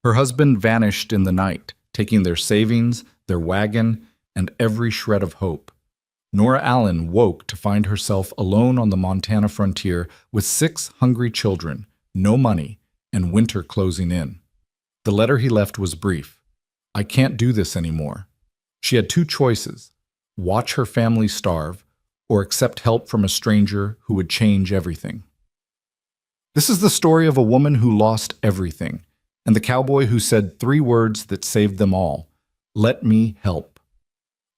Her husband vanished in the night, taking their savings, their wagon, and every shred of hope. Nora Allen woke to find herself alone on the Montana frontier with 6 hungry children, no money, and winter closing in. The letter he left was brief. "I can't do this anymore." She had two choices: watch her family starve, or accept help from a stranger who would change everything. This is the story of a woman who lost everything, and the cowboy who said 3 words that saved them all: "Let me help."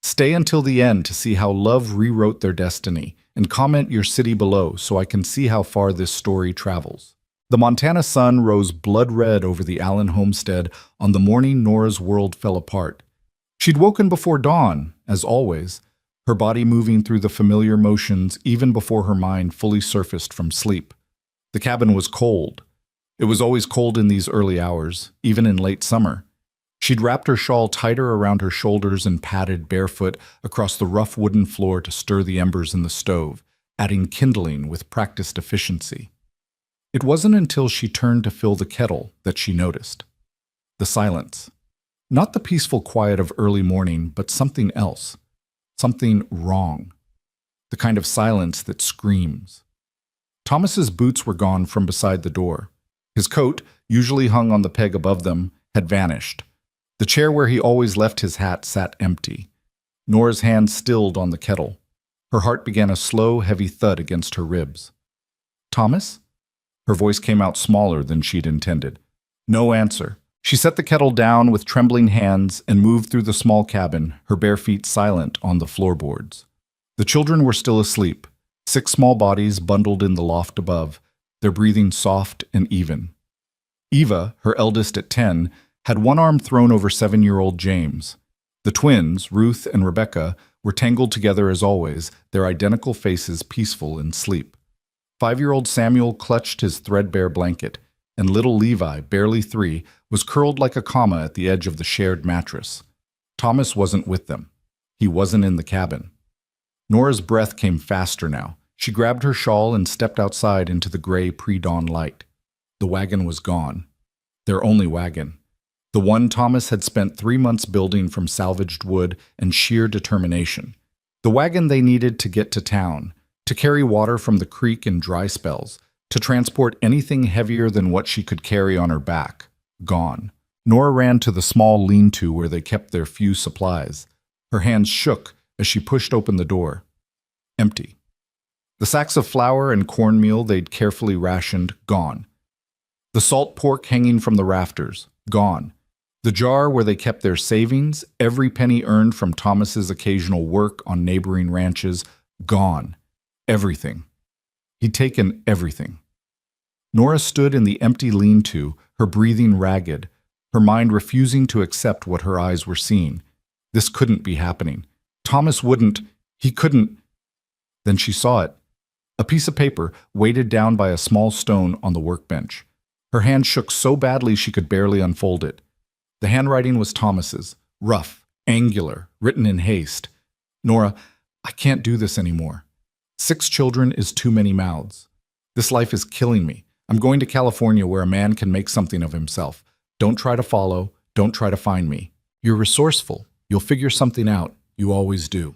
Stay until the end to see how love rewrote their destiny, and comment your city below so I can see how far this story travels. The Montana sun rose blood red over the Allen homestead on the morning Nora's world fell apart. She'd woken before dawn, as always, her body moving through the familiar motions even before her mind fully surfaced from sleep. The cabin was cold. It was always cold in these early hours, even in late summer. She'd wrapped her shawl tighter around her shoulders and padded barefoot across the rough wooden floor to stir the embers in the stove, adding kindling with practiced efficiency. It wasn't until she turned to fill the kettle that she noticed the silence. Not the peaceful quiet of early morning, but something else. Something wrong. The kind of silence that screams. Thomas's boots were gone from beside the door. His coat, usually hung on the peg above them, had vanished. The chair where he always left his hat sat empty. Nora's hand stilled on the kettle. Her heart began a slow, heavy thud against her ribs. "Thomas?" Her voice came out smaller than she'd intended. No answer. She set the kettle down with trembling hands and moved through the small cabin, her bare feet silent on the floorboards. The children were still asleep, 6 small bodies bundled in the loft above, their breathing soft and even. Eva, her eldest at 10, had one arm thrown over 7-year-old James. The twins, Ruth and Rebecca, were tangled together as always, their identical faces peaceful in sleep. 5-year-old Samuel clutched his threadbare blanket, and little Levi, barely 3, was curled like a comma at the edge of the shared mattress. Thomas wasn't with them. He wasn't in the cabin. Nora's breath came faster now. She grabbed her shawl and stepped outside into the gray pre-dawn light. The wagon was gone. Their only wagon. The one Thomas had spent 3 months building from salvaged wood and sheer determination. The wagon they needed to get to town, to carry water from the creek in dry spells, to transport anything heavier than what she could carry on her back. Gone. Nora ran to the small lean-to where they kept their few supplies. Her hands shook as she pushed open the door. Empty. The sacks of flour and cornmeal they'd carefully rationed, gone. The salt pork hanging from the rafters, gone. The jar where they kept their savings, every penny earned from Thomas's occasional work on neighboring ranches, gone. Everything. He'd taken everything. Nora stood in the empty lean-to, her breathing ragged, her mind refusing to accept what her eyes were seeing. This couldn't be happening. Thomas wouldn't. He couldn't. Then she saw it. A piece of paper weighted down by a small stone on the workbench. Her hand shook so badly she could barely unfold it. The handwriting was Thomas's, rough, angular, written in haste. "Nora, I can't do this anymore. 6 children is too many mouths. This life is killing me. I'm going to California where a man can make something of himself. Don't try to follow. Don't try to find me. You're resourceful. You'll figure something out. You always do.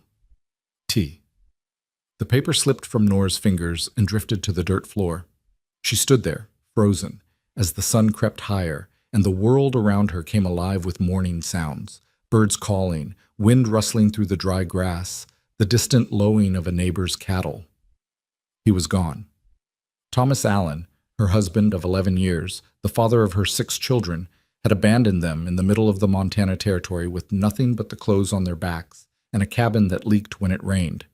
T." The paper slipped from Nora's fingers and drifted to the dirt floor. She stood there, frozen, as the sun crept higher, and the world around her came alive with morning sounds. Birds calling, wind rustling through the dry grass, the distant lowing of a neighbor's cattle. He was gone. Thomas Allen, her husband of 11 years, the father of her 6 children, had abandoned them in the middle of the Montana Territory with nothing but the clothes on their backs and a cabin that leaked when it rained.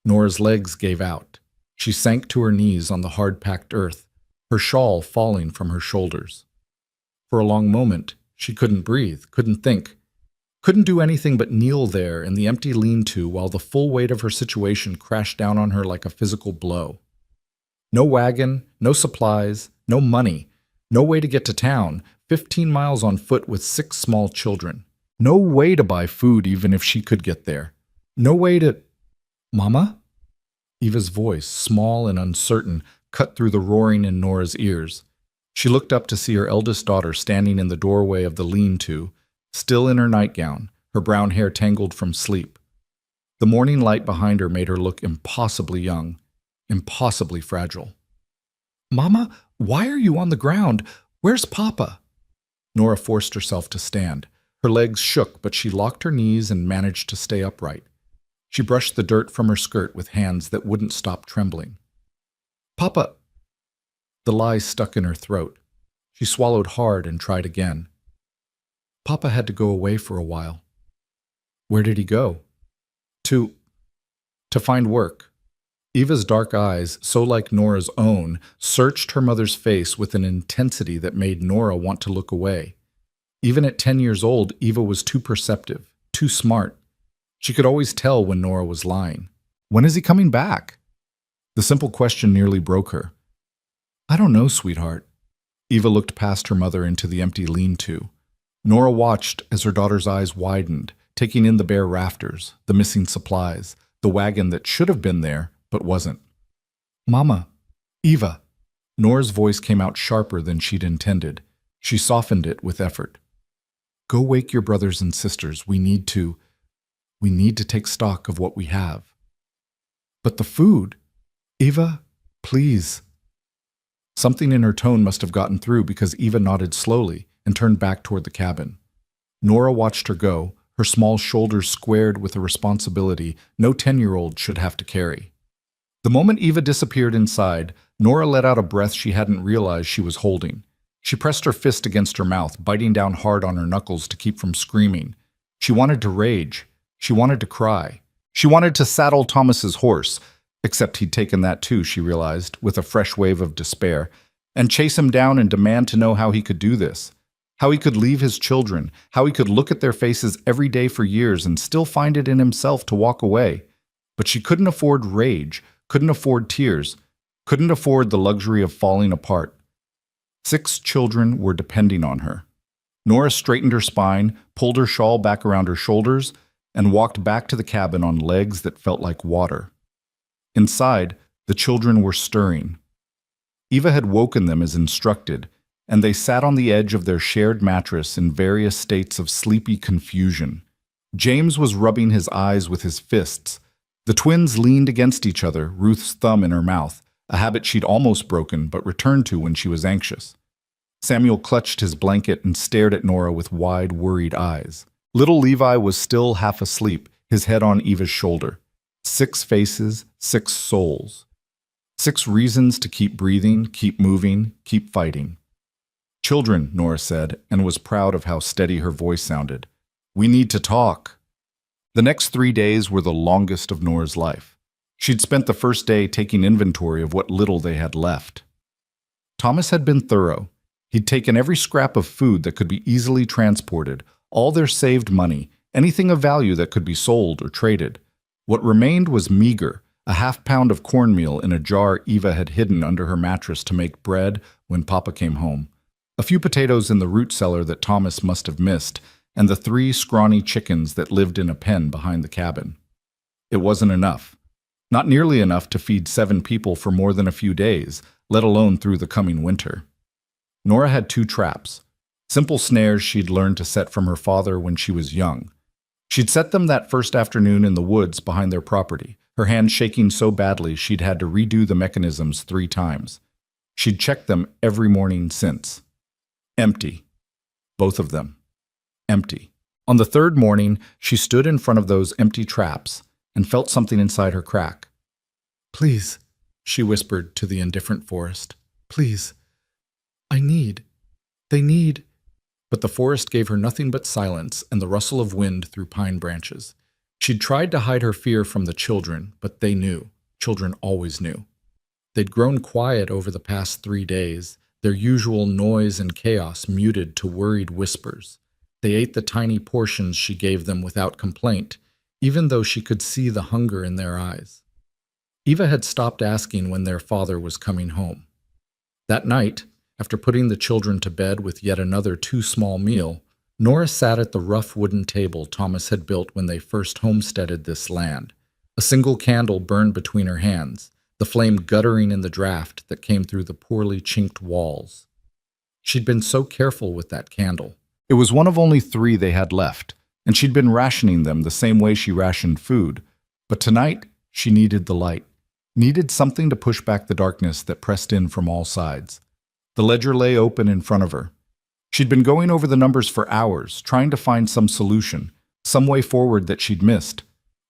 Nora's legs gave out. She sank to her knees on the hard-packed earth, her shawl falling from her shoulders. For a long moment, she couldn't breathe, couldn't think, couldn't do anything but kneel there in the empty lean-to while the full weight of her situation crashed down on her like a physical blow. No wagon, no supplies, no money, no way to get to town, 15 miles on foot with 6 small children. No way to buy food even if she could get there. No way to... "Mama?" Eva's voice, small and uncertain, cut through the roaring in Nora's ears. She looked up to see her eldest daughter standing in the doorway of the lean-to, still in her nightgown, her brown hair tangled from sleep. The morning light behind her made her look impossibly young, impossibly fragile. "Mama, why are you on the ground? Where's Papa?" Nora forced herself to stand. Her legs shook, but she locked her knees and managed to stay upright. She brushed the dirt from her skirt with hands that wouldn't stop trembling. "Papa!" The lie stuck in her throat. She swallowed hard and tried again. "Papa had to go away for a while." "Where did he go?" To find work." Eva's dark eyes, so like Nora's own, searched her mother's face with an intensity that made Nora want to look away. Even at 10 years old, Eva was too perceptive, too smart. She could always tell when Nora was lying. "When is he coming back?" The simple question nearly broke her. "I don't know, sweetheart." Eva looked past her mother into the empty lean-to. Nora watched as her daughter's eyes widened, taking in the bare rafters, the missing supplies, the wagon that should have been there but wasn't. "Mama, Eva." Nora's voice came out sharper than she'd intended. She softened it with effort. "Go wake your brothers and sisters. We need to take stock of what we have." "But the food." "Eva, please." Something in her tone must have gotten through because Eva nodded slowly and turned back toward the cabin. Nora watched her go, her small shoulders squared with a responsibility no 10-year-old should have to carry. The moment Eva disappeared inside, Nora let out a breath she hadn't realized she was holding. She pressed her fist against her mouth, biting down hard on her knuckles to keep from screaming. She wanted to rage. She wanted to cry. She wanted to saddle Thomas's horse, except he'd taken that too, she realized, with a fresh wave of despair, and chase him down and demand to know how he could do this. How he could leave his children, how he could look at their faces every day for years and still find it in himself to walk away. But she couldn't afford rage, couldn't afford tears, couldn't afford the luxury of falling apart. 6 children were depending on her. Nora straightened her spine, pulled her shawl back around her shoulders, and walked back to the cabin on legs that felt like water. Inside, the children were stirring. Eva had woken them as instructed, and they sat on the edge of their shared mattress in various states of sleepy confusion. James was rubbing his eyes with his fists. The twins leaned against each other, Ruth's thumb in her mouth, a habit she'd almost broken but returned to when she was anxious. Samuel clutched his blanket and stared at Nora with wide, worried eyes. Little Levi was still half asleep, his head on Eva's shoulder. 6 faces, 6 souls. 6 reasons to keep breathing, keep moving, keep fighting. "Children," Nora said, and was proud of how steady her voice sounded. "We need to talk." The next 3 days were the longest of Nora's life. She'd spent the first day taking inventory of what little they had left. Thomas had been thorough. He'd taken every scrap of food that could be easily transported, all their saved money, anything of value that could be sold or traded. What remained was meager, a half-pound of cornmeal in a jar Eva had hidden under her mattress to make bread when Papa came home, a few potatoes in the root cellar that Thomas must have missed, and the 3 scrawny chickens that lived in a pen behind the cabin. It wasn't enough. Not nearly enough to feed 7 people for more than a few days, let alone through the coming winter. Nora had 2 traps, simple snares she'd learned to set from her father when she was young. She'd set them that first afternoon in the woods behind their property, her hands shaking so badly she'd had to redo the mechanisms 3 times. She'd checked them every morning since. Empty. Both of them. Empty. On the 3rd morning, she stood in front of those empty traps and felt something inside her crack. "Please," she whispered to the indifferent forest. "Please. They need." But the forest gave her nothing but silence and the rustle of wind through pine branches. She'd tried to hide her fear from the children, but they knew. Children always knew. They'd grown quiet over the past 3 days, their usual noise and chaos muted to worried whispers. They ate the tiny portions she gave them without complaint, even though she could see the hunger in their eyes. Eva had stopped asking when their father was coming home. That night, after putting the children to bed with yet another too-small meal, Nora sat at the rough wooden table Thomas had built when they first homesteaded this land. A single candle burned between her hands, the flame guttering in the draft that came through the poorly chinked walls. She'd been so careful with that candle. It was one of only 3 they had left, and she'd been rationing them the same way she rationed food. But tonight, she needed the light, needed something to push back the darkness that pressed in from all sides. The ledger lay open in front of her. She'd been going over the numbers for hours, trying to find some solution, some way forward that she'd missed.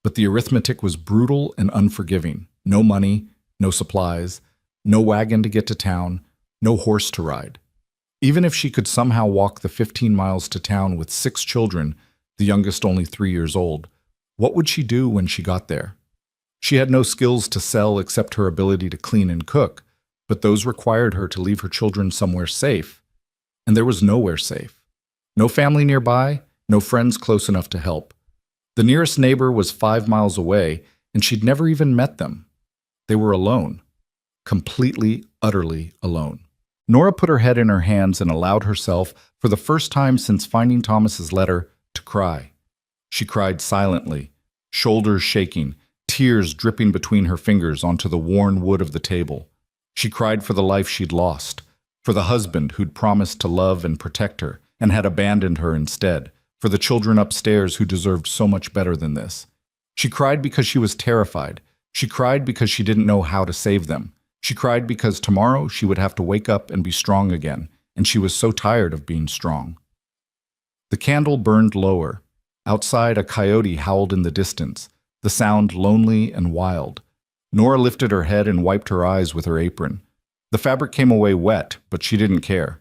But the arithmetic was brutal and unforgiving. No money, no supplies, no wagon to get to town, no horse to ride. Even if she could somehow walk the 15 miles to town with 6 children, the youngest only 3 years old, what would she do when she got there? She had no skills to sell except her ability to clean and cook, but those required her to leave her children somewhere safe. And there was nowhere safe. No family nearby, no friends close enough to help. The nearest neighbor was 5 miles away, and she'd never even met them. They were alone. Completely, utterly alone. Nora put her head in her hands and allowed herself, for the first time since finding Thomas's letter, to cry. She cried silently, shoulders shaking, tears dripping between her fingers onto the worn wood of the table. She cried for the life she'd lost, for the husband who'd promised to love and protect her and had abandoned her instead, for the children upstairs who deserved so much better than this. She cried because she was terrified. She cried because she didn't know how to save them. She cried because tomorrow she would have to wake up and be strong again, and she was so tired of being strong. The candle burned lower. Outside, a coyote howled in the distance, the sound lonely and wild. Nora lifted her head and wiped her eyes with her apron. The fabric came away wet, but she didn't care.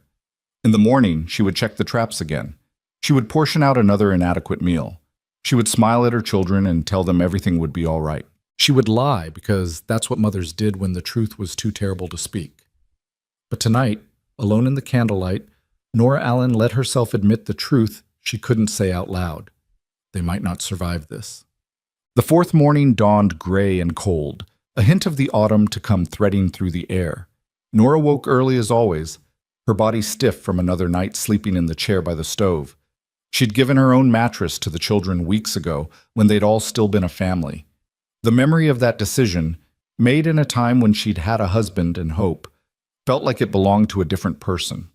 In the morning, she would check the traps again. She would portion out another inadequate meal. She would smile at her children and tell them everything would be all right. She would lie because that's what mothers did when the truth was too terrible to speak. But tonight, alone in the candlelight, Nora Allen let herself admit the truth she couldn't say out loud. They might not survive this. The 4th morning dawned gray and cold, a hint of the autumn to come threading through the air. Nora woke early as always, her body stiff from another night sleeping in the chair by the stove. She'd given her own mattress to the children weeks ago when they'd all still been a family. The memory of that decision, made in a time when she'd had a husband and hope, felt like it belonged to a different person.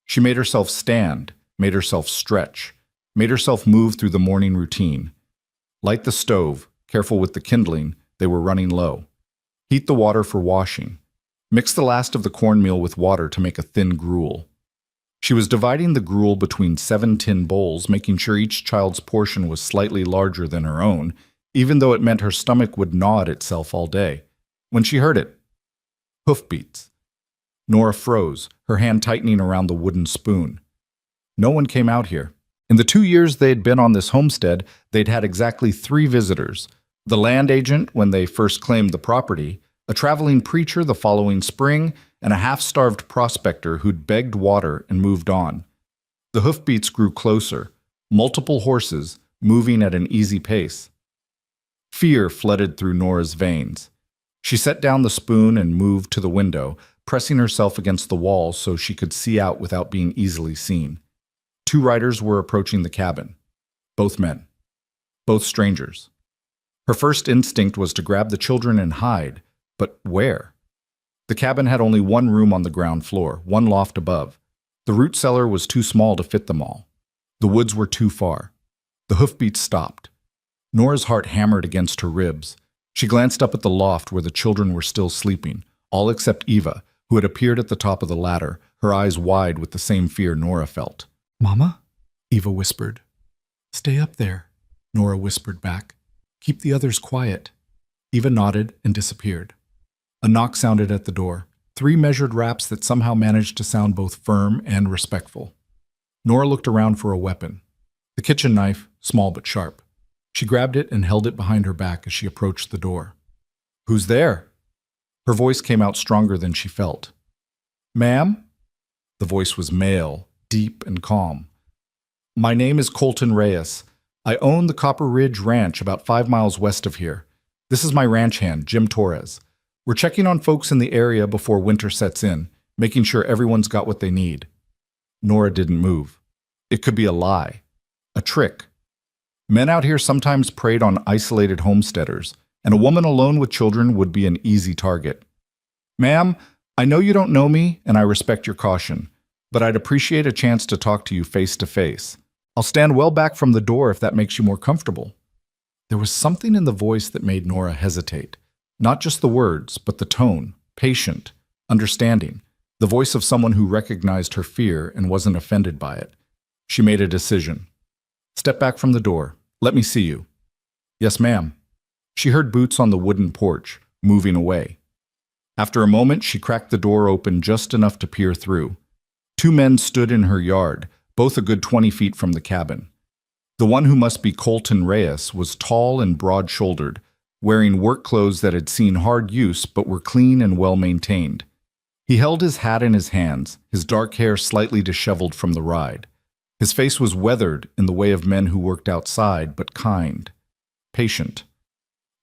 She made herself stand, made herself stretch, made herself move through the morning routine. Light the stove, careful with the kindling, they were running low. Heat the water for washing. Mix the last of the cornmeal with water to make a thin gruel. She was dividing the gruel between 7 tin bowls, making sure each child's portion was slightly larger than her own, even though it meant her stomach would gnaw at itself all day. When she heard it, hoofbeats. Nora froze, her hand tightening around the wooden spoon. No one came out here. In the 2 years they'd been on this homestead, they'd had exactly 3 visitors. The land agent when they first claimed the property, a traveling preacher the following spring, and a half-starved prospector who'd begged water and moved on. The hoofbeats grew closer, multiple horses, moving at an easy pace. Fear flooded through Nora's veins. She set down the spoon and moved to the window, pressing herself against the wall so she could see out without being easily seen. 2 riders were approaching the cabin. Both men. Both strangers. Her first instinct was to grab the children and hide, but where? The cabin had only 1 room on the ground floor, 1 loft above. The root cellar was too small to fit them all. The woods were too far. The hoofbeats stopped. Nora's heart hammered against her ribs. She glanced up at the loft where the children were still sleeping, all except Eva, who had appeared at the top of the ladder, her eyes wide with the same fear Nora felt. "Mama?" Eva whispered. "Stay up there," Nora whispered back. "Keep the others quiet." Eva nodded and disappeared. A knock sounded at the door, 3 measured raps that somehow managed to sound both firm and respectful. Nora looked around for a weapon. The kitchen knife, small but sharp. She grabbed it and held it behind her back as she approached the door. "Who's there?" Her voice came out stronger than she felt. "Ma'am?" The voice was male, deep and calm. "My name is Colton Reyes. I own the Copper Ridge Ranch about 5 miles west of here. This is my ranch hand, Jim Torres. We're checking on folks in the area before winter sets in, making sure everyone's got what they need." Nora didn't move. It could be a lie. A trick. Men out here sometimes preyed on isolated homesteaders, and a woman alone with children would be an easy target. "Ma'am, I know you don't know me, and I respect your caution. but I'd appreciate a chance to talk to you face to face. I'll stand well back from the door if that makes you more comfortable." There was something in the voice that made Nora hesitate. Not just the words, but the tone, patient, understanding, the voice of someone who recognized her fear and wasn't offended by it. She made a decision. "Step back from the door. Let me see you." "Yes, ma'am." She heard boots on the wooden porch, moving away. After a moment, she cracked the door open just enough to peer through. Two men stood in her yard, both a good 20 feet from the cabin. The one who must be Colton Reyes was tall and broad-shouldered, wearing work clothes that had seen hard use but were clean and well-maintained. He held his hat in his hands, his dark hair slightly disheveled from the ride. His face was weathered in the way of men who worked outside, but kind, patient.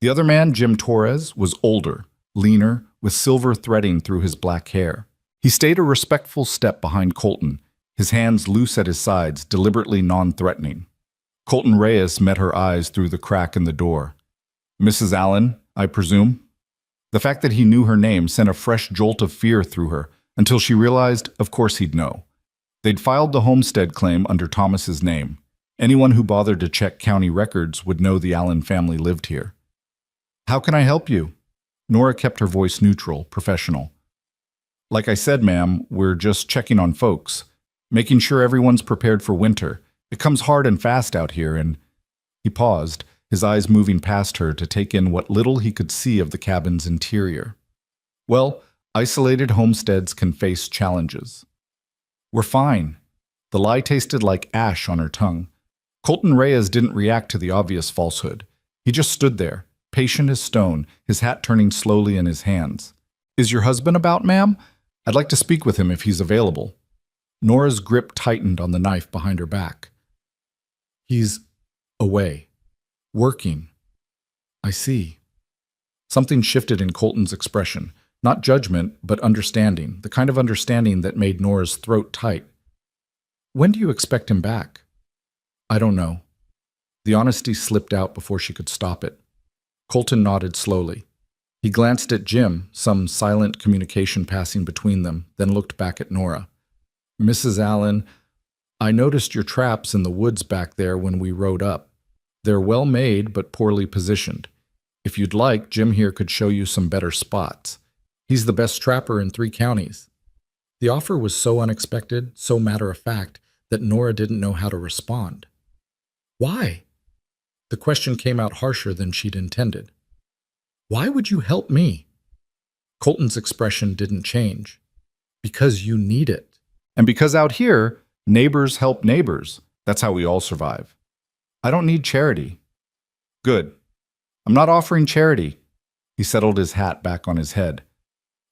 The other man, Jim Torres, was older, leaner, with silver threading through his black hair. He stayed a respectful step behind Colton, his hands loose at his sides, deliberately non-threatening. Colton Reyes met her eyes through the crack in the door. "Mrs. Allen, I presume?" The fact that he knew her name sent a fresh jolt of fear through her, until she realized, of course he'd know. They'd filed the homestead claim under Thomas's name. Anyone who bothered to check county records would know the Allen family lived here. "How can I help you?" Nora kept her voice neutral, professional. "Like I said, ma'am, we're just checking on folks, making sure everyone's prepared for winter. It comes hard and fast out here, and—" He paused, his eyes moving past her to take in what little he could see of the cabin's interior. "Well, isolated homesteads can face challenges." "We're fine." The lie tasted like ash on her tongue. Colton Reyes didn't react to the obvious falsehood. He just stood there, patient as stone, his hat turning slowly in his hands. "Is your husband about, ma'am? I'd like to speak with him if he's available." Nora's grip tightened on the knife behind her back. "He's away. Working." "I see." Something shifted in Colton's expression. Not judgment, but understanding, the kind of understanding that made Nora's throat tight. "When do you expect him back?" "I don't know." The honesty slipped out before she could stop it. Colton nodded slowly. He glanced at Jim, some silent communication passing between them, then looked back at Nora. "Mrs. Allen, I noticed your traps in the woods back there when we rode up. They're well made but poorly positioned. If you'd like, Jim here could show you some better spots. He's the best trapper in 3 counties. The offer was so unexpected, so matter-of-fact, that Nora didn't know how to respond. "Why?" The question came out harsher than she'd intended. "Why would you help me?" Colton's expression didn't change. "Because you need it. And because out here, neighbors help neighbors. That's how we all survive. I don't need charity." "Good. I'm not offering charity." He settled his hat back on his head.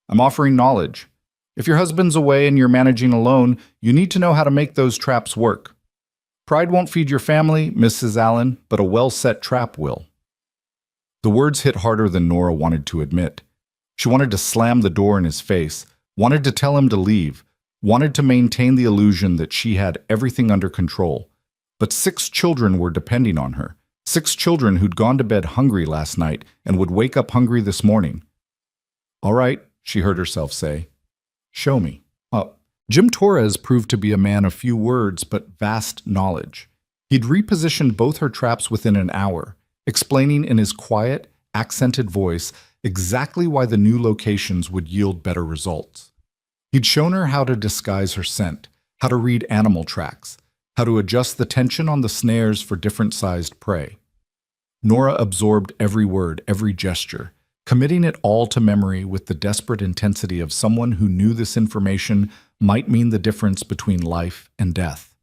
"I'm offering knowledge. If your husband's away and you're managing alone, you need to know how to make those traps work. Pride won't feed your family, Mrs. Allen, but a well-set trap will." The words hit harder than Nora wanted to admit. She wanted to slam the door in his face, wanted to tell him to leave, wanted to maintain the illusion that she had everything under control. But 6 children were depending on her. 6 children who'd gone to bed hungry last night and would wake up hungry this morning. "All right," she heard herself say. "Show me." Jim Torres proved to be a man of few words but vast knowledge. He'd repositioned both her traps within an hour, explaining in his quiet, accented voice exactly why the new locations would yield better results. He'd shown her how to disguise her scent, how to read animal tracks, how to adjust the tension on the snares for different-sized prey. Nora absorbed every word, every gesture, committing it all to memory with the desperate intensity of someone who knew this information might mean the difference between life and death.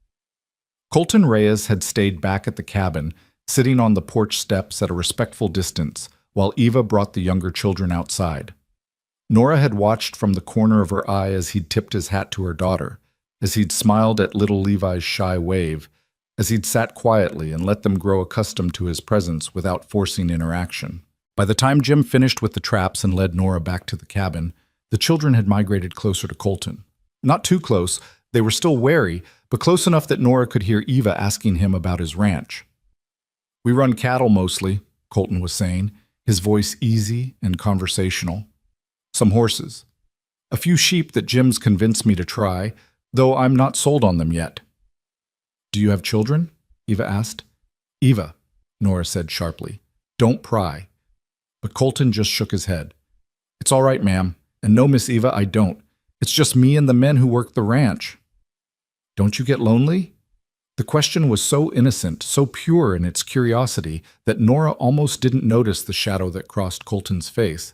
Colton Reyes had stayed back at the cabin, sitting on the porch steps at a respectful distance, while Eva brought the younger children outside. Nora had watched from the corner of her eye as he'd tipped his hat to her daughter, as he'd smiled at little Levi's shy wave, as he'd sat quietly and let them grow accustomed to his presence without forcing interaction. By the time Jim finished with the traps and led Nora back to the cabin, the children had migrated closer to Colton. Not too close, they were still wary, but close enough that Nora could hear Eva asking him about his ranch. "We run cattle mostly," Colton was saying, his voice easy and conversational. "Some horses. A few sheep that Jim's convinced me to try, though I'm not sold on them yet. Do you have children? Eva asked. Eva, Nora said sharply, don't pry. But Colton just shook his head. It's all right, ma'am. And no, Miss Eva, I don't. It's just me and the men who work the ranch. Don't you get lonely? The question was so innocent, so pure in its curiosity, that Nora almost didn't notice the shadow that crossed Colton's face.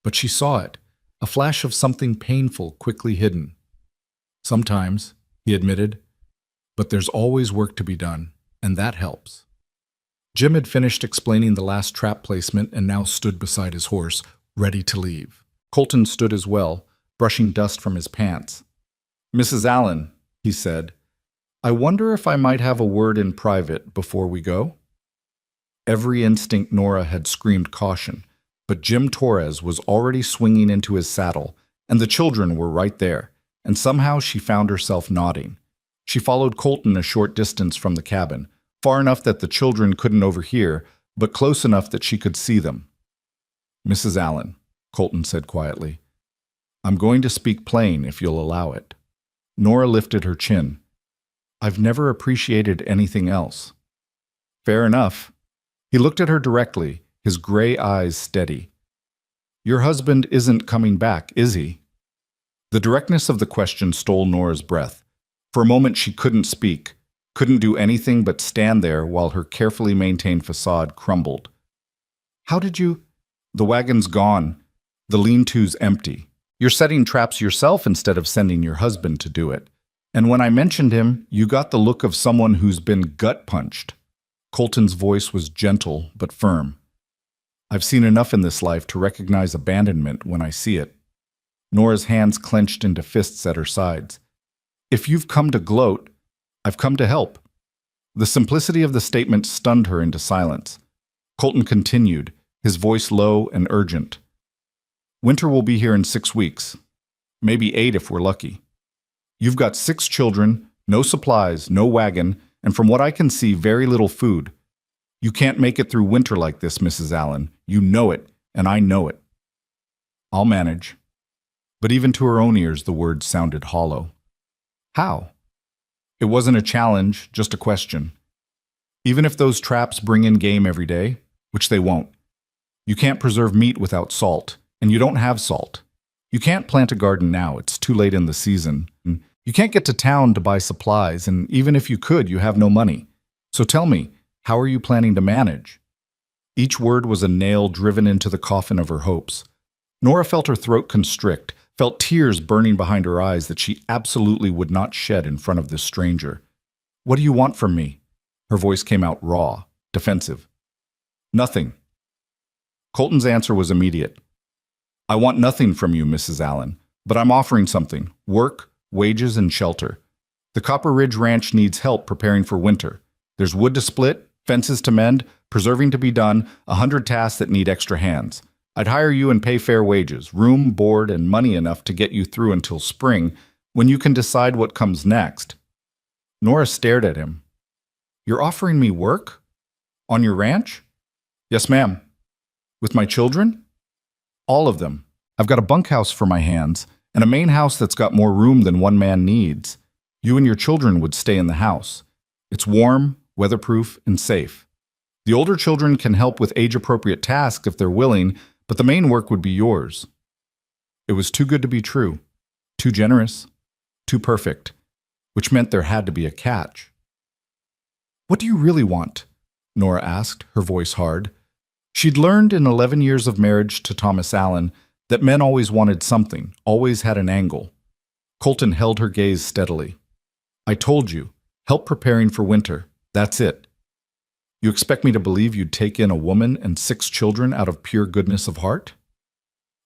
But she saw it, a flash of something painful quickly hidden. Sometimes, he admitted, but there's always work to be done, and that helps. Jim had finished explaining the last trap placement and now stood beside his horse, ready to leave. Colton stood as well, brushing dust from his pants. Mrs. Allen, he said, I wonder if I might have a word in private before we go? Every instinct Nora had screamed caution, but Jim Torres was already swinging into his saddle, and the children were right there, and somehow she found herself nodding. She followed Colton a short distance from the cabin, far enough that the children couldn't overhear, but close enough that she could see them. Mrs. Allen, Colton said quietly, I'm going to speak plain if you'll allow it. Nora lifted her chin. I've never appreciated anything else. Fair enough. He looked at her directly, his gray eyes steady. Your husband isn't coming back, is he? The directness of the question stole Nora's breath. For a moment she couldn't speak, couldn't do anything but stand there while her carefully maintained facade crumbled. How did you? The wagon's gone. The lean-to's empty. You're setting traps yourself instead of sending your husband to do it. And when I mentioned him, you got the look of someone who's been gut-punched. Colton's voice was gentle but firm. I've seen enough in this life to recognize abandonment when I see it. Nora's hands clenched into fists at her sides. If you've come to gloat, I've come to help. The simplicity of the statement stunned her into silence. Colton continued, his voice low and urgent. Winter will be here in 6 weeks. Maybe 8 if we're lucky. You've got 6 children, no supplies, no wagon, and from what I can see, very little food. You can't make it through winter like this, Mrs. Allen. You know it, and I know it. I'll manage. But even to her own ears, the words sounded hollow. How? It wasn't a challenge, just a question. Even if those traps bring in game every day, which they won't, you can't preserve meat without salt, and you don't have salt. You can't plant a garden now, it's too late in the season. You can't get to town to buy supplies, and even if you could, you have no money. So tell me, how are you planning to manage? Each word was a nail driven into the coffin of her hopes. Nora felt her throat constrict, felt tears burning behind her eyes that she absolutely would not shed in front of this stranger. What do you want from me? Her voice came out raw, defensive. Nothing. Colton's answer was immediate. I want nothing from you, Mrs. Allen, but I'm offering something: work, wages, and shelter. The Copper Ridge Ranch needs help preparing for winter. There's wood to split, fences to mend, preserving to be done, 100 tasks that need extra hands. I'd hire you and pay fair wages, room, board, and money enough to get you through until spring, when you can decide what comes next. Nora stared at him. You're offering me work? On your ranch? Yes, ma'am. With my children? All of them. I've got a bunkhouse for my hands, and a main house that's got more room than one man needs. You and your children would stay in the house. It's warm, weatherproof, and safe. The older children can help with age-appropriate tasks if they're willing, but the main work would be yours. It was too good to be true, too generous, too perfect, which meant there had to be a catch. What do you really want? Nora asked, her voice hard. She'd learned in 11 years of marriage to Thomas Allen that men always wanted something, always had an angle. Colton held her gaze steadily. I told you, help preparing for winter. That's it. You expect me to believe you'd take in a woman and 6 children out of pure goodness of heart?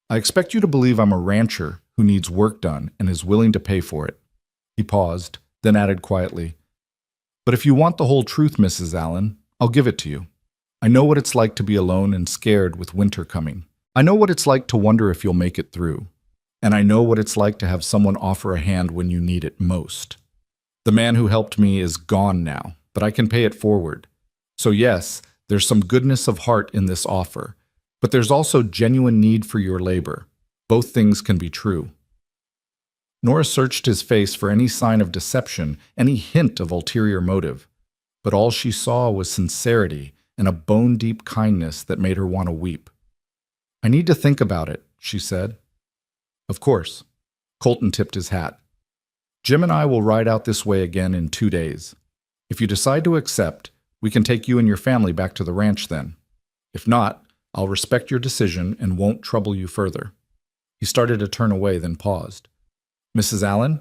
I expect you to believe I'm a rancher who needs work done and is willing to pay for it. He paused, then added quietly, but if you want the whole truth, Mrs. Allen, I'll give it to you. I know what it's like to be alone and scared with winter coming. I know what it's like to wonder if you'll make it through. And I know what it's like to have someone offer a hand when you need it most. The man who helped me is gone now, but I can pay it forward. So yes, there's some goodness of heart in this offer, but there's also genuine need for your labor. Both things can be true. Nora searched his face for any sign of deception, any hint of ulterior motive. But all she saw was sincerity and a bone-deep kindness that made her want to weep. "I need to think about it," she said. "Of course." Colton tipped his hat. "Jim and I will ride out this way again in 2 days. If you decide to accept, we can take you and your family back to the ranch then. If not, I'll respect your decision and won't trouble you further." He started to turn away, then paused. "Mrs. Allen?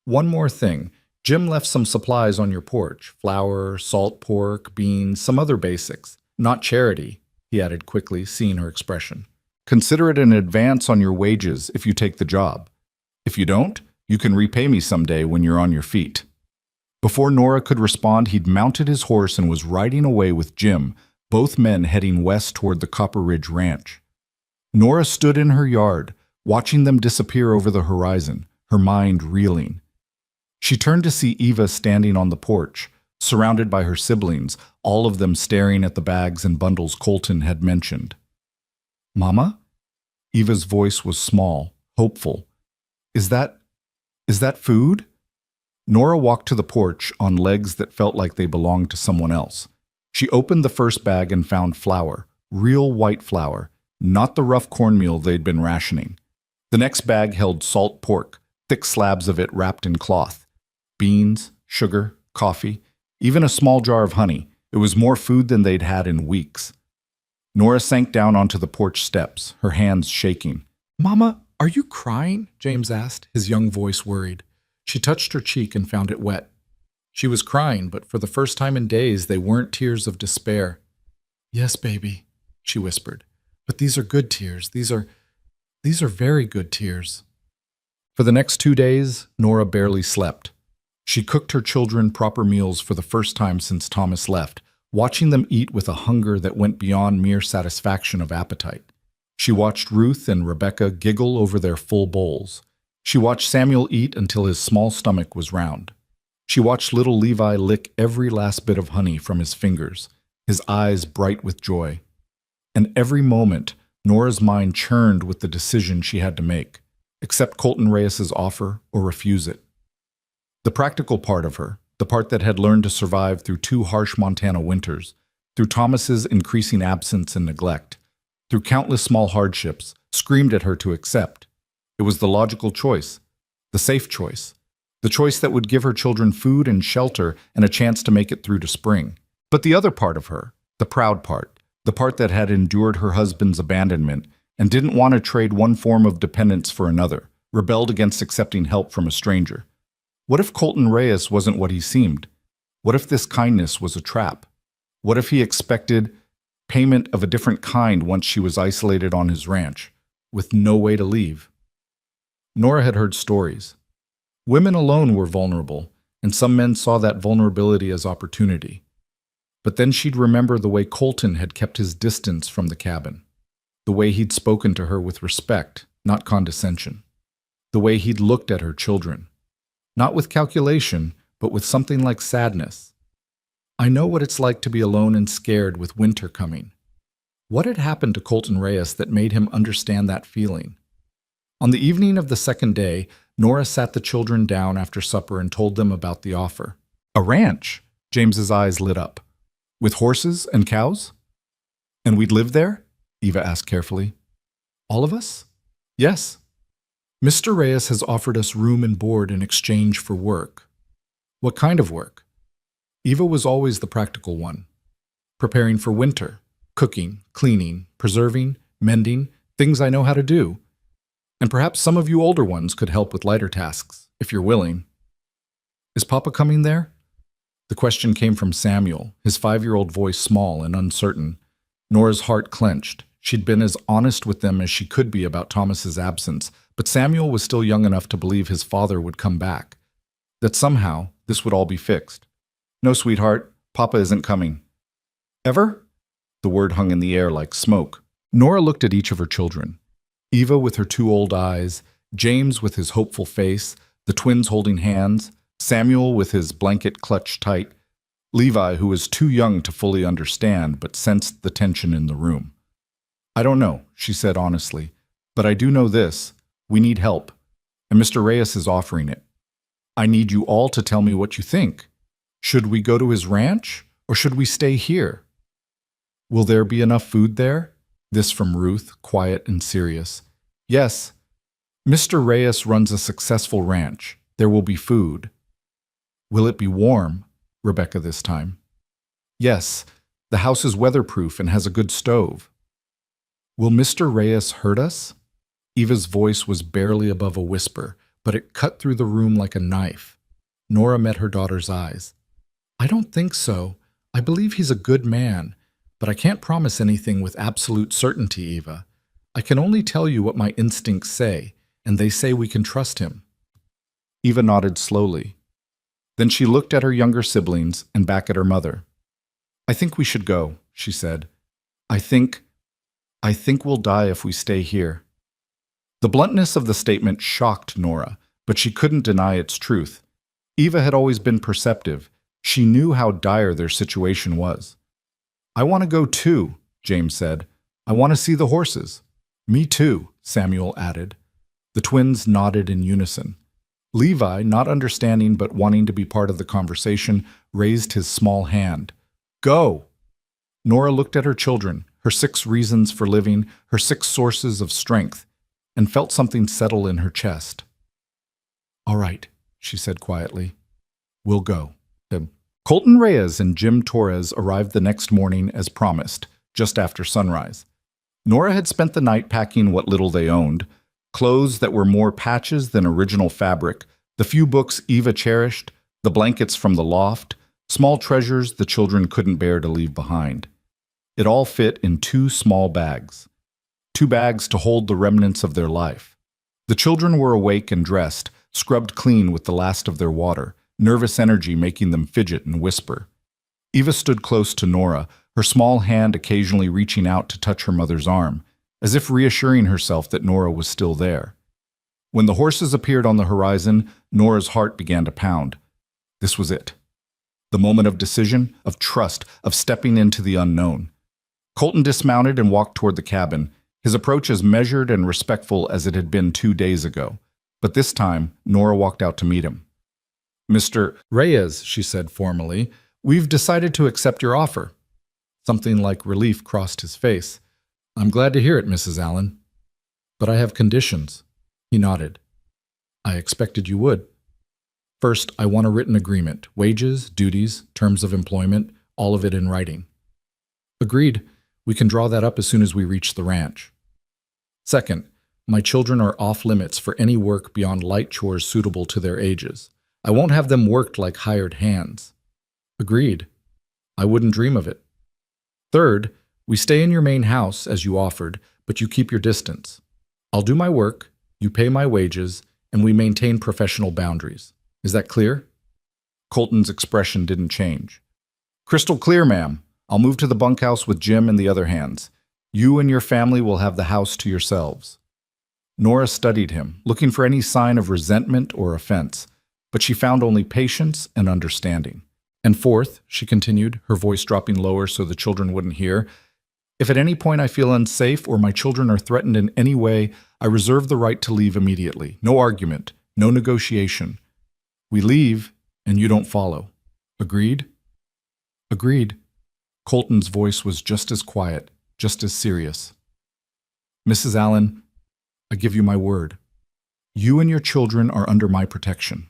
One more thing. Jim left some supplies on your porch. Flour, salt pork, beans, some other basics. Not charity," he added quickly, seeing her expression. "Consider it an advance on your wages if you take the job. If you don't, you can repay me someday when you're on your feet." Before Nora could respond, he'd mounted his horse and was riding away with Jim, both men heading west toward the Copper Ridge Ranch. Nora stood in her yard, watching them disappear over the horizon, her mind reeling. She turned to see Eva standing on the porch, surrounded by her siblings, all of them staring at the bags and bundles Colton had mentioned. "Mama?" Eva's voice was small, hopeful. Is that food?" Nora walked to the porch on legs that felt like they belonged to someone else. She opened the first bag and found flour, real white flour, not the rough cornmeal they'd been rationing. The next bag held salt pork, thick slabs of it wrapped in cloth. Beans, sugar, coffee, even a small jar of honey. It was more food than they'd had in weeks. Nora sank down onto the porch steps, her hands shaking. "Mama, are you crying?" James asked, his young voice worried. She touched her cheek and found it wet. She was crying, but for the first time in days, they weren't tears of despair. "Yes, baby," she whispered. "But these are good tears. These are very good tears." For the next 2 days, Nora barely slept. She cooked her children proper meals for the first time since Thomas left, watching them eat with a hunger that went beyond mere satisfaction of appetite. She watched Ruth and Rebecca giggle over their full bowls. She watched Samuel eat until his small stomach was round. She watched little Levi lick every last bit of honey from his fingers, his eyes bright with joy. And every moment, Nora's mind churned with the decision she had to make: accept Colton Reyes's offer or refuse it. The practical part of her, the part that had learned to survive through 2 harsh Montana winters, through Thomas's increasing absence and neglect, through countless small hardships, screamed at her to accept. It was the logical choice, the safe choice, the choice that would give her children food and shelter and a chance to make it through to spring. But the other part of her, the proud part, the part that had endured her husband's abandonment and didn't want to trade one form of dependence for another, rebelled against accepting help from a stranger. What if Colton Reyes wasn't what he seemed? What if this kindness was a trap? What if he expected payment of a different kind once she was isolated on his ranch, with no way to leave? Nora had heard stories. Women alone were vulnerable, and some men saw that vulnerability as opportunity. But then she'd remember the way Colton had kept his distance from the cabin, the way he'd spoken to her with respect, not condescension, the way he'd looked at her children, not with calculation, but with something like sadness. "I know what it's like to be alone and scared with winter coming." What had happened to Colton Reyes that made him understand that feeling? On the evening of the second day, Nora sat the children down after supper and told them about the offer. "A ranch?" James's eyes lit up. "With horses and cows?" "And we'd live there?" Eva asked carefully. "All of us?" "Yes. Mr. Reyes has offered us room and board in exchange for work." "What kind of work?" Eva was always the practical one. "Preparing for winter, cooking, cleaning, preserving, mending, things I know how to do. And perhaps some of you older ones could help with lighter tasks, if you're willing." "Is Papa coming there?" The question came from Samuel, his 5-year-old voice small and uncertain. Nora's heart clenched. She'd been as honest with them as she could be about Thomas's absence, but Samuel was still young enough to believe his father would come back, that somehow this would all be fixed. "No, sweetheart, Papa isn't coming." "Ever?" The word hung in the air like smoke. Nora looked at each of her children. Eva with her 2 old eyes, James with his hopeful face, the twins holding hands, Samuel with his blanket clutched tight, Levi who was too young to fully understand but sensed the tension in the room. "I don't know," she said honestly, "but I do know this. We need help. and Mr. Reyes is offering it. I need you all to tell me what you think. Should we go to his ranch, or should we stay here? Will there be enough food there? This from Ruth, quiet and serious. Yes. Mr. Reyes runs a successful ranch. There will be food. Will it be warm? Rebecca this time. Yes. The house is weatherproof and has a good stove. Will Mr. Reyes hurt us? Eva's voice was barely above a whisper, but it cut through the room like a knife. Nora met her daughter's eyes. I don't think so. I believe he's a good man, but I can't promise anything with absolute certainty, Eva. I can only tell you what my instincts say, and they say we can trust him. Eva nodded slowly. Then she looked at her younger siblings and back at her mother. I think we should go, she said. I think we'll die if we stay here. The bluntness of the statement shocked Nora, but she couldn't deny its truth. Eva had always been perceptive. She knew how dire their situation was. I want to go too, James said. I want to see the horses. Me too, Samuel added. The twins nodded in unison. Levi, not understanding but wanting to be part of the conversation, raised his small hand. Go! Nora looked at her children, her 6 reasons for living, her 6 sources of strength, and felt something settle in her chest. All right, she said quietly. We'll go. Colton Reyes and Jim Torres arrived the next morning as promised, just after sunrise. Nora had spent the night packing what little they owned, clothes that were more patches than original fabric, the few books Eva cherished, the blankets from the loft, small treasures the children couldn't bear to leave behind. It all fit in 2 small bags. 2 bags to hold the remnants of their life. The children were awake and dressed, scrubbed clean with the last of their water, nervous energy making them fidget and whisper. Eva stood close to Nora, her small hand occasionally reaching out to touch her mother's arm, as if reassuring herself that Nora was still there. When the horses appeared on the horizon, Nora's heart began to pound. This was it. The moment of decision, of trust, of stepping into the unknown. Colton dismounted and walked toward the cabin, his approach as measured and respectful as it had been 2 days ago. But this time, Nora walked out to meet him. Mr. Reyes, she said formally, we've decided to accept your offer. Something like relief crossed his face. I'm glad to hear it, Mrs. Allen. But I have conditions. He nodded. I expected you would. First, I want a written agreement. Wages, duties, terms of employment, all of it in writing. Agreed. We can draw that up as soon as we reach the ranch. Second, my children are off limits for any work beyond light chores suitable to their ages. I won't have them worked like hired hands. Agreed. I wouldn't dream of it. Third, we stay in your main house, as you offered, but you keep your distance. I'll do my work, you pay my wages, and we maintain professional boundaries. Is that clear? Colton's expression didn't change. Crystal clear, ma'am. I'll move to the bunkhouse with Jim and the other hands. You and your family will have the house to yourselves. Nora studied him, looking for any sign of resentment or offense, but she found only patience and understanding. And fourth, she continued, her voice dropping lower so the children wouldn't hear, if at any point I feel unsafe or my children are threatened in any way, I reserve the right to leave immediately. No argument, no negotiation. We leave, and you don't follow. Agreed? Agreed. Colton's voice was just as quiet, just as serious. Mrs. Allen, I give you my word. You and your children are under my protection.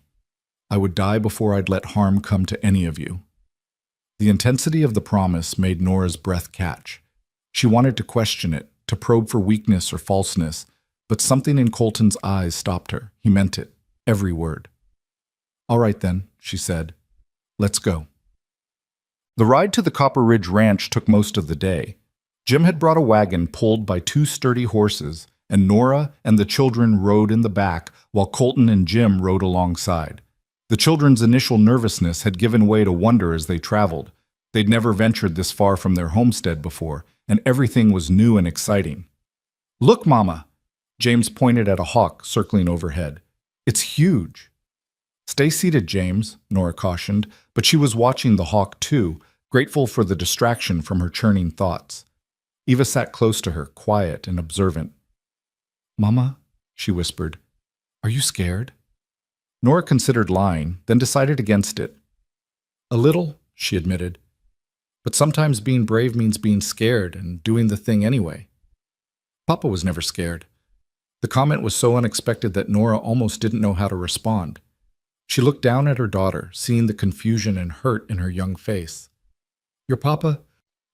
I would die before I'd let harm come to any of you. The intensity of the promise made Nora's breath catch. She wanted to question it, to probe for weakness or falseness, but something in Colton's eyes stopped her. He meant it, every word. All right then, she said. Let's go. The ride to the Copper Ridge Ranch took most of the day. Jim had brought a wagon pulled by 2 sturdy horses, and Nora and the children rode in the back while Colton and Jim rode alongside. The children's initial nervousness had given way to wonder as they traveled. They'd never ventured this far from their homestead before, and everything was new and exciting. Look, Mama! James pointed at a hawk circling overhead. It's huge. Stay seated, James, Nora cautioned, but she was watching the hawk too, grateful for the distraction from her churning thoughts. Eva sat close to her, quiet and observant. Mama, she whispered, Are you scared? Nora considered lying, then decided against it. A little, she admitted. But sometimes being brave means being scared and doing the thing anyway. Papa was never scared. The comment was so unexpected that Nora almost didn't know how to respond. She looked down at her daughter, seeing the confusion and hurt in her young face. Your papa?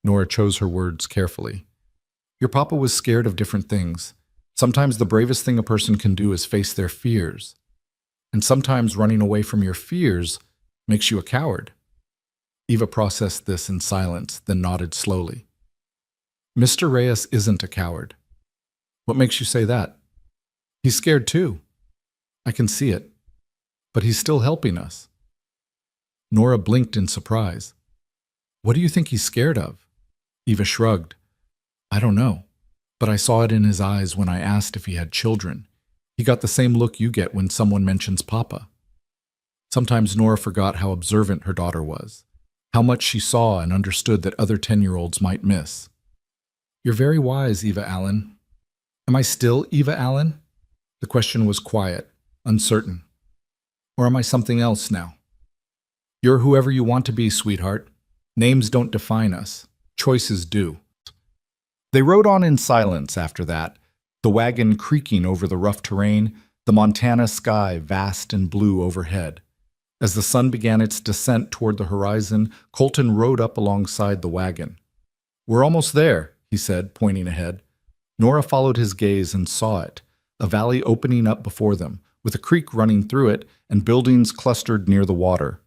Nora chose her words carefully. Your papa was scared of different things. Sometimes the bravest thing a person can do is face their fears. And sometimes running away from your fears makes you a coward. Eva processed this in silence, then nodded slowly. Mr. Reyes isn't a coward. What makes you say that? He's scared too. I can see it. But he's still helping us. Nora blinked in surprise. What do you think he's scared of? Eva shrugged. I don't know, but I saw it in his eyes when I asked if he had children. He got the same look you get when someone mentions Papa. Sometimes Nora forgot how observant her daughter was, how much she saw and understood that other 10-year-olds might miss. You're very wise, Eva Allen. Am I still Eva Allen? The question was quiet, uncertain. Or am I something else now? You're whoever you want to be, sweetheart. Names don't define us. Choices do. They rode on in silence after that, the wagon creaking over the rough terrain, the Montana sky vast and blue overhead. As the sun began its descent toward the horizon, Colton rode up alongside the wagon. We're almost there, he said, pointing ahead. Nora followed his gaze and saw it, a valley opening up before them, with a creek running through it and buildings clustered near the water.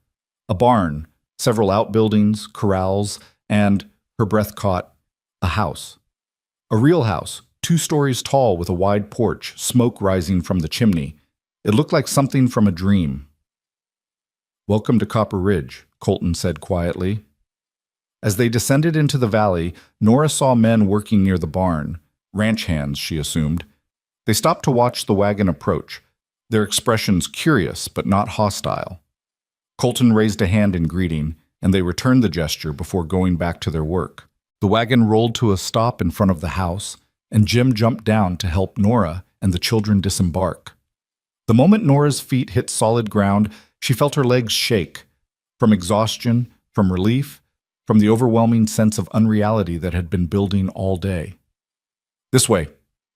A barn, several outbuildings, corrals, and, her breath caught, a house. A real house, 2 stories tall with a wide porch, smoke rising from the chimney. It looked like something from a dream. Welcome to Copper Ridge, Colton said quietly. As they descended into the valley, Nora saw men working near the barn, ranch hands, she assumed. They stopped to watch the wagon approach, their expressions curious but not hostile. Colton raised a hand in greeting, and they returned the gesture before going back to their work. The wagon rolled to a stop in front of the house, and Jim jumped down to help Nora and the children disembark. The moment Nora's feet hit solid ground, she felt her legs shake, from exhaustion, from relief, from the overwhelming sense of unreality that had been building all day. This way,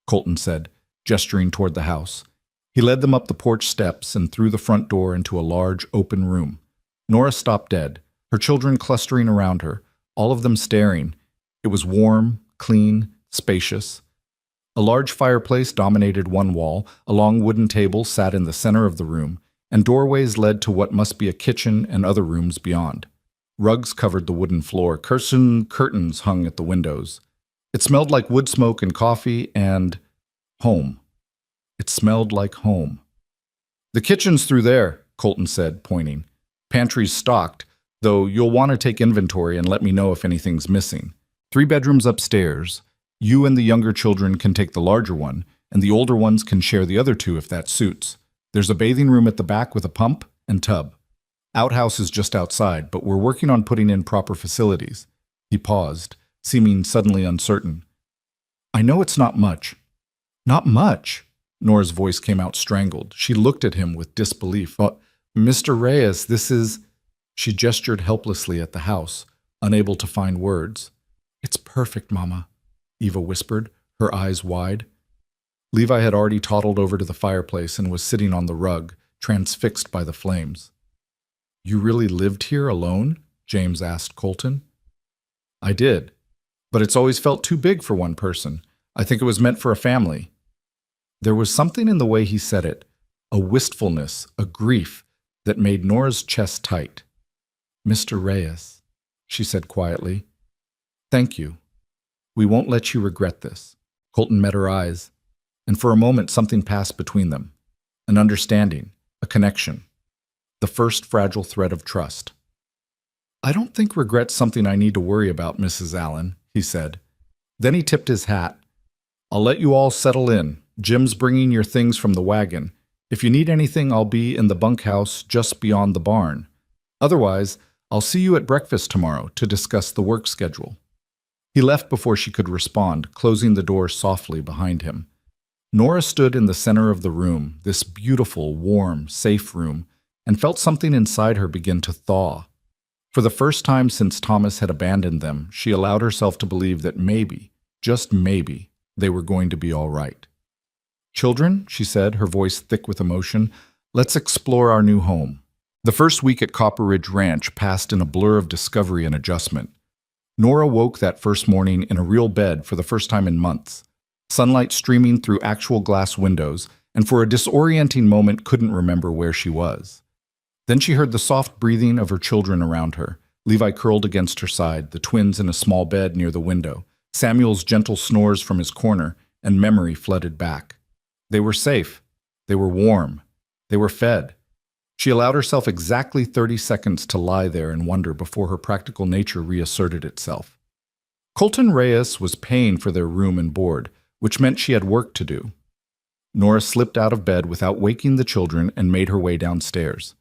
Colton said, gesturing toward the house. He led them up the porch steps and through the front door into a large, open room. Nora stopped dead, her children clustering around her, all of them staring. It was warm, clean, spacious. A large fireplace dominated one wall, a long wooden table sat in the center of the room, and doorways led to what must be a kitchen and other rooms beyond. Rugs covered the wooden floor, curtains hung at the windows. It smelled like wood smoke and coffee and home. It smelled like home. The kitchen's through there, Colton said, pointing. Pantry's stocked, though you'll want to take inventory and let me know if anything's missing. 3 bedrooms upstairs. You and the younger children can take the larger one, and the older ones can share the other 2 if that suits. There's a bathing room at the back with a pump and tub. Outhouse is just outside, but we're working on putting in proper facilities. He paused, seeming suddenly uncertain. I know it's not much. Not much? Nora's voice came out strangled. She looked at him with disbelief. But, Mr. Reyes, this is... She gestured helplessly at the house, unable to find words. It's perfect, Mama, Eva whispered, her eyes wide. Levi had already toddled over to the fireplace and was sitting on the rug, transfixed by the flames. You really lived here alone? James asked Colton. I did, but it's always felt too big for one person. I think it was meant for a family. There was something in the way he said it, a wistfulness, a grief, that made Nora's chest tight. Mr. Reyes, she said quietly. Thank you. We won't let you regret this. Colton met her eyes, and for a moment something passed between them. An understanding, a connection. The first fragile thread of trust. I don't think regret's something I need to worry about, Mrs. Allen, he said. Then he tipped his hat. I'll let you all settle in. Jim's bringing your things from the wagon. If you need anything, I'll be in the bunkhouse just beyond the barn. Otherwise, I'll see you at breakfast tomorrow to discuss the work schedule. He left before she could respond, closing the door softly behind him. Nora stood in the center of the room, this beautiful, warm, safe room, and felt something inside her begin to thaw. For the first time since Thomas had abandoned them, she allowed herself to believe that maybe, just maybe, they were going to be all right. "Children," she said, her voice thick with emotion, "let's explore our new home." The first week at Copper Ridge Ranch passed in a blur of discovery and adjustment. Nora woke that first morning in a real bed for the first time in months, sunlight streaming through actual glass windows, and for a disorienting moment couldn't remember where she was. Then she heard the soft breathing of her children around her, Levi curled against her side, the twins in a small bed near the window, Samuel's gentle snores from his corner, and memory flooded back. They were safe. They were warm. They were fed. She allowed herself exactly 30 seconds to lie there and wonder before her practical nature reasserted itself. Colton Reyes was paying for their room and board, which meant she had work to do. Nora slipped out of bed without waking the children and made her way downstairs.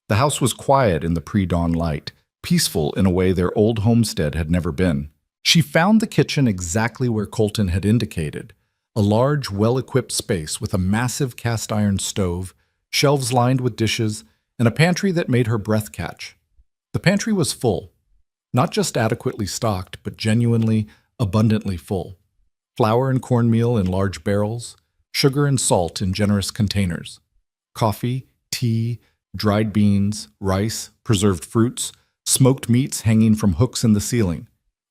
The house was quiet in the pre-dawn light, peaceful in a way their old homestead had never been. She found the kitchen exactly where Colton had indicated, a large, well-equipped space with a massive cast-iron stove, shelves lined with dishes, and a pantry that made her breath catch. The pantry was full, not just adequately stocked, but genuinely, abundantly full. Flour and cornmeal in large barrels, sugar and salt in generous containers, coffee, tea, dried beans, rice, preserved fruits, smoked meats hanging from hooks in the ceiling,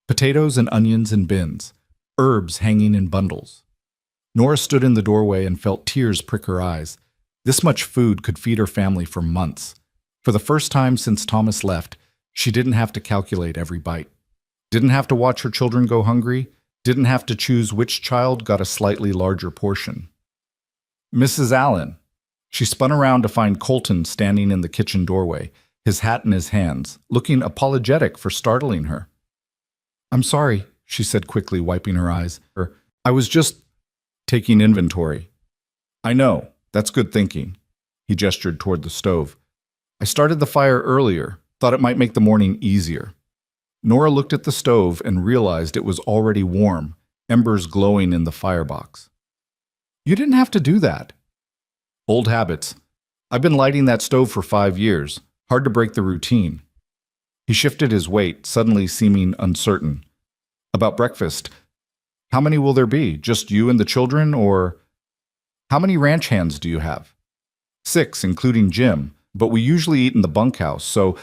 potatoes and onions in bins, herbs hanging in bundles. Nora stood in the doorway and felt tears prick her eyes. This much food could feed her family for months. For the first time since Thomas left, she didn't have to calculate every bite. Didn't have to watch her children go hungry, didn't have to choose which child got a slightly larger portion. "Mrs. Allen." She spun around to find Colton standing in the kitchen doorway, his hat in his hands, looking apologetic for startling her. "I'm sorry," she said quickly, wiping her eyes. "I was just taking inventory." "I know. That's good thinking." He gestured toward the stove. "I started the fire earlier, thought it might make the morning easier." Nora looked at the stove and realized it was already warm, embers glowing in the firebox. "You didn't have to do that." "Old habits. I've been lighting that stove for 5 years. Hard to break the routine." He shifted his weight, suddenly seeming uncertain. "About breakfast. How many will there be? Just you and the children, or how many ranch hands do you have?" "6, including Jim, but we usually eat in the bunkhouse, so—"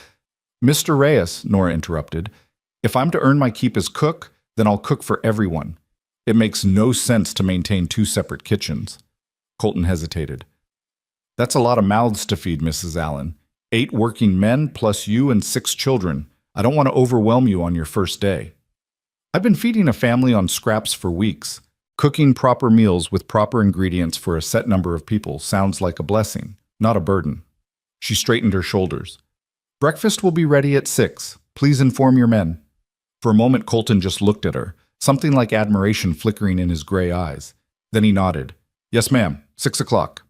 "Mr. Reyes," Nora interrupted, "if I'm to earn my keep as cook, then I'll cook for everyone. It makes no sense to maintain 2 separate kitchens." Colton hesitated. "That's a lot of mouths to feed, Mrs. Allen. 8 working men plus you and 6 children. I don't want to overwhelm you on your first day." "I've been feeding a family on scraps for weeks. Cooking proper meals with proper ingredients for a set number of people sounds like a blessing, not a burden." She straightened her shoulders. "Breakfast will be ready at 6. Please inform your men." For a moment, Colton just looked at her, something like admiration flickering in his gray eyes. Then he nodded. "Yes, ma'am. 6 o'clock."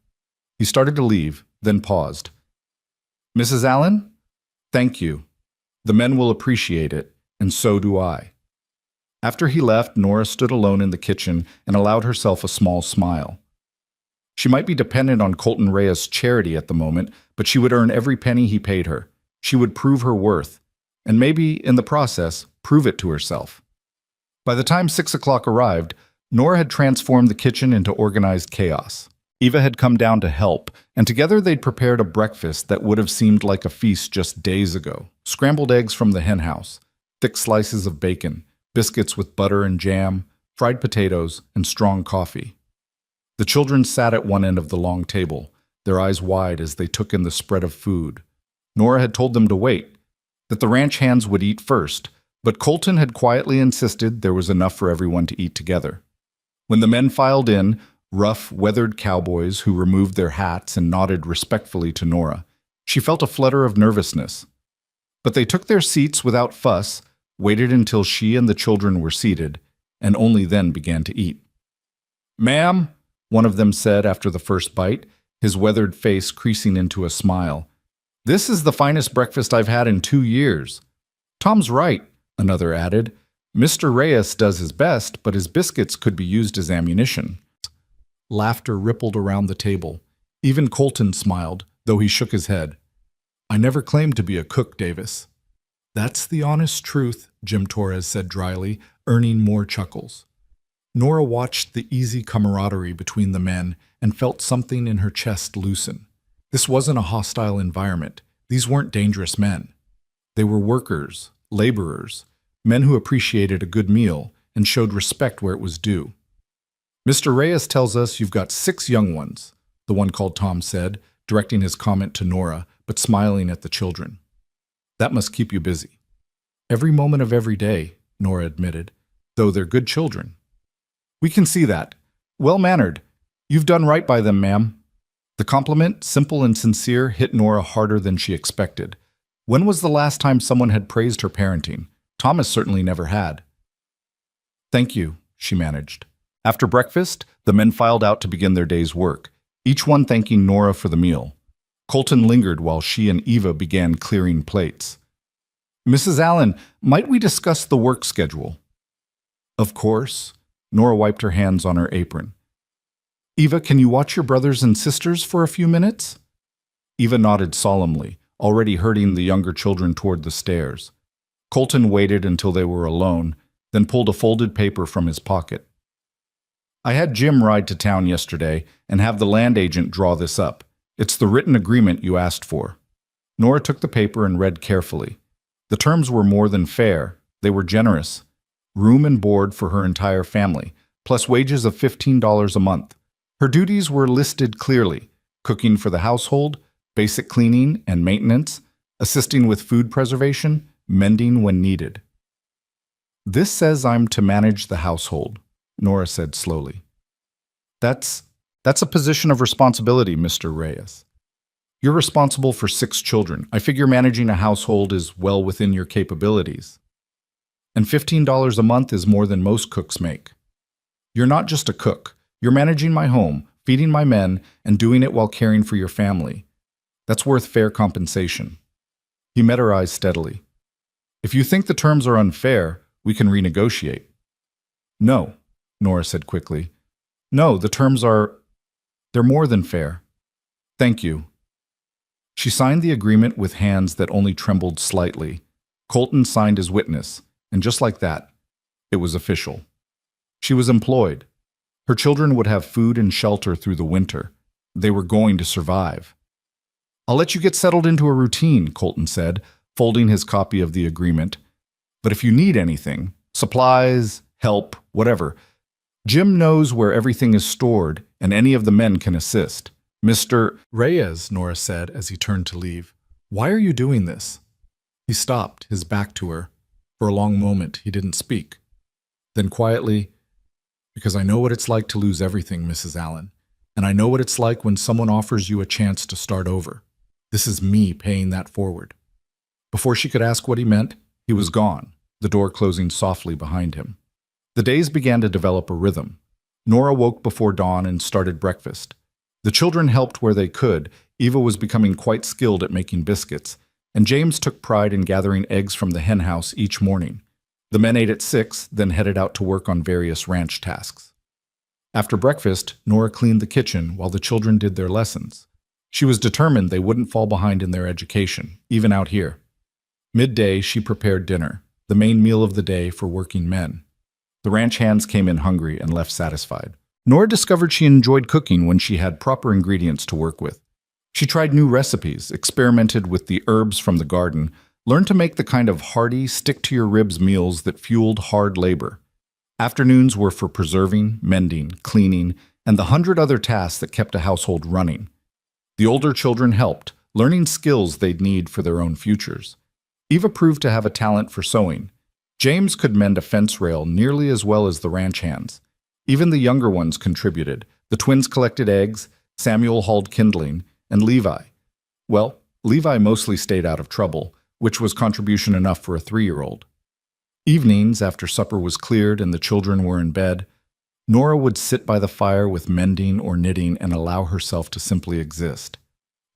He started to leave, then paused. "Mrs. Allen? Thank you. The men will appreciate it, and so do I." After he left, Nora stood alone in the kitchen and allowed herself a small smile. She might be dependent on Colton Reyes' charity at the moment, but she would earn every penny he paid her. She would prove her worth, and maybe, in the process, prove it to herself. By the time 6 o'clock arrived, Nora had transformed the kitchen into organized chaos. Eva had come down to help, and together they'd prepared a breakfast that would have seemed like a feast just days ago. Scrambled eggs from the henhouse, thick slices of bacon, biscuits with butter and jam, fried potatoes, and strong coffee. The children sat at one end of the long table, their eyes wide as they took in the spread of food. Nora had told them to wait, that the ranch hands would eat first, but Colton had quietly insisted there was enough for everyone to eat together. When the men filed in, rough, weathered cowboys who removed their hats and nodded respectfully to Nora, she felt a flutter of nervousness. But they took their seats without fuss, waited until she and the children were seated, and only then began to eat. "Ma'am," one of them said after the first bite, his weathered face creasing into a smile, "this is the finest breakfast I've had in 2 years." "Tom's right," another added. "Mr. Reyes does his best, but his biscuits could be used as ammunition." Laughter rippled around the table. Even Colton smiled, though he shook his head. "I never claimed to be a cook, Davis." "That's the honest truth," Jim Torres said dryly, earning more chuckles. Nora watched the easy camaraderie between the men and felt something in her chest loosen. This wasn't a hostile environment. These weren't dangerous men. They were workers, laborers, men who appreciated a good meal and showed respect where it was due. "Mr. Reyes tells us you've got 6 young ones," the one called Tom said, directing his comment to Nora, but smiling at the children. "That must keep you busy." "Every moment of every day," Nora admitted, "though they're good children." "We can see that. Well-mannered. You've done right by them, ma'am." The compliment, simple and sincere, hit Nora harder than she expected. When was the last time someone had praised her parenting? Thomas certainly never had. "Thank you," she managed. After breakfast, the men filed out to begin their day's work, each one thanking Nora for the meal. Colton lingered while she and Eva began clearing plates. "Mrs. Allen, might we discuss the work schedule?" "Of course." Nora wiped her hands on her apron. "Eva, can you watch your brothers and sisters for a few minutes?" Eva nodded solemnly, already herding the younger children toward the stairs. Colton waited until they were alone, then pulled a folded paper from his pocket. "I had Jim ride to town yesterday and have the land agent draw this up. It's the written agreement you asked for." Nora took the paper and read carefully. The terms were more than fair. They were generous. Room and board for her entire family, plus wages of $15 a month. Her duties were listed clearly: cooking for the household, basic cleaning and maintenance, assisting with food preservation, mending when needed. "This says I'm to manage the household," Nora said slowly. That's a position of responsibility, Mr. Reyes. You're responsible for 6 children. I figure managing a household is well within your capabilities. And $15 a month is more than most cooks make. You're not just a cook. You're managing my home, feeding my men, and doing it while caring for your family. That's worth fair compensation. He met her eyes steadily. "If you think the terms are unfair, we can renegotiate." "No," Nora said quickly. "No, the terms they're more than fair. Thank you." She signed the agreement with hands that only trembled slightly. Colton signed as witness, and just like that, it was official. She was employed. Her children would have food and shelter through the winter. They were going to survive. "I'll let you get settled into a routine," Colton said, folding his copy of the agreement. "But if you need anything, supplies, help, whatever, Jim knows where everything is stored, and any of the men can assist." "Mr. Reyes," Nora said as he turned to leave, "why are you doing this?" He stopped, his back to her. For a long moment, he didn't speak. Then quietly, "Because I know what it's like to lose everything, Mrs. Allen, and I know what it's like when someone offers you a chance to start over. This is me paying that forward." Before she could ask what he meant, he was gone, the door closing softly behind him. The days began to develop a rhythm. Nora woke before dawn and started breakfast. The children helped where they could. Eva was becoming quite skilled at making biscuits, and James took pride in gathering eggs from the hen house each morning. The men ate at 6, then headed out to work on various ranch tasks. After breakfast, Nora cleaned the kitchen while the children did their lessons. She was determined they wouldn't fall behind in their education, even out here. Midday, she prepared dinner, the main meal of the day for working men. The ranch hands came in hungry and left satisfied. Nora discovered she enjoyed cooking when she had proper ingredients to work with. She tried new recipes, experimented with the herbs from the garden, learned to make the kind of hearty, stick-to-your-ribs meals that fueled hard labor. Afternoons were for preserving, mending, cleaning, and the 100 other tasks that kept a household running. The older children helped, learning skills they'd need for their own futures. Eva proved to have a talent for sewing. James could mend a fence rail nearly as well as the ranch hands. Even the younger ones contributed. The twins collected eggs, Samuel hauled kindling, and Levi. Well, Levi mostly stayed out of trouble, which was contribution enough for a 3-year-old. Evenings, after supper was cleared and the children were in bed, Nora would sit by the fire with mending or knitting and allow herself to simply exist.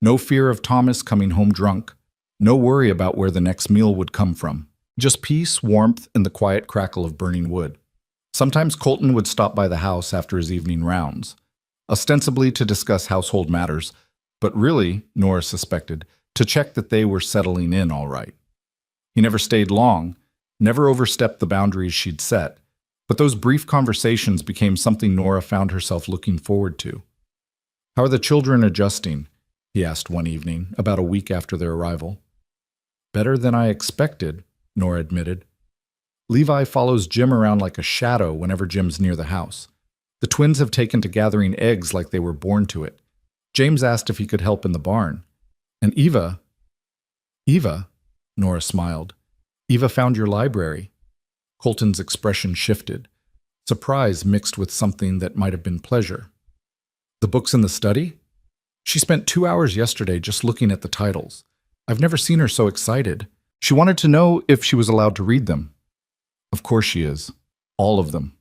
No fear of Thomas coming home drunk. No worry about where the next meal would come from. Just peace, warmth, and the quiet crackle of burning wood. Sometimes Colton would stop by the house after his evening rounds. ostensibly to discuss household matters, but really, Nora suspected, to check that they were settling in all right. He never stayed long, never overstepped the boundaries she'd set, but those brief conversations became something Nora found herself looking forward to. "How are the children adjusting?" he asked one evening, about a week after their arrival. "Better than I expected," Nora admitted. "Levi follows Jim around like a shadow whenever Jim's near the house. The twins have taken to gathering eggs like they were born to it. James asked if he could help in the barn. And Eva, Nora smiled. "Eva found your library." Colton's expression shifted, surprise mixed with something that might have been pleasure. "The books in the study? She spent 2 hours yesterday just looking at the titles. I've never seen her so excited. She wanted to know if she was allowed to read them." "Of course she is. All of them."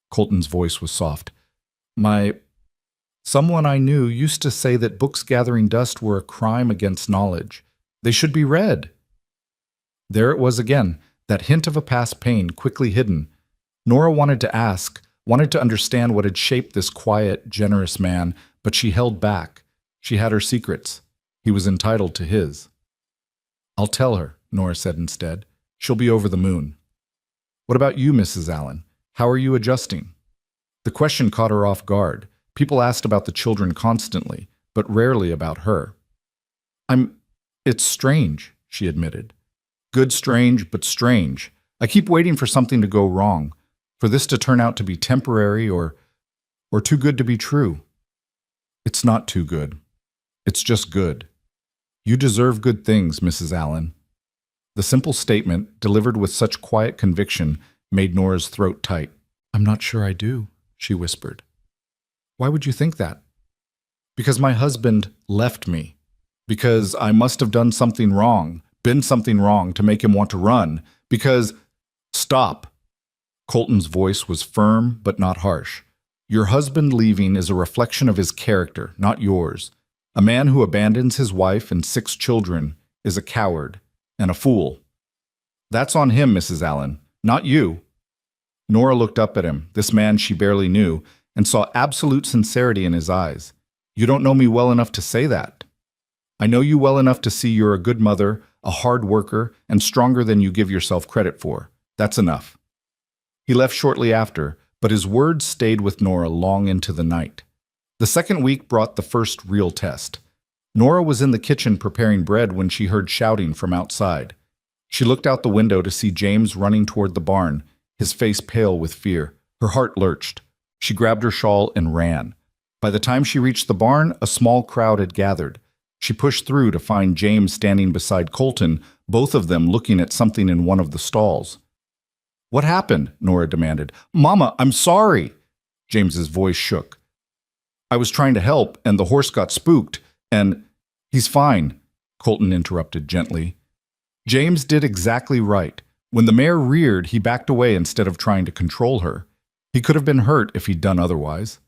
Colton's voice was soft. Someone I knew used to say that books gathering dust were a crime against knowledge. They should be read." There it was again, that hint of a past pain quickly hidden. Nora wanted to ask, wanted to understand what had shaped this quiet, generous man, but she held back. She had her secrets. He was entitled to his. "I'll tell her," Nora said instead. "She'll be over the moon." "What about you, Mrs. Allen? How are you adjusting?" The question caught her off guard. People asked about the children constantly, but rarely about her. It's strange," she admitted. "Good strange, but strange. I keep waiting for something to go wrong, for this to turn out to be temporary or too good to be true." "It's not too good. It's just good. You deserve good things, Mrs. Allen." The simple statement, delivered with such quiet conviction, made Nora's throat tight. "I'm not sure I do," she whispered. "Why would you think that?" "Because my husband left me. Because I must have done something wrong, been something wrong to make him want to run. Because—" "Stop." Colton's voice was firm but not harsh. "Your husband leaving is a reflection of his character, not yours. A man who abandons his wife and 6 children is a coward and a fool. That's on him, Mrs. Allen, not you." Nora looked up at him, this man she barely knew, and saw absolute sincerity in his eyes. "You don't know me well enough to say that. I know you well enough to see you're a good mother, a hard worker, and stronger than you give yourself credit for. That's enough." He left shortly after, but his words stayed with Nora long into the night. The second week brought the first real test. Nora was in the kitchen preparing bread when she heard shouting from outside. She looked out the window to see James running toward the barn, his face pale with fear. Her heart lurched. She grabbed her shawl and ran. By the time she reached the barn, a small crowd had gathered. She pushed through to find James standing beside Colton, both of them looking at something in one of the stalls. "What happened?" Nora demanded. "Mama, I'm sorry." James's voice shook. "I was trying to help, and the horse got spooked, and—" "He's fine," Colton interrupted gently. James did exactly right. When the mare reared, he backed away instead of trying to control her. He could have been hurt if he'd done otherwise.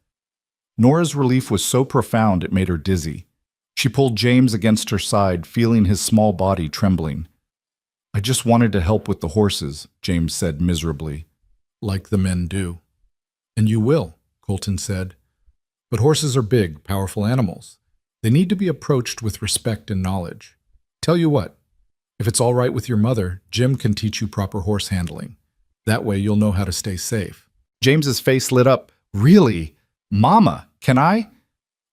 Nora's relief was so profound it made her dizzy. She pulled James against her side, feeling his small body trembling. "I just wanted to help with the horses," James said miserably. "Like the men do." "And you will," Colton said. "But horses are big, powerful animals. They need to be approached with respect and knowledge. Tell you what, if it's all right with your mother, Jim can teach you proper horse handling. That way you'll know how to stay safe." James's face lit up. "Really? Mama, can I?"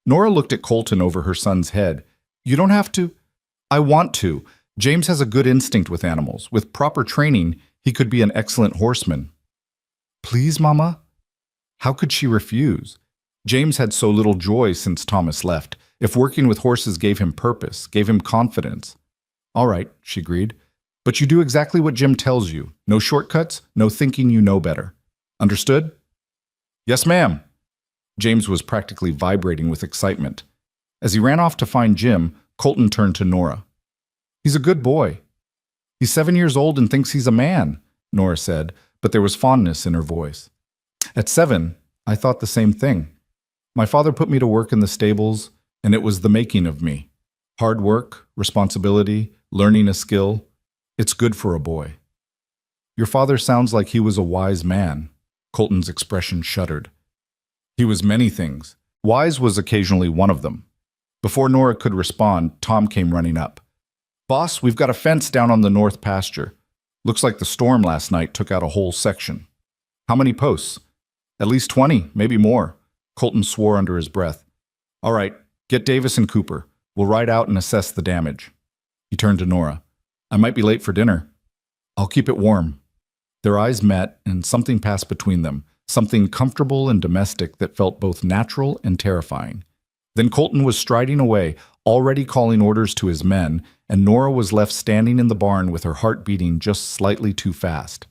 Nora looked at Colton over her son's head. "You don't have to." "I want to. James has a good instinct with animals. With proper training, he could be an excellent horseman." "Please, Mama?" How could she refuse? James had so little joy since Thomas left. If working with horses gave him purpose, gave him confidence. "All right," she agreed. "But you do exactly what Jim tells you. No shortcuts, no thinking you know better. Understood?" "Yes, ma'am." James was practically vibrating with excitement. As he ran off to find Jim, Colton turned to Nora. "He's a good boy." "He's 7 years old and thinks he's a man," Nora said, but there was fondness in her voice. "At 7, I thought the same thing. My father put me to work in the stables, and it was the making of me. Hard work, responsibility, learning a skill. It's good for a boy." "Your father sounds like he was a wise man." Colton's expression shuddered. "He was many things, Wise was occasionally one of them. Before Nora could respond, Tom came running up. Boss, we've got a fence down on the north pasture. Looks like the storm last night took out a whole section. How many posts? At least 20, maybe more. Colton swore under his breath. All right, get Davis and Cooper. We'll ride out and assess the damage. He turned to Nora. I might be late for dinner. I'll keep it warm. Their eyes met, and something passed between them, something comfortable and domestic that felt both natural and terrifying. Then Colton was striding away, already calling orders to his men, and Nora was left standing in the barn with her heart beating just slightly too fast.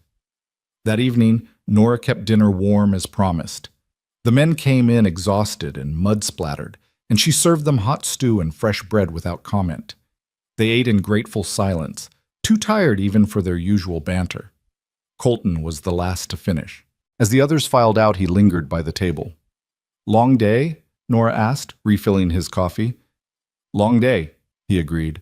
That evening, Nora kept dinner warm as promised. The men came in exhausted and mud-splattered, and she served them hot stew and fresh bread without comment. They ate in grateful silence, too tired even for their usual banter. Colton was the last to finish. As the others filed out, he lingered by the table. Long day? Nora asked, refilling his coffee. Long day, he agreed.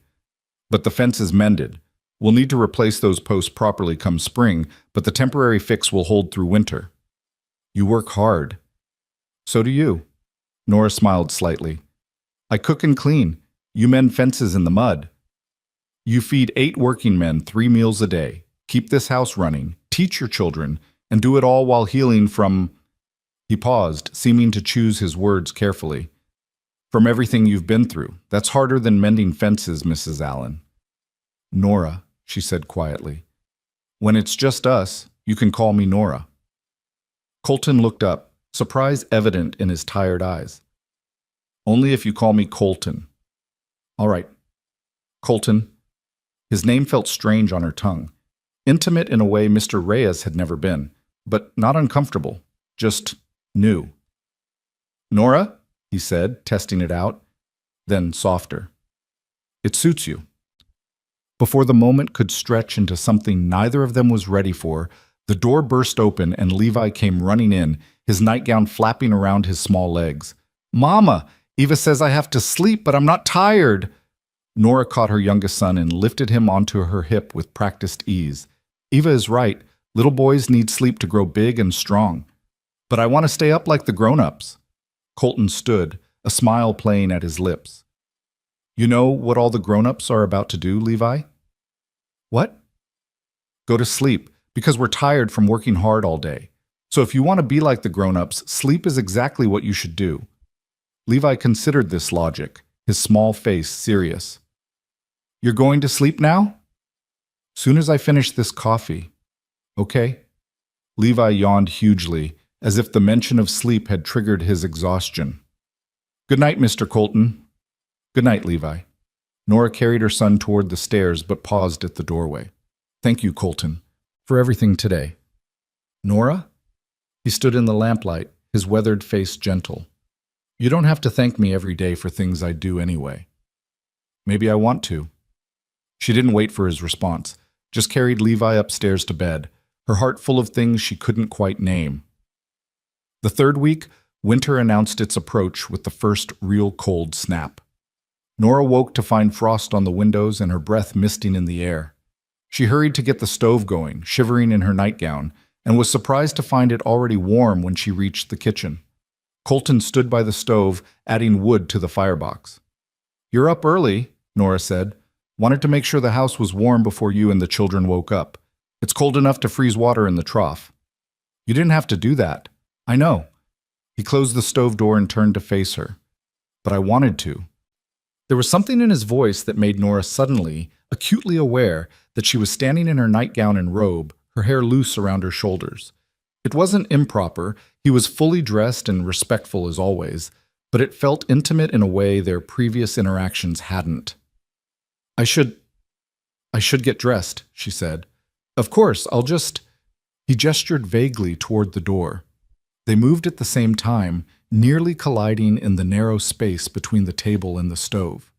But the fence is mended. We'll need to replace those posts properly come spring, but the temporary fix will hold through winter. You work hard. So do you. Nora smiled slightly. I cook and clean. You mend fences in the mud. You feed 8 working men 3 meals a day, keep this house running, teach your children, and do it all while healing from... He paused, seeming to choose his words carefully. From everything you've been through. That's harder than mending fences, Mrs. Allen. Nora, she said quietly. When it's just us, you can call me Nora. Colton looked up, surprise evident in his tired eyes. Only if you call me Colton. All right. Colton. His name felt strange on her tongue. Intimate in a way Mr. Reyes had never been, but not uncomfortable, just new. Nora, he said, testing it out, then softer. It suits you. Before the moment could stretch into something neither of them was ready for, the door burst open and Levi came running in, his nightgown flapping around his small legs. Mama, Eva says I have to sleep, but I'm not tired. Nora caught her youngest son and lifted him onto her hip with practiced ease. Eva is right. Little boys need sleep to grow big and strong. But I want to stay up like the grown-ups. Colton stood, a smile playing at his lips. You know what all the grown-ups are about to do, Levi? What? Go to sleep, because we're tired from working hard all day. So if you want to be like the grown-ups, sleep is exactly what you should do. Levi considered this logic, his small face serious. You're going to sleep now? Soon as I finish this coffee. Okay. Levi yawned hugely, as if the mention of sleep had triggered his exhaustion. Good night, Mr. Colton. Good night, Levi. Nora carried her son toward the stairs but paused at the doorway. Thank you, Colton, for everything today. Nora? He stood in the lamplight, his weathered face gentle. You don't have to thank me every day for things I do anyway. Maybe I want to. She didn't wait for his response, just carried Levi upstairs to bed, her heart full of things she couldn't quite name. The third week, winter announced its approach with the first real cold snap. Nora woke to find frost on the windows and her breath misting in the air. She hurried to get the stove going, shivering in her nightgown, and was surprised to find it already warm when she reached the kitchen. Colton stood by the stove, adding wood to the firebox. You're up early, Nora said. Wanted to make sure the house was warm before you and the children woke up. It's cold enough to freeze water in the trough. You didn't have to do that. I know. He closed the stove door and turned to face her. But I wanted to. There was something in his voice that made Nora suddenly, acutely aware that she was standing in her nightgown and robe, her hair loose around her shoulders. It wasn't improper, he was fully dressed and respectful as always, but it felt intimate in a way their previous interactions hadn't. I should get dressed, she said. Of course, He gestured vaguely toward the door. They moved at the same time, nearly colliding in the narrow space between the table and the stove.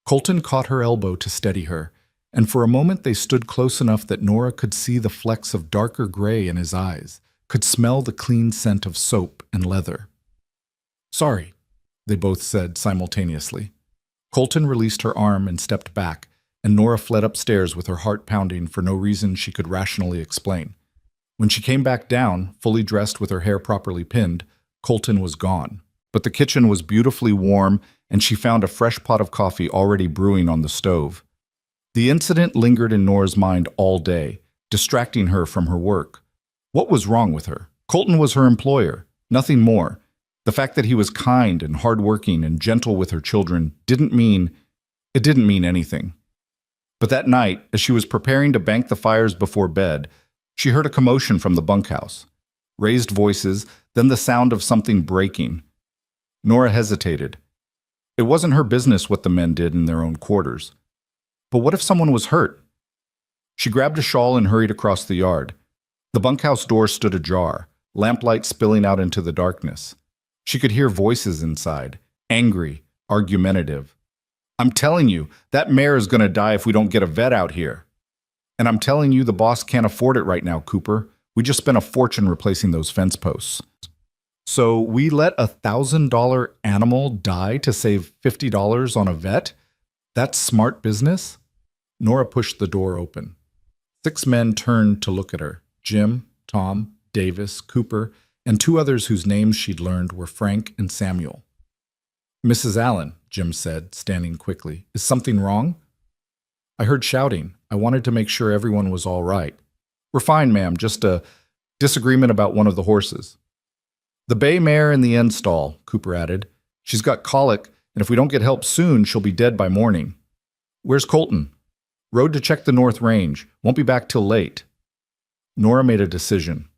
Colton caught her elbow to steady her, and for a moment they stood close enough that Nora could see the flecks of darker gray in his eyes, could smell the clean scent of soap and leather. Sorry, they both said simultaneously. Colton released her arm and stepped back, and Nora fled upstairs with her heart pounding for no reason she could rationally explain. When she came back down, fully dressed with her hair properly pinned, Colton was gone. but the kitchen was beautifully warm and she found a fresh pot of coffee already brewing on the stove. The incident lingered in Nora's mind all day, distracting her from her work. What was wrong with her? Colton was her employer, nothing more. The fact that he was kind and hardworking and gentle with her children didn't mean anything. But that night, as she was preparing to bank the fires before bed, she heard a commotion from the bunkhouse. Raised voices, then the sound of something breaking. Nora hesitated. It wasn't her business what the men did in their own quarters. But what if someone was hurt? She grabbed a shawl and hurried across the yard. The bunkhouse door stood ajar, lamplight spilling out into the darkness. She could hear voices inside, angry, argumentative. I'm telling you, that mare is going to die if we don't get a vet out here. And I'm telling you, the boss can't afford it right now, Cooper. We just spent a fortune replacing those fence posts. So we let a $1,000 animal die to save $50 on a vet? That's smart business? Nora pushed the door open. 6 men turned to look at her. Jim, Tom, Davis, Cooper, and 2 others whose names she'd learned were Frank and Samuel. Mrs. Allen, Jim said, standing quickly, is something wrong? I heard shouting. I wanted to make sure everyone was all right. We're fine, ma'am, just a disagreement about one of the horses. The bay mare in the end stall, Cooper added. She's got colic, and if we don't get help soon, she'll be dead by morning. Where's Colton? Rode to check the North Range. Won't be back till late. Nora made a decision.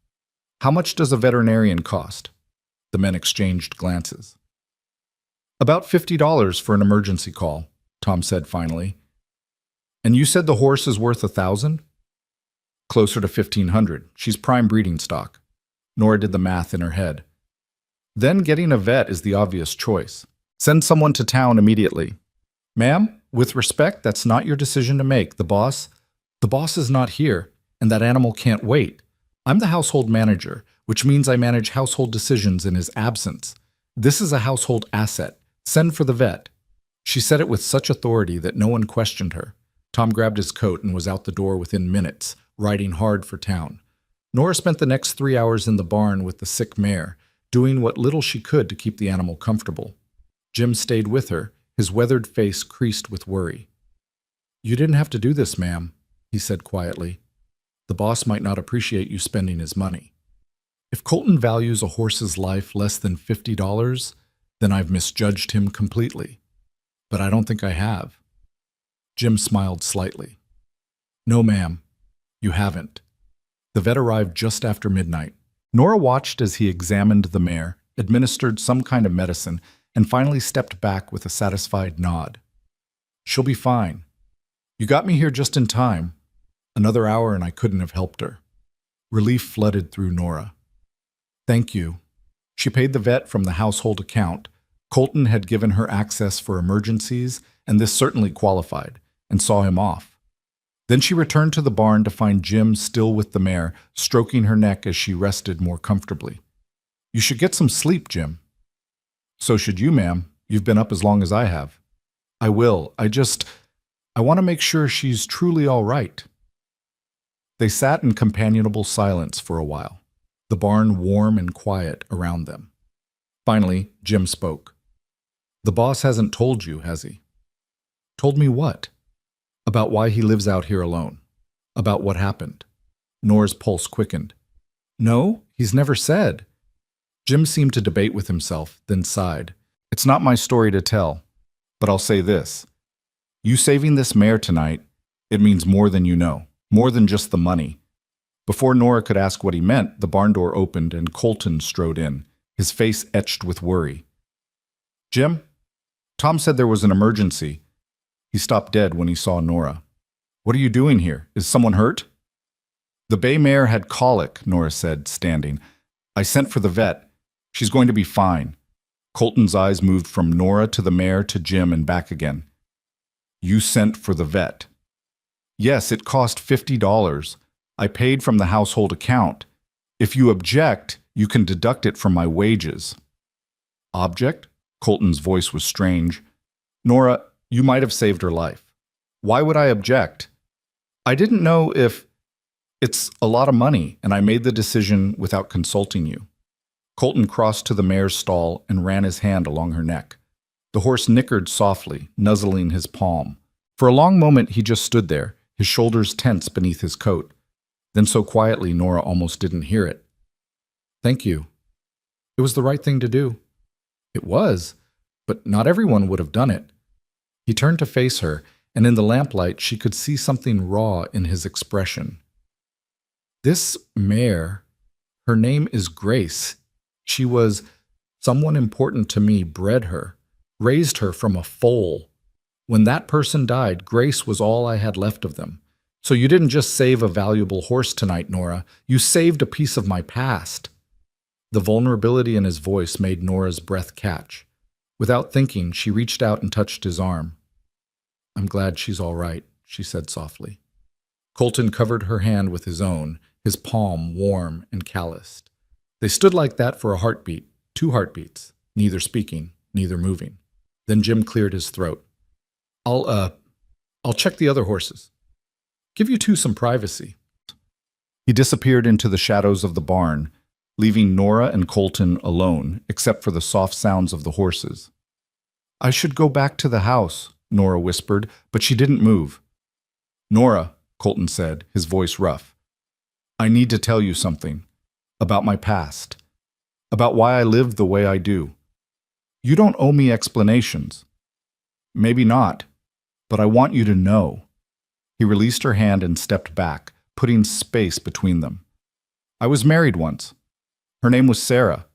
How much does a veterinarian cost? The men exchanged glances. About $50 for an emergency call, Tom said finally. And you said the horse is worth $1,000? Closer to $1,500. She's prime breeding stock. Nora did the math in her head. Then getting a vet is the obvious choice. Send someone to town immediately. Ma'am, with respect, that's not your decision to make. The boss is not here, and that animal can't wait. I'm the household manager, which means I manage household decisions in his absence. This is a household asset. Send for the vet. She said it with such authority that no one questioned her. Tom grabbed his coat and was out the door within minutes, riding hard for town. Nora spent the next 3 hours in the barn with the sick mare, doing what little she could to keep the animal comfortable. Jim stayed with her, his weathered face creased with worry. You didn't have to do this, ma'am, he said quietly. The boss might not appreciate you spending his money. If Colton values a horse's life less than $50, then I've misjudged him completely. But I don't think I have. Jim smiled slightly. No, ma'am, you haven't. The vet arrived just after midnight. Nora watched as he examined the mare, administered some kind of medicine, and finally stepped back with a satisfied nod. She'll be fine. You got me here just in time. Another hour and I couldn't have helped her. Relief flooded through Nora. Thank you. She paid the vet from the household account. Colton had given her access for emergencies, and this certainly qualified, and saw him off. Then she returned to the barn to find Jim still with the mare, stroking her neck as she rested more comfortably. You should get some sleep, Jim. So should you, ma'am. You've been up as long as I have. I will. I want to make sure she's truly all right. They sat in companionable silence for a while, the barn warm and quiet around them. Finally, Jim spoke. The boss hasn't told you, has he? Told me what? About why he lives out here alone. About what happened. Nora's pulse quickened. No, he's never said. Jim seemed to debate with himself, then sighed. It's not my story to tell, but I'll say this. You saving this mare tonight, it means more than you know, more than just the money. Before Nora could ask what he meant, the barn door opened and Colton strode in, his face etched with worry. Jim, Tom said there was an emergency. He stopped dead when he saw Nora. What are you doing here? Is someone hurt? The bay mare had colic, Nora said, standing. I sent for the vet. She's going to be fine. Colton's eyes moved from Nora to the mare to Jim and back again. You sent for the vet. Yes, it cost $50. I paid from the household account. If you object, you can deduct it from my wages. Object? Colton's voice was strange. Nora, you might have saved her life. Why would I object? I didn't know if... It's a lot of money, and I made the decision without consulting you. Colton crossed to the mare's stall and ran his hand along her neck. The horse nickered softly, nuzzling his palm. For a long moment he just stood there, his shoulders tense beneath his coat. Then so quietly Nora almost didn't hear it. "Thank you." It was the right thing to do. It was, but not everyone would have done it. He turned to face her, and in the lamplight she could see something raw in his expression. This mare, her name is Grace. She was someone important to me, bred her, raised her from a foal. When that person died, Grace was all I had left of them. So you didn't just save a valuable horse tonight, Nora. You saved a piece of my past. The vulnerability in his voice made Nora's breath catch. Without thinking, she reached out and touched his arm. "I'm glad she's all right," she said softly. Colton covered her hand with his own, his palm warm and calloused. They stood like that for a heartbeat, 2 heartbeats, neither speaking, neither moving. Then Jim cleared his throat. I'll check the other horses. Give you two some privacy." He disappeared into the shadows of the barn, leaving Nora and Colton alone, except for the soft sounds of the horses. "I should go back to the house," Nora whispered, but she didn't move. "Nora," Colton said, his voice rough, "I need to tell you something. About my past. About why I lived the way I do. You don't owe me explanations. Maybe not, but I want you to know." He released her hand and stepped back, putting space between them. "I was married once. Her name was Sarah.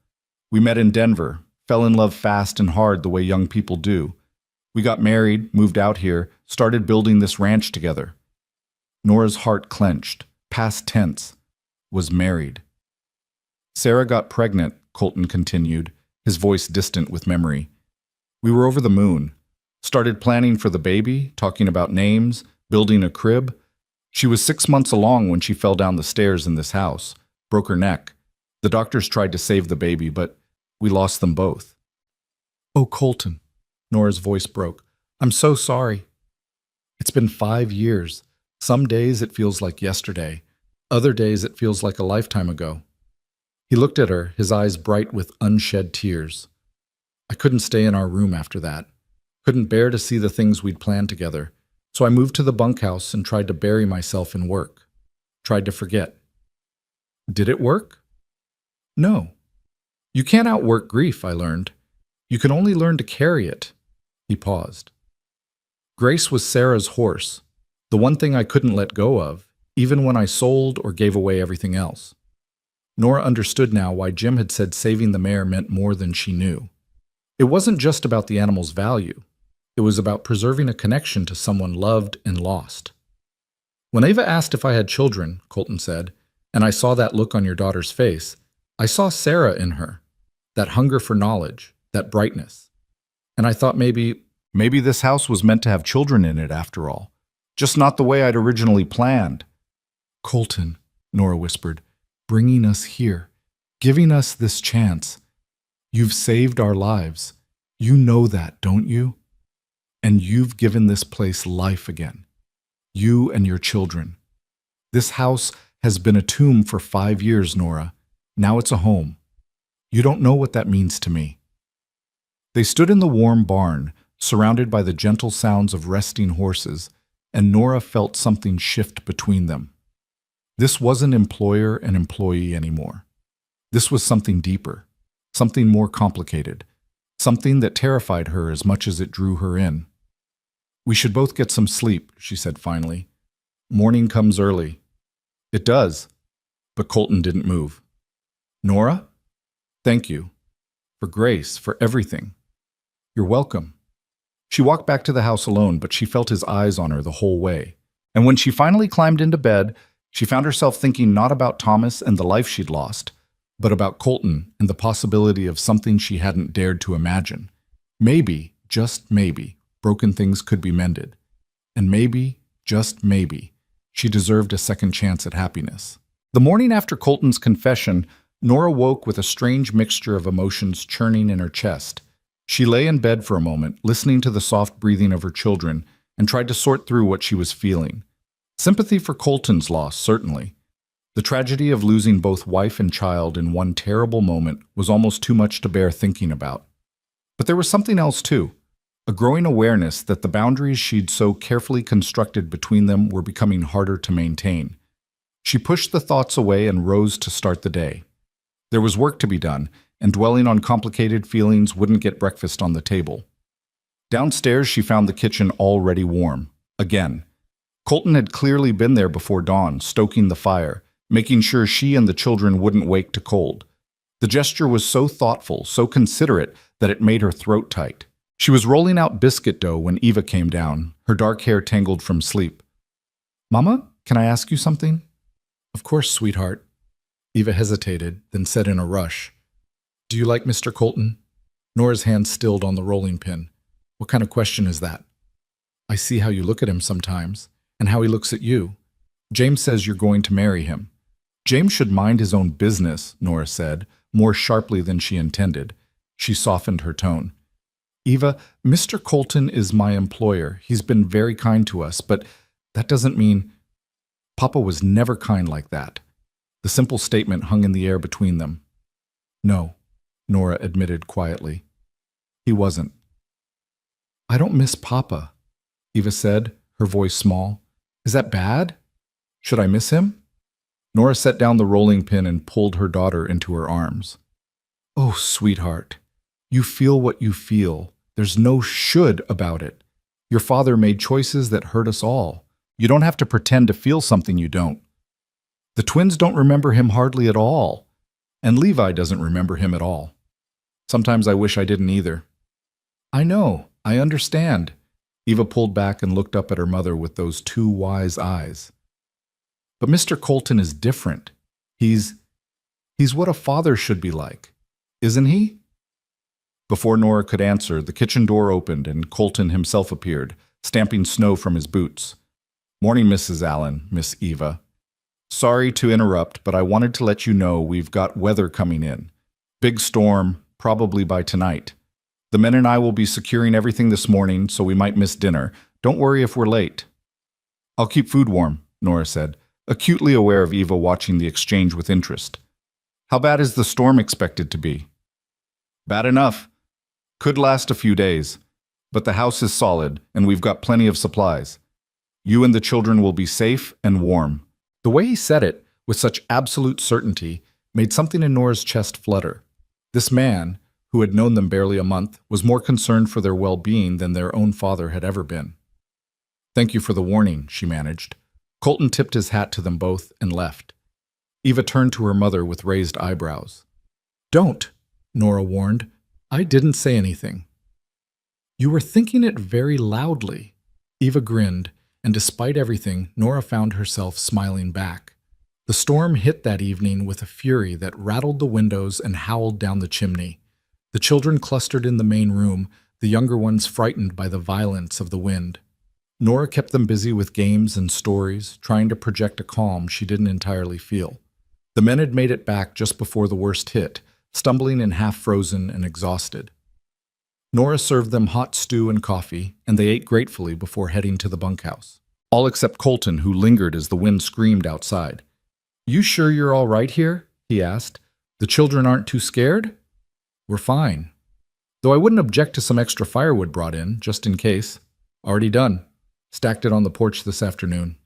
We met in Denver, fell in love fast and hard the way young people do. We got married, moved out here, started building this ranch together." Nora's heart clenched, past tense, was married. "Sarah got pregnant," Colton continued, his voice distant with memory. "We were over the moon. Started planning for the baby, talking about names, building a crib. She was 6 months along when she fell down the stairs in this house, broke her neck. The doctors tried to save the baby, but we lost them both." "Oh, Colton," Nora's voice broke. "I'm so sorry. It's been 5 years. Some days it feels like yesterday. Other days it feels like a lifetime ago." He looked at her, his eyes bright with unshed tears. "I couldn't stay in our room after that. Couldn't bear to see the things we'd planned together. So I moved to the bunkhouse and tried to bury myself in work. Tried to forget." "Did it work?" "No. You can't outwork grief, I learned. You can only learn to carry it." He paused. "Grace was Sarah's horse, the one thing I couldn't let go of, even when I sold or gave away everything else." Nora understood now why Jim had said saving the mare meant more than she knew. It wasn't just about the animal's value. It was about preserving a connection to someone loved and lost. "When Ava asked if I had children," Colton said, "and I saw that look on your daughter's face, I saw Sarah in her, that hunger for knowledge, that brightness. And I thought maybe this house was meant to have children in it after all, just not the way I'd originally planned." "Colton," Nora whispered, "bringing us here, giving us this chance. You've saved our lives. You know that, don't you? And you've given this place life again. You and your children. This house has been a tomb for 5 years, Nora. Now it's a home. You don't know what that means to me." They stood in the warm barn, surrounded by the gentle sounds of resting horses, and Nora felt something shift between them. This wasn't employer and employee anymore. This was something deeper, something more complicated, something that terrified her as much as it drew her in. "We should both get some sleep," she said finally. "Morning comes early." "It does." But Colton didn't move. "Nora? Thank you. For Grace, for everything. You're welcome." She walked back to the house alone, but she felt his eyes on her the whole way. And when she finally climbed into bed, she found herself thinking not about Thomas and the life she'd lost, but about Colton and the possibility of something she hadn't dared to imagine. Maybe, just maybe, broken things could be mended. And maybe, just maybe, she deserved a second chance at happiness. The morning after Colton's confession, Nora woke with a strange mixture of emotions churning in her chest. She lay in bed for a moment, listening to the soft breathing of her children, and tried to sort through what she was feeling. Sympathy for Colton's loss, certainly. The tragedy of losing both wife and child in one terrible moment was almost too much to bear thinking about. But there was something else too, a growing awareness that the boundaries she'd so carefully constructed between them were becoming harder to maintain. She pushed the thoughts away and rose to start the day. There was work to be done, and dwelling on complicated feelings wouldn't get breakfast on the table. Downstairs, she found the kitchen already warm. Again. Colton had clearly been there before dawn, stoking the fire, making sure she and the children wouldn't wake to cold. The gesture was so thoughtful, so considerate, that it made her throat tight. She was rolling out biscuit dough when Eva came down, her dark hair tangled from sleep. "Mama, can I ask you something?" "Of course, sweetheart." Eva hesitated, then said in a rush, "Do you like Mr. Colton?" Nora's hand stilled on the rolling pin. "What kind of question is that?" "I see how you look at him sometimes, and how he looks at you. James says you're going to marry him." "James should mind his own business," Nora said, more sharply than she intended. She softened her tone. "Eva, Mr. Colton is my employer. He's been very kind to us, but that doesn't mean—" "Papa was never kind like that." The simple statement hung in the air between them. "No," Nora admitted quietly. "He wasn't." "I don't miss Papa," Eva said, her voice small. "Is that bad? Should I miss him?" Nora set down the rolling pin and pulled her daughter into her arms. "Oh, sweetheart, you feel what you feel. There's no should about it. Your father made choices that hurt us all. You don't have to pretend to feel something you don't. The twins don't remember him hardly at all, and Levi doesn't remember him at all. Sometimes I wish I didn't either." "I know, I understand." Eva pulled back and looked up at her mother with those two wise eyes. "But Mr. Colton is different. He's what a father should be like, isn't he?" Before Nora could answer, the kitchen door opened and Colton himself appeared, stamping snow from his boots. "Morning, Mrs. Allen, Miss Eva. Sorry to interrupt, but I wanted to let you know we've got weather coming in. Big storm, probably by tonight. The men and I will be securing everything this morning, so we might miss dinner. Don't worry if we're late." "I'll keep food warm," Nora said, acutely aware of Eva watching the exchange with interest. "How bad is the storm expected to be?" "Bad enough. Could last a few days. But the house is solid, and we've got plenty of supplies. You and the children will be safe and warm." The way he said it, with such absolute certainty, made something in Nora's chest flutter. This man, who had known them barely a month, was more concerned for their well-being than their own father had ever been. "Thank you for the warning," she managed. Colton tipped his hat to them both and left. Eva turned to her mother with raised eyebrows. "Don't," Nora warned. "I didn't say anything." "You were thinking it very loudly." Eva grinned, and despite everything, Nora found herself smiling back. The storm hit that evening with a fury that rattled the windows and howled down the chimney. The children clustered in the main room, the younger ones frightened by the violence of the wind. Nora kept them busy with games and stories, trying to project a calm she didn't entirely feel. The men had made it back just before the worst hit, stumbling and half-frozen and exhausted. Nora served them hot stew and coffee, and they ate gratefully before heading to the bunkhouse. All except Colton, who lingered as the wind screamed outside. "You sure you're all right here?" he asked. "The children aren't too scared?" "We're fine. Though I wouldn't object to some extra firewood brought in, just in case. Already done. Stacked it on the porch this afternoon."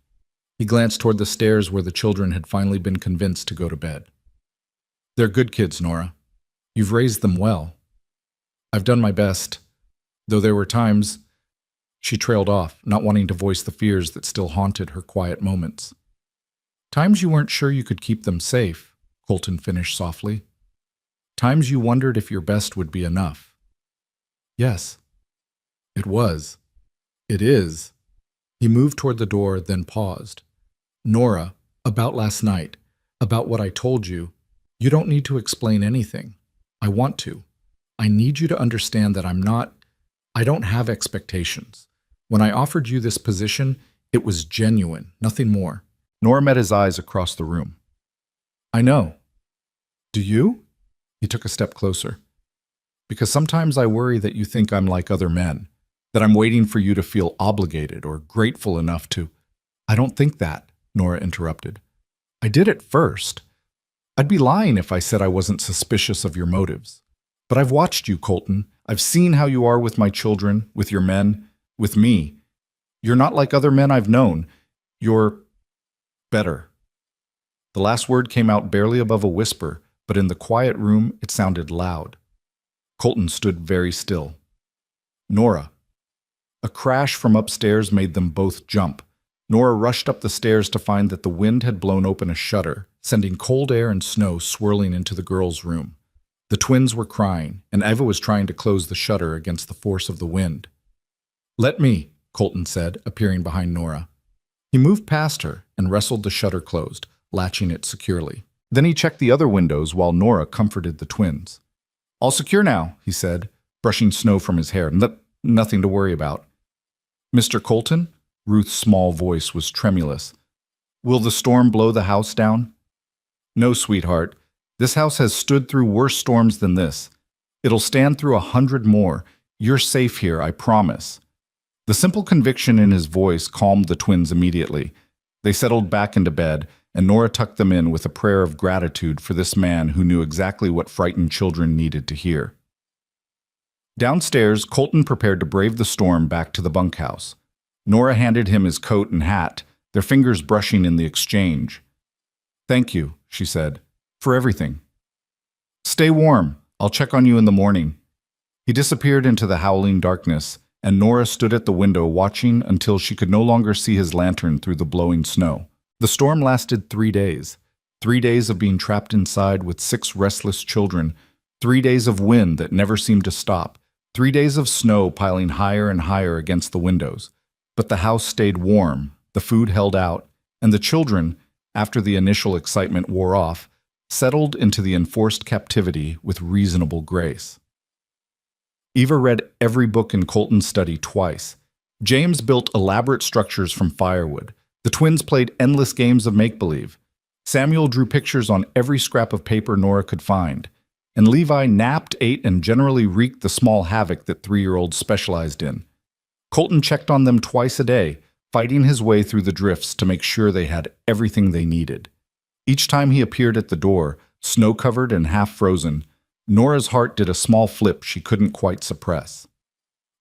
He glanced toward the stairs where the children had finally been convinced to go to bed. "They're good kids, Nora. You've raised them well." "I've done my best, though there were times—" She trailed off, not wanting to voice the fears that still haunted her quiet moments. "Times you weren't sure you could keep them safe," Colton finished softly. "Times you wondered if your best would be enough." "Yes, it was. It is." He moved toward the door, then paused. "Nora, about last night, about what I told you, you don't need to explain anything. I want to. I need you to understand that I don't have expectations. When I offered you this position, it was genuine, nothing more." Nora met his eyes across the room. "I know. Do you?" He took a step closer. "Because sometimes I worry that you think I'm like other men, that I'm waiting for you to feel obligated or grateful enough to—" "I don't think that," Nora interrupted. I did at first. I'd be lying if I said I wasn't suspicious of your motives. But I've watched you, Colton. I've seen how you are with my children, with your men, with me. You're not like other men I've known. You're better. The last word came out barely above a whisper, but in the quiet room it sounded loud. Colton stood very still. Nora. A crash from upstairs made them both jump. Nora rushed up the stairs to find that the wind had blown open a shutter, sending cold air and snow swirling into the girls' room. The twins were crying, and Eva was trying to close the shutter against the force of the wind. "Let me," Colton said, appearing behind Nora. He moved past her and wrestled the shutter closed, latching it securely. Then he checked the other windows while Nora comforted the twins. "All secure now," he said, brushing snow from his hair. Nothing to worry about." "Mr. Colton?" Ruth's small voice was tremulous. "Will the storm blow the house down?" "No, sweetheart. This house has stood through worse storms than this. It'll stand through 100 more. You're safe here, I promise." The simple conviction in his voice calmed the twins immediately. They settled back into bed, and Nora tucked them in with a prayer of gratitude for this man who knew exactly what frightened children needed to hear. Downstairs, Colton prepared to brave the storm back to the bunkhouse. Nora handed him his coat and hat, their fingers brushing in the exchange. "Thank you," she said, "for everything. Stay warm. I'll check on you in the morning." He disappeared into the howling darkness, and Nora stood at the window watching until she could no longer see his lantern through the blowing snow. The storm lasted 3 days. 3 days of being trapped inside with 6 restless children. 3 days of wind that never seemed to stop. 3 days of snow piling higher and higher against the windows. But the house stayed warm, the food held out, and the children, after the initial excitement wore off, settled into the enforced captivity with reasonable grace. Eva read every book in Colton's study twice. James built elaborate structures from firewood. The twins played endless games of make-believe. Samuel drew pictures on every scrap of paper Nora could find. And Levi napped, ate, and generally wreaked the small havoc that 3-year-olds specialized in. Colton checked on them twice a day, fighting his way through the drifts to make sure they had everything they needed. Each time he appeared at the door, snow-covered and half-frozen, Nora's heart did a small flip she couldn't quite suppress.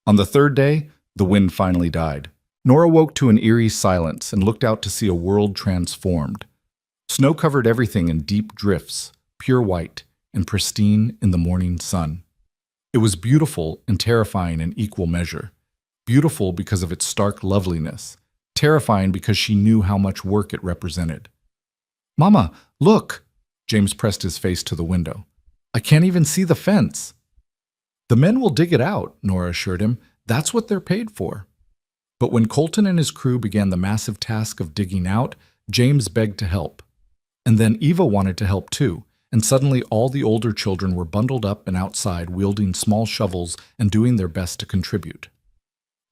On the 3rd day, the wind finally died. Nora woke to an eerie silence and looked out to see a world transformed. Snow covered everything in deep drifts, pure white, and pristine in the morning sun. It was beautiful and terrifying in equal measure. Beautiful because of its stark loveliness, terrifying because she knew how much work it represented. "Mama, look!" James pressed his face to the window. "I can't even see the fence." "The men will dig it out," Nora assured him. "That's what they're paid for." But when Colton and his crew began the massive task of digging out, James begged to help. And then Eva wanted to help too, and suddenly all the older children were bundled up and outside wielding small shovels and doing their best to contribute.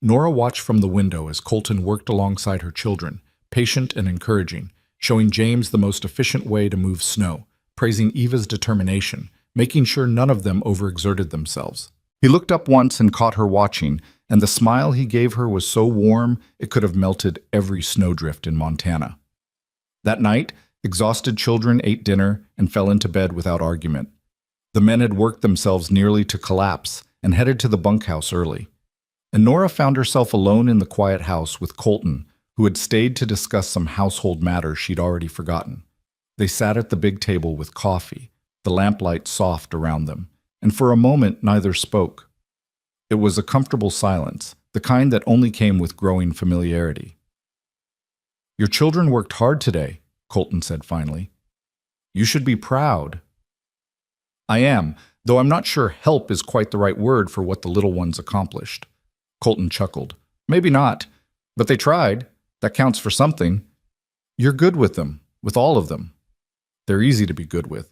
Nora watched from the window as Colton worked alongside her children, patient and encouraging, showing James the most efficient way to move snow, praising Eva's determination, making sure none of them overexerted themselves. He looked up once and caught her watching, and the smile he gave her was so warm it could have melted every snowdrift in Montana. That night, exhausted children ate dinner and fell into bed without argument. The men had worked themselves nearly to collapse and headed to the bunkhouse early. And Nora found herself alone in the quiet house with Colton, who had stayed to discuss some household matters she'd already forgotten. They sat at the big table with coffee, the lamplight soft around them, and for a moment neither spoke. It was a comfortable silence, the kind that only came with growing familiarity. "Your children worked hard today," Colton said finally. "You should be proud." "I am, though I'm not sure help is quite the right word for what the little ones accomplished." Colton chuckled. "Maybe not, but they tried. That counts for something. You're good with them, with all of them. They're easy to be good with."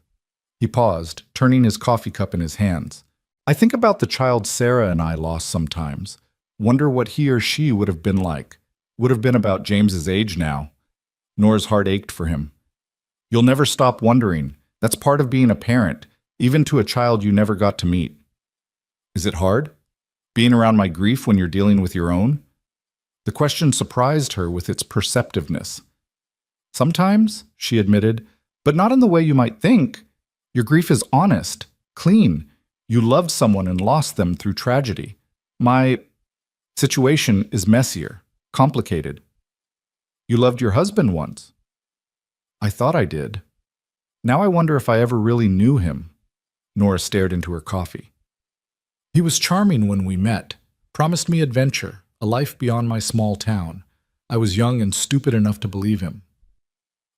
He paused, turning his coffee cup in his hands. "I think about the child Sarah and I lost sometimes. Wonder what he or she would have been like. Would have been about James's age now." Nora's heart ached for him. "You'll never stop wondering. That's part of being a parent, even to a child you never got to meet." "Is it hard? Being around my grief when you're dealing with your own?" The question surprised her with its perceptiveness. Sometimes, she admitted, but not in the way you might think. Your grief is honest, clean. You loved someone and lost them through tragedy. My situation is messier, complicated. You loved your husband once. I thought I did. Now I wonder if I ever really knew him. Nora stared into her coffee. He was charming when we met, promised me adventure, a life beyond my small town. I was young and stupid enough to believe him.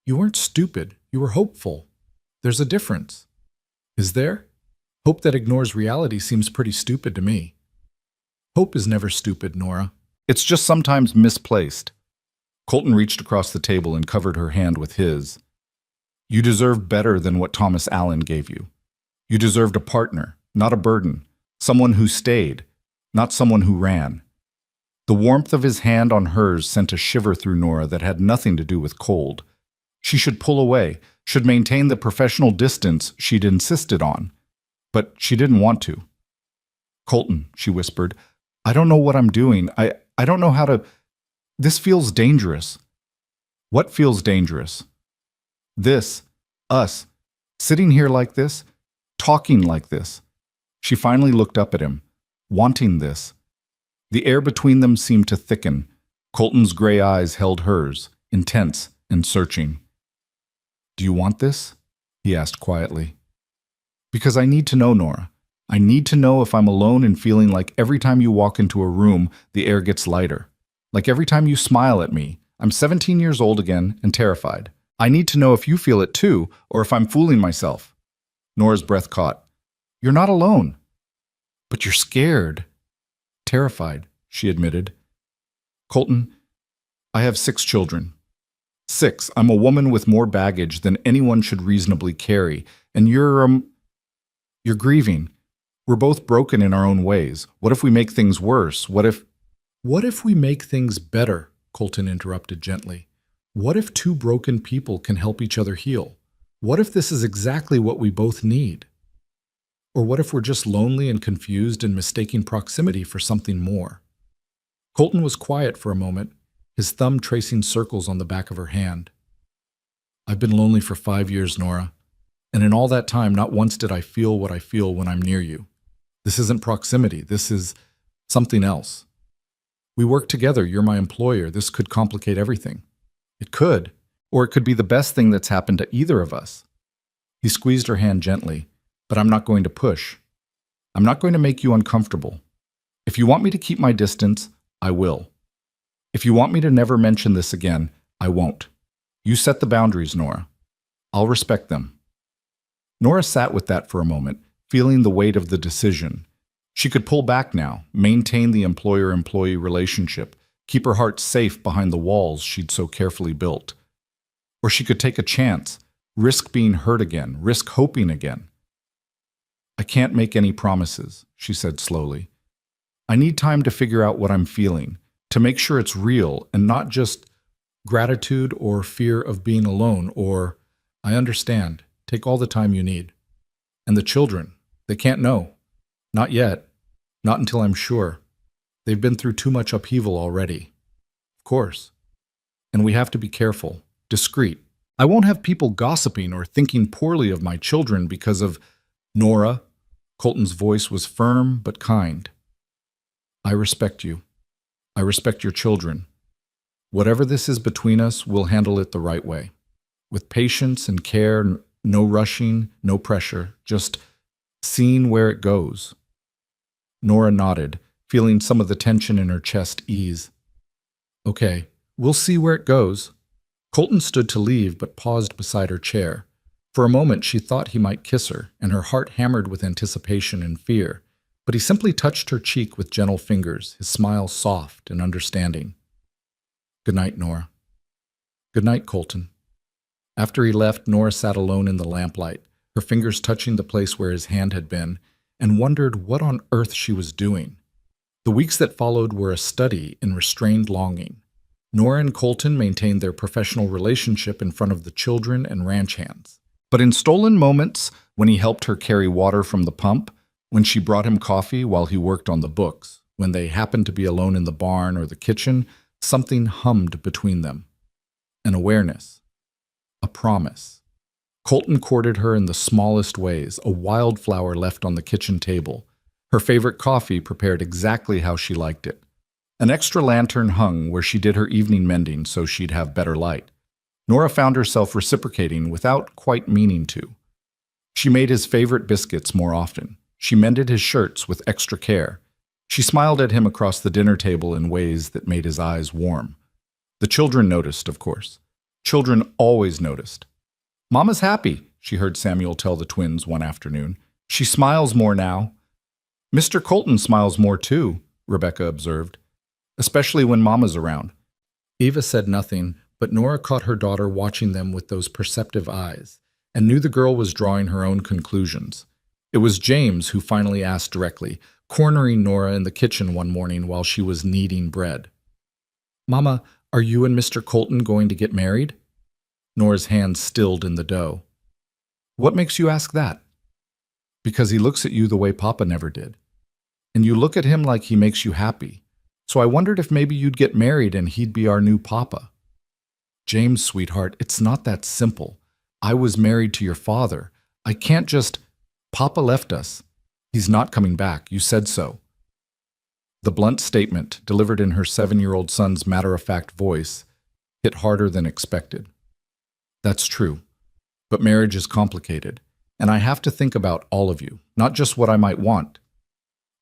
You weren't stupid, you were hopeful. There's a difference. Is there? Hope that ignores reality seems pretty stupid to me. Hope is never stupid, Nora. It's just sometimes misplaced. Colton reached across the table and covered her hand with his. You deserved better than what Thomas Allen gave you. You deserved a partner, not a burden. Someone who stayed, not someone who ran. The warmth of his hand on hers sent a shiver through Nora that had nothing to do with cold. She should pull away, should maintain the professional distance she'd insisted on. But she didn't want to. Colton, she whispered, I don't know what I'm doing. I don't know how to... This feels dangerous. What feels dangerous? This, us, sitting here like this, talking like this. She finally looked up at him, wanting this. The air between them seemed to thicken. Colton's gray eyes held hers, intense and searching. Do you want this? He asked quietly. Because I need to know, Nora. I need to know if I'm alone and feeling like every time you walk into a room, the air gets lighter. Like every time you smile at me, I'm 17 years old again and terrified. I need to know if you feel it too, or if I'm fooling myself. Nora's breath caught. You're not alone. But you're scared. Terrified, she admitted. Colton, I have 6 children. 6. I'm a woman with more baggage than anyone should reasonably carry. And you're grieving. We're both broken in our own ways. What if we make things worse? What if we make things better? Colton interrupted gently. What if 2 broken people can help each other heal? What if this is exactly what we both need? Or what if we're just lonely and confused and mistaking proximity for something more? Colton was quiet for a moment, his thumb tracing circles on the back of her hand. I've been lonely for 5 years, Nora, and in all that time, not once did I feel what I feel when I'm near you. This isn't proximity, this is something else. We work together, you're my employer, this could complicate everything. It could, or it could be the best thing that's happened to either of us. He squeezed her hand gently, but I'm not going to push. I'm not going to make you uncomfortable. If you want me to keep my distance, I will. If you want me to never mention this again, I won't. You set the boundaries, Nora. I'll respect them. Nora sat with that for a moment, feeling the weight of the decision. She could pull back now, maintain the employer-employee relationship, keep her heart safe behind the walls she'd so carefully built. Or she could take a chance, risk being hurt again, risk hoping again. I can't make any promises, she said slowly. I need time to figure out what I'm feeling, to make sure it's real and not just gratitude or fear of being alone or, I understand, take all the time you need. And the children, they can't know. Not yet. Not until I'm sure. They've been through too much upheaval already. Of course. And we have to be careful, discreet. I won't have people gossiping or thinking poorly of my children because of Nora. Colton's voice was firm but kind. I respect you. I respect your children. Whatever this is between us, we'll handle it the right way. With patience and care, no rushing, no pressure, just seeing where it goes. Nora nodded, feeling some of the tension in her chest ease. Okay, we'll see where it goes. Colton stood to leave but paused beside her chair. For a moment she thought he might kiss her, and her heart hammered with anticipation and fear. But he simply touched her cheek with gentle fingers, his smile soft and understanding. Good night, Nora. Good night, Colton. After he left, Nora sat alone in the lamplight, her fingers touching the place where his hand had been, and wondered what on earth she was doing. The weeks that followed were a study in restrained longing. Nora and Colton maintained their professional relationship in front of the children and ranch hands. But in stolen moments, when he helped her carry water from the pump, when she brought him coffee while he worked on the books, when they happened to be alone in the barn or the kitchen, something hummed between them. An awareness, a promise. Colton courted her in the smallest ways, a wildflower left on the kitchen table, her favorite coffee prepared exactly how she liked it. An extra lantern hung where she did her evening mending so she'd have better light. Nora found herself reciprocating without quite meaning to. She made his favorite biscuits more often. She mended his shirts with extra care. She smiled at him across the dinner table in ways that made his eyes warm. The children noticed, of course. Children always noticed. "Mama's happy," she heard Samuel tell the twins one afternoon. "She smiles more now." "Mr. Colton smiles more too," Rebecca observed, "especially when Mama's around." Eva said nothing, but Nora caught her daughter watching them with those perceptive eyes, and knew the girl was drawing her own conclusions. It was James who finally asked directly, cornering Nora in the kitchen one morning while she was kneading bread. "Mama, are you and Mr. Colton going to get married?" Nora's hands stilled in the dough. "What makes you ask that?" "Because he looks at you the way Papa never did. And you look at him like he makes you happy. So I wondered if maybe you'd get married and he'd be our new Papa." "James, sweetheart, it's not that simple. I was married to your father. I can't just— Papa left us. He's not coming back. You said so." The blunt statement, delivered in her 7-year-old son's matter-of-fact voice, hit harder than expected. "That's true. But marriage is complicated, and I have to think about all of you, not just what I might want."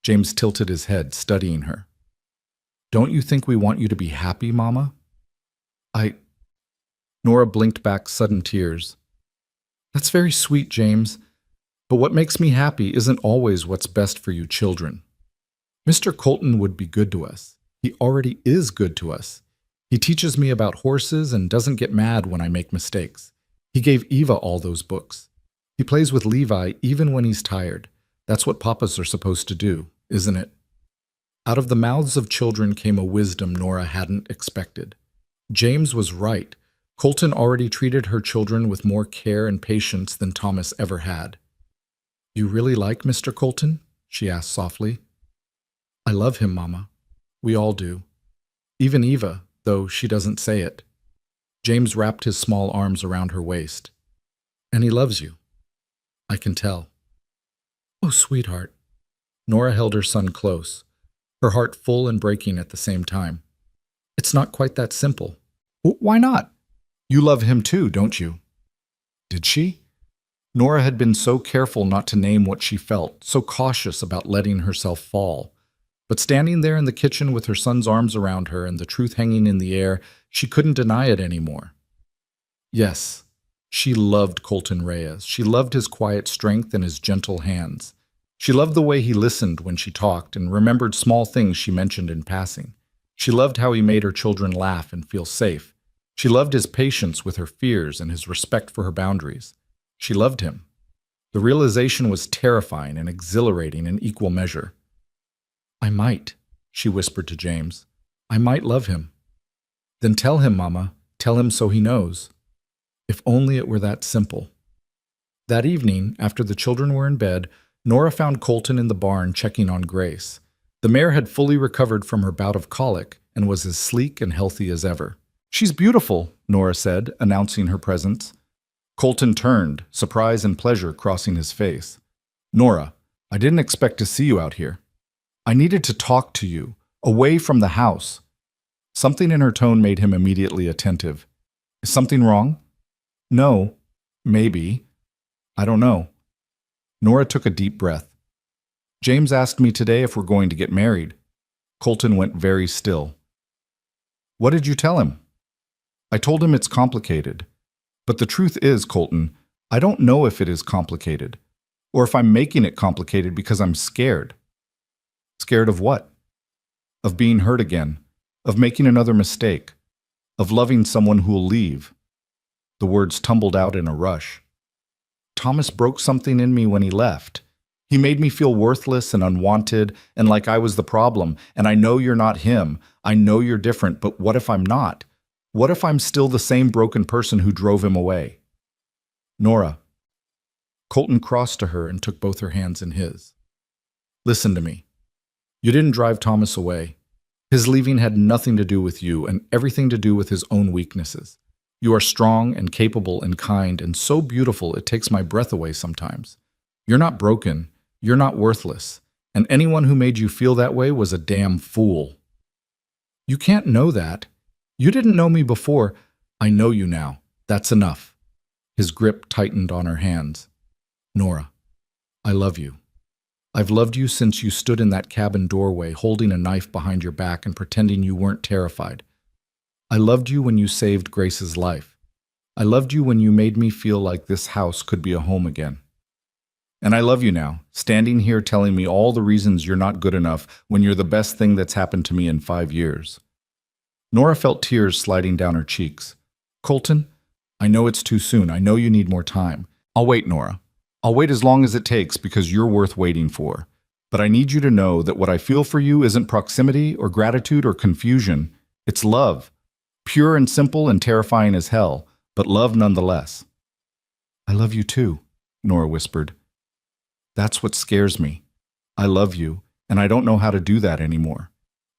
James tilted his head, studying her. "Don't you think we want you to be happy, Mama?" Nora blinked back sudden tears. "That's very sweet, James. But what makes me happy isn't always what's best for you children. Mr. Colton would be good to us. He already is good to us. He teaches me about horses and doesn't get mad when I make mistakes. He gave Eva all those books. He plays with Levi even when he's tired. That's what papas are supposed to do, isn't it?" Out of the mouths of children came a wisdom Nora hadn't expected. James was right. Colton already treated her children with more care and patience than Thomas ever had. "You really like Mr. Colton?" she asked softly. "I love him, Mama. We all do. Even Eva, though she doesn't say it." James wrapped his small arms around her waist. "And he loves you. I can tell." "Oh, sweetheart." Nora held her son close, her heart full and breaking at the same time. "It's not quite that simple." "Why not? You love him too, don't you?" Did she? Nora had been so careful not to name what she felt, so cautious about letting herself fall. But standing there in the kitchen with her son's arms around her and the truth hanging in the air, she couldn't deny it anymore. Yes, she loved Colton Reyes. She loved his quiet strength and his gentle hands. She loved the way he listened when she talked and remembered small things she mentioned in passing. She loved how he made her children laugh and feel safe. She loved his patience with her fears and his respect for her boundaries. She loved him. The realization was terrifying and exhilarating in equal measure. "I might," she whispered to James. "I might love him." "Then tell him, Mama. Tell him so he knows." If only it were that simple. That evening, after the children were in bed, Nora found Colton in the barn checking on Grace. The mare had fully recovered from her bout of colic and was as sleek and healthy as ever. "She's beautiful," Nora said, announcing her presence. Colton turned, surprise and pleasure crossing his face. "Nora, I didn't expect to see you out here. I needed to talk to you, away from the house." Something in her tone made him immediately attentive. "Is something wrong?" "No. Maybe. I don't know." Nora took a deep breath. "James asked me today if we're going to get married." Colton went very still. "What did you tell him?" "I told him it's complicated. But the truth is, Colton, I don't know if it is complicated, or if I'm making it complicated because I'm scared." "Scared of what?" "Of being hurt again, of making another mistake, of loving someone who'll leave." The words tumbled out in a rush. "Thomas broke something in me when he left. He made me feel worthless and unwanted and like I was the problem. And I know you're not him. I know you're different, but what if I'm not? What if I'm still the same broken person who drove him away?" "Nora." Colton crossed to her and took both her hands in his. "Listen to me. You didn't drive Thomas away. His leaving had nothing to do with you and everything to do with his own weaknesses. You are strong and capable and kind and so beautiful it takes my breath away sometimes. You're not broken, you're not worthless, and anyone who made you feel that way was a damn fool. You can't know that. You didn't know me before. I know you now. That's enough. His grip tightened on her hands. Nora, I love you. I've loved you since you stood in that cabin doorway holding a knife behind your back and pretending you weren't terrified. I loved you when you saved Grace's life. I loved you when you made me feel like this house could be a home again. And I love you now, standing here telling me all the reasons you're not good enough when you're the best thing that's happened to me in 5 years. Nora felt tears sliding down her cheeks. Colton, I know it's too soon. I know you need more time. I'll wait, Nora. I'll wait as long as it takes because you're worth waiting for. But I need you to know that what I feel for you isn't proximity or gratitude or confusion. It's love. Pure and simple and terrifying as hell, but love nonetheless. I love you too, Nora whispered. That's what scares me. I love you, and I don't know how to do that anymore.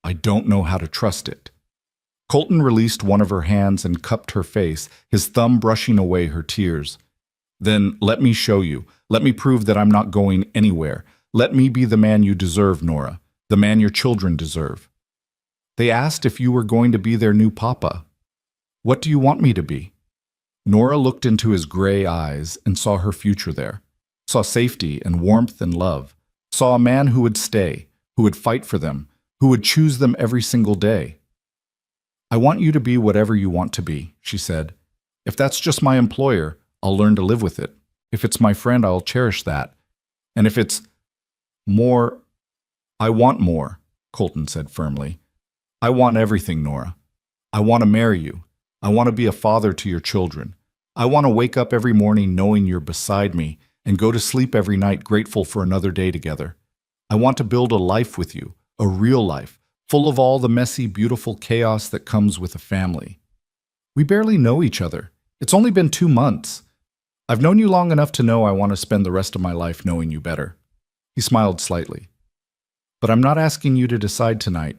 I don't know how to trust it. Colton released one of her hands and cupped her face, his thumb brushing away her tears. Then let me show you. Let me prove that I'm not going anywhere. Let me be the man you deserve, Nora, the man your children deserve. They asked if you were going to be their new papa. What do you want me to be? Nora looked into his gray eyes and saw her future there, saw safety and warmth and love, saw a man who would stay, who would fight for them, who would choose them every single day. I want you to be whatever you want to be, she said. If that's just my employer, I'll learn to live with it. If it's my friend, I'll cherish that. And if it's more, I want more, Colton said firmly. I want everything, Nora. I want to marry you. I want to be a father to your children. I want to wake up every morning knowing you're beside me and go to sleep every night grateful for another day together. I want to build a life with you, a real life, full of all the messy, beautiful chaos that comes with a family. We barely know each other. It's only been 2 months. I've known you long enough to know I want to spend the rest of my life knowing you better. He smiled slightly. But I'm not asking you to decide tonight.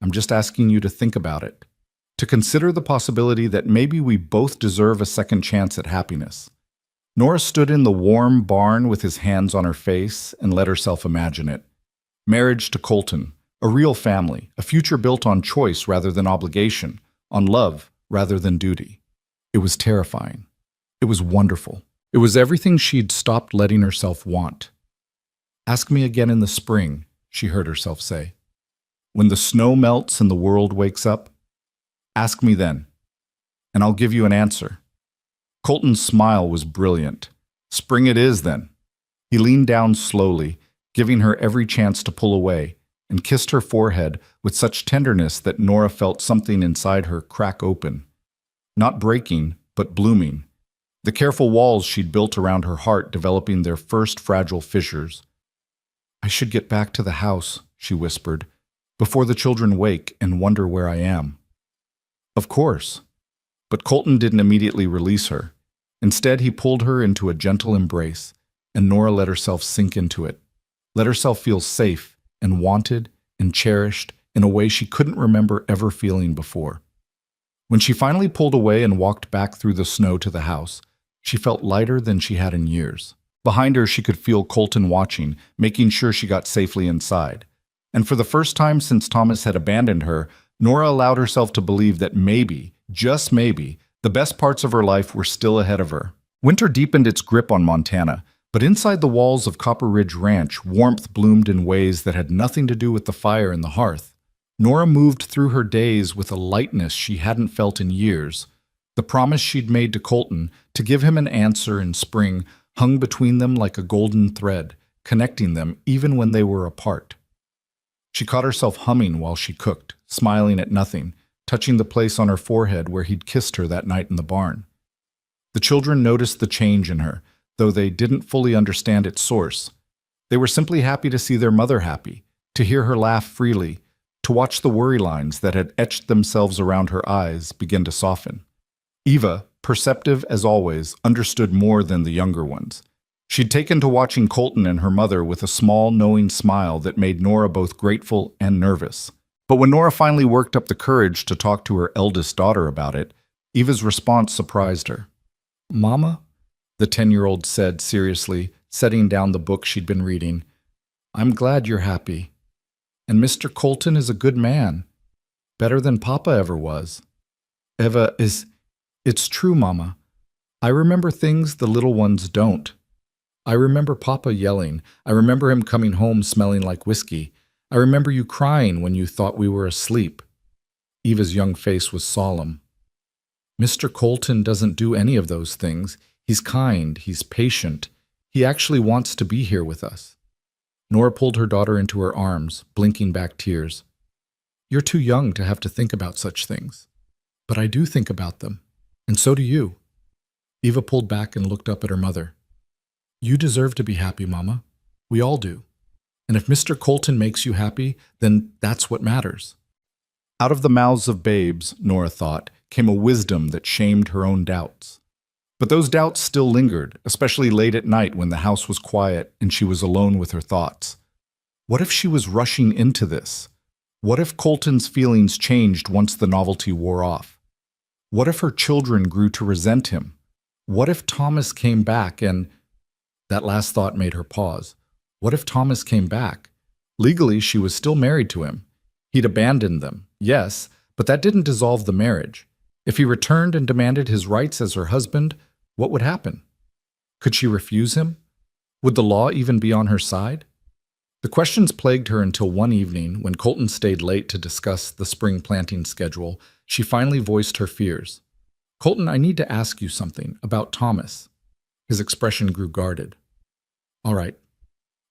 I'm just asking you to think about it, to consider the possibility that maybe we both deserve a second chance at happiness. Nora stood in the warm barn with his hands on her face and let herself imagine it. Marriage to Colton, a real family, a future built on choice rather than obligation, on love rather than duty. It was terrifying. It was wonderful. It was everything she'd stopped letting herself want. Ask me again in the spring, she heard herself say. When the snow melts and the world wakes up, ask me then, and I'll give you an answer. Colton's smile was brilliant. Spring it is, then. He leaned down slowly, giving her every chance to pull away, and kissed her forehead with such tenderness that Nora felt something inside her crack open. Not breaking, but blooming. The careful walls she'd built around her heart developing their first fragile fissures. I should get back to the house, she whispered, before the children wake and wonder where I am. Of course. But Colton didn't immediately release her. Instead, he pulled her into a gentle embrace, and Nora let herself sink into it, let herself feel safe and wanted and cherished in a way she couldn't remember ever feeling before. When she finally pulled away and walked back through the snow to the house, she felt lighter than she had in years. Behind her, she could feel Colton watching, making sure she got safely inside. And for the first time since Thomas had abandoned her, Nora allowed herself to believe that maybe, just maybe, the best parts of her life were still ahead of her. Winter deepened its grip on Montana, but inside the walls of Copper Ridge Ranch, warmth bloomed in ways that had nothing to do with the fire in the hearth. Nora moved through her days with a lightness she hadn't felt in years. The promise she'd made to Colton to give him an answer in spring hung between them like a golden thread, connecting them even when they were apart. She caught herself humming while she cooked, smiling at nothing, touching the place on her forehead where he'd kissed her that night in the barn. The children noticed the change in her, though they didn't fully understand its source. They were simply happy to see their mother happy, to hear her laugh freely, to watch the worry lines that had etched themselves around her eyes begin to soften. Eva, perceptive as always, understood more than the younger ones. She'd taken to watching Colton and her mother with a small, knowing smile that made Nora both grateful and nervous. But when Nora finally worked up the courage to talk to her eldest daughter about it, Eva's response surprised her. Mama, the 10-year-old said seriously, setting down the book she'd been reading, I'm glad you're happy. And Mr. Colton is a good man. Better than Papa ever was. It's true, Mama. I remember things the little ones don't. I remember Papa yelling. I remember him coming home smelling like whiskey. I remember you crying when you thought we were asleep. Eva's young face was solemn. Mr. Colton doesn't do any of those things. He's kind. He's patient. He actually wants to be here with us. Nora pulled her daughter into her arms, blinking back tears. You're too young to have to think about such things. But I do think about them. And so do you. Eva pulled back and looked up at her mother. You deserve to be happy, Mama. We all do. And if Mr. Colton makes you happy, then that's what matters. Out of the mouths of babes, Nora thought, came a wisdom that shamed her own doubts. But those doubts still lingered, especially late at night when the house was quiet and she was alone with her thoughts. What if she was rushing into this? What if Colton's feelings changed once the novelty wore off? What if her children grew to resent him? What if Thomas came back and... That last thought made her pause. What if Thomas came back? Legally, she was still married to him. He'd abandoned them, yes, but that didn't dissolve the marriage. If he returned and demanded his rights as her husband, what would happen? Could she refuse him? Would the law even be on her side? The questions plagued her until one evening, when Colton stayed late to discuss the spring planting schedule, she finally voiced her fears. Colton, I need to ask you something about Thomas. His expression grew guarded. All right.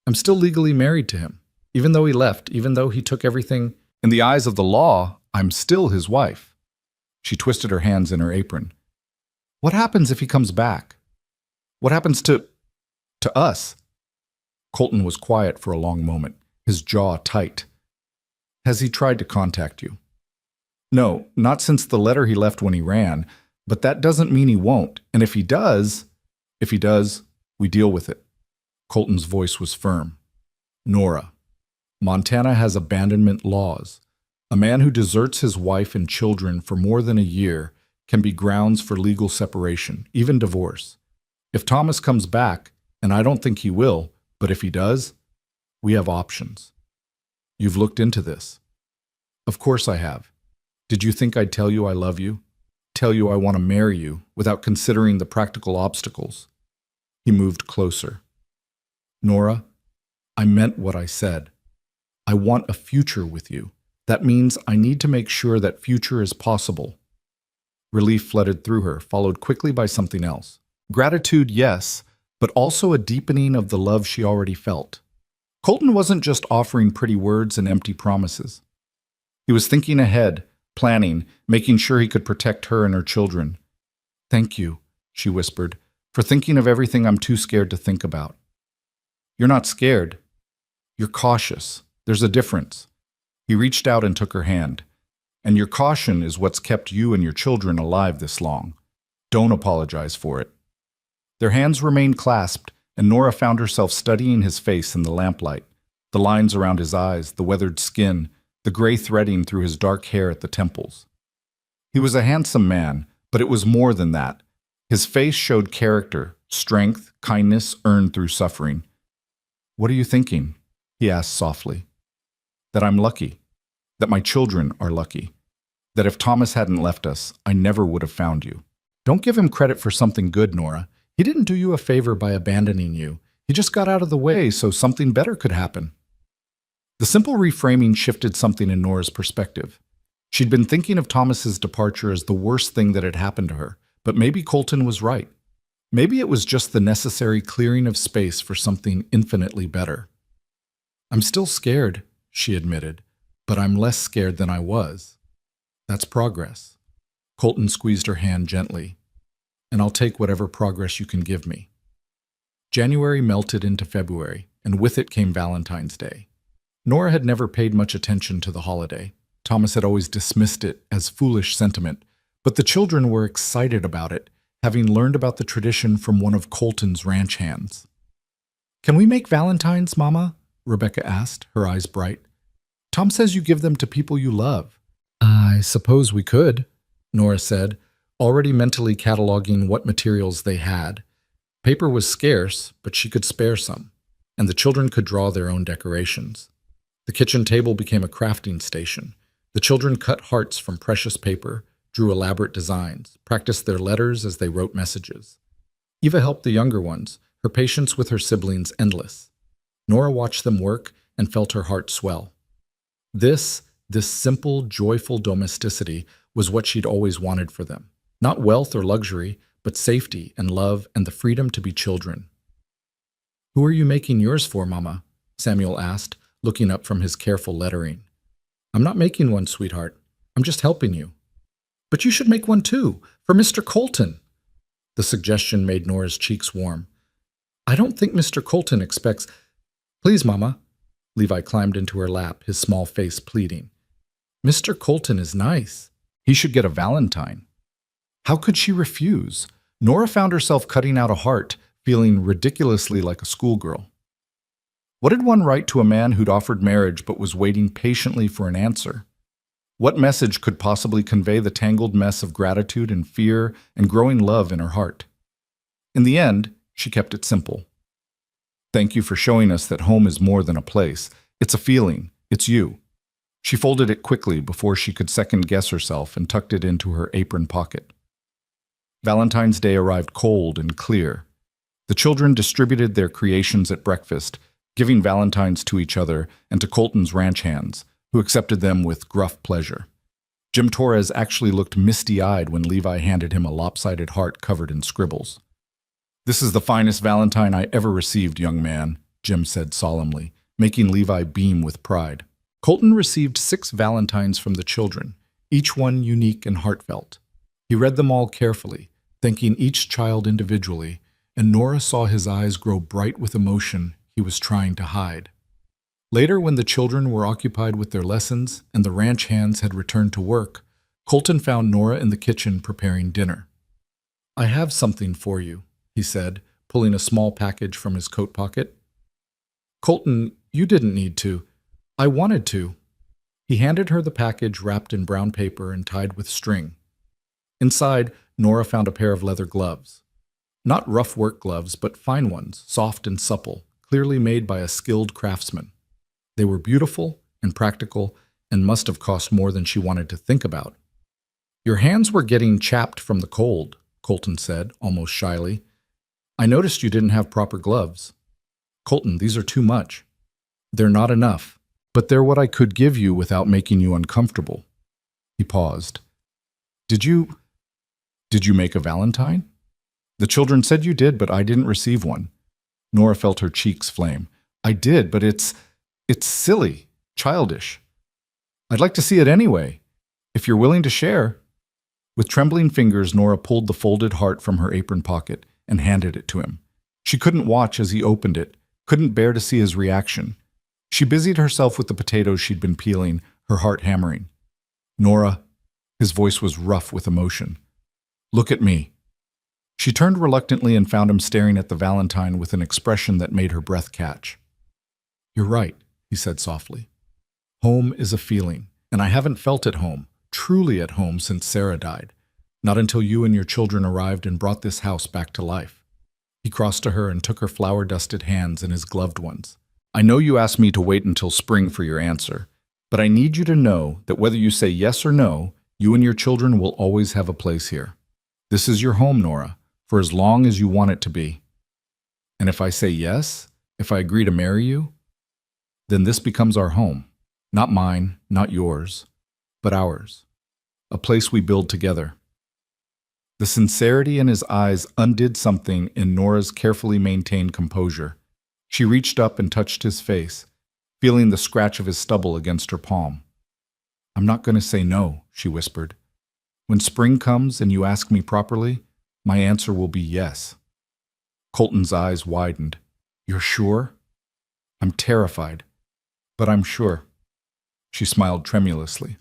I'm still legally married to him. Even though he left, even though he took everything, in the eyes of the law, I'm still his wife. She twisted her hands in her apron. What happens if he comes back? What happens to us? Colton was quiet for a long moment, his jaw tight. Has he tried to contact you? No, not since the letter he left when he ran, but that doesn't mean he won't. And if he does, we deal with it. Colton's voice was firm. Nora, Montana has abandonment laws. A man who deserts his wife and children for more than a year can be grounds for legal separation, even divorce. If Thomas comes back, and I don't think he will, but if he does, we have options. You've looked into this. Of course I have. Did you think I'd tell you I love you? Tell you I want to marry you without considering the practical obstacles? He moved closer. Nora, I meant what I said. I want a future with you. That means I need to make sure that future is possible. Relief flooded through her, followed quickly by something else. Gratitude, yes, but also a deepening of the love she already felt. Colton wasn't just offering pretty words and empty promises. He was thinking ahead, planning, making sure he could protect her and her children. Thank you, she whispered, for thinking of everything I'm too scared to think about. You're not scared. You're cautious. There's a difference. He reached out and took her hand. And your caution is what's kept you and your children alive this long. Don't apologize for it. Their hands remained clasped, and Nora found herself studying his face in the lamplight, the lines around his eyes, the weathered skin, the gray threading through his dark hair at the temples. He was a handsome man, but it was more than that. His face showed character, strength, kindness earned through suffering. What are you thinking? He asked softly. That I'm lucky. That my children are lucky. That if Thomas hadn't left us, I never would have found you. Don't give him credit for something good, Nora. He didn't do you a favor by abandoning you. He just got out of the way so something better could happen. The simple reframing shifted something in Nora's perspective. She'd been thinking of Thomas's departure as the worst thing that had happened to her, but maybe Colton was right. Maybe it was just the necessary clearing of space for something infinitely better. I'm still scared, she admitted, but I'm less scared than I was. That's progress. Colton squeezed her hand gently. And I'll take whatever progress you can give me. January melted into February, and with it came Valentine's Day. Nora had never paid much attention to the holiday. Thomas had always dismissed it as foolish sentiment, but the children were excited about it, having learned about the tradition from one of Colton's ranch hands. Can we make Valentines, Mama? Rebecca asked, her eyes bright. Tom says you give them to people you love. I suppose we could, Nora said, already mentally cataloging what materials they had. Paper was scarce, but she could spare some, and the children could draw their own decorations. The kitchen table became a crafting station. The children cut hearts from precious paper, drew elaborate designs, practiced their letters as they wrote messages. Eva helped the younger ones, her patience with her siblings endless. Nora watched them work and felt her heart swell. This simple, joyful domesticity was what she'd always wanted for them. Not wealth or luxury, but safety and love and the freedom to be children. "Who are you making yours for, Mama?" Samuel asked, looking up from his careful lettering. "I'm not making one, sweetheart. I'm just helping you." "But you should make one too, for Mr. Colton." The suggestion made Nora's cheeks warm. "I don't think Mr. Colton expects—" "Please, Mama." Levi climbed into her lap, his small face pleading. "Mr. Colton is nice. He should get a Valentine." How could she refuse? Nora found herself cutting out a heart, feeling ridiculously like a schoolgirl. What did one write to a man who'd offered marriage but was waiting patiently for an answer? What message could possibly convey the tangled mess of gratitude and fear and growing love in her heart? In the end, she kept it simple. "Thank you for showing us that home is more than a place. It's a feeling. It's you." She folded it quickly before she could second-guess herself and tucked it into her apron pocket. Valentine's Day arrived cold and clear. The children distributed their creations at breakfast, giving Valentines to each other and to Colton's ranch hands, who accepted them with gruff pleasure. Jim Torres actually looked misty-eyed when Levi handed him a lopsided heart covered in scribbles. "This is the finest Valentine I ever received, young man," Jim said solemnly, making Levi beam with pride. Colton received 6 Valentines from the children, each one unique and heartfelt. He read them all carefully, thanking each child individually, and Nora saw his eyes grow bright with emotion he was trying to hide. Later, when the children were occupied with their lessons and the ranch hands had returned to work, Colton found Nora in the kitchen preparing dinner. "I have something for you," he said, pulling a small package from his coat pocket. "Colton, you didn't need to. I wanted to." He handed her the package wrapped in brown paper and tied with string. Inside, Nora found a pair of leather gloves. Not rough work gloves, but fine ones, soft and supple, clearly made by a skilled craftsman. They were beautiful and practical and must have cost more than she wanted to think about. "Your hands were getting chapped from the cold," Colton said, almost shyly. "I noticed you didn't have proper gloves." "Colton, these are too much." "They're not enough, but they're what I could give you without making you uncomfortable." He paused. Did you make a Valentine?" "The children said you did, but I didn't receive one." Nora felt her cheeks flame. "I did, but it's silly, childish. I'd like to see it anyway, if you're willing to share." With trembling fingers, Nora pulled the folded heart from her apron pocket and handed it to him. She couldn't watch as he opened it, couldn't bear to see his reaction. She busied herself with the potatoes she'd been peeling, her heart hammering. "Nora," his voice was rough with emotion, "look at me." She turned reluctantly and found him staring at the Valentine with an expression that made her breath catch. "You're right," he said softly. "Home is a feeling, and I haven't felt at home, truly at home, since Sarah died. Not until you and your children arrived and brought this house back to life." He crossed to her and took her flower-dusted hands in his gloved ones. "I know you asked me to wait until spring for your answer, but I need you to know that whether you say yes or no, you and your children will always have a place here. This is your home, Nora, for as long as you want it to be. And if I say yes, if I agree to marry you, then this becomes our home. Not mine, not yours, but ours. A place we build together." The sincerity in his eyes undid something in Nora's carefully maintained composure. She reached up and touched his face, feeling the scratch of his stubble against her palm. "I'm not going to say no," she whispered. "When spring comes and you ask me properly, my answer will be yes." Colton's eyes widened. "You're sure?" "I'm terrified, but I'm sure." She smiled tremulously.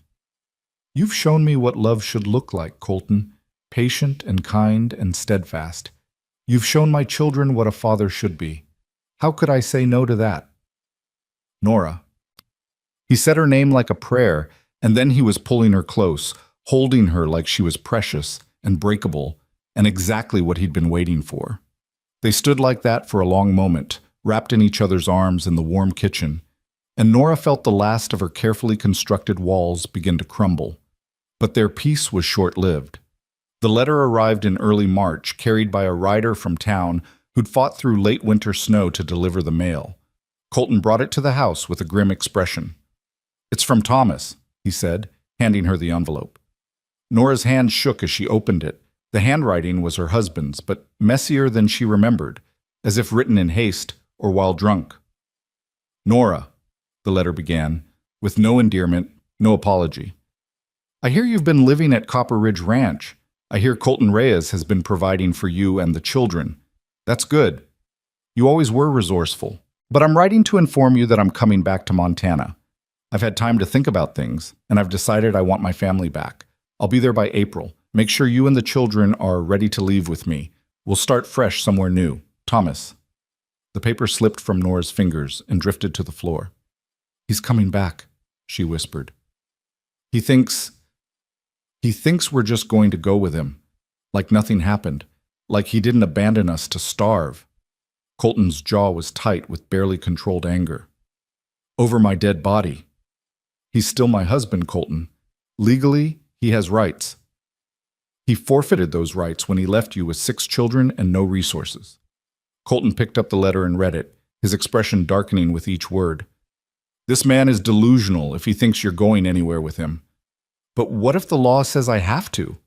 "You've shown me what love should look like, Colton, patient and kind and steadfast. You've shown my children what a father should be. How could I say no to that?" "Nora." He said her name like a prayer, and then he was pulling her close, holding her like she was precious, and breakable, and exactly what he'd been waiting for. They stood like that for a long moment, wrapped in each other's arms in the warm kitchen, and Nora felt the last of her carefully constructed walls begin to crumble. But their peace was short-lived. The letter arrived in early March, carried by a rider from town who'd fought through late winter snow to deliver the mail. Colton brought it to the house with a grim expression. "It's from Thomas," he said, handing her the envelope. Nora's hand shook as she opened it. The handwriting was her husband's, but messier than she remembered, as if written in haste or while drunk. "Nora," the letter began, with no endearment, no apology. "I hear you've been living at Copper Ridge Ranch. I hear Colton Reyes has been providing for you and the children. That's good. You always were resourceful. But I'm writing to inform you that I'm coming back to Montana. I've had time to think about things, and I've decided I want my family back. I'll be there by April. Make sure you and the children are ready to leave with me. We'll start fresh somewhere new. Thomas." The paper slipped from Nora's fingers and drifted to the floor. "He's coming back," she whispered. He thinks we're just going to go with him, like nothing happened, like he didn't abandon us to starve." Colton's jaw was tight with barely controlled anger. "Over my dead body. He's still my husband, Colton. Legally, he has rights. He forfeited those rights when he left you with 6 children and no resources." Colton picked up the letter and read it, his expression darkening with each word. "This man is delusional if he thinks you're going anywhere with him. But what if the law says I have to?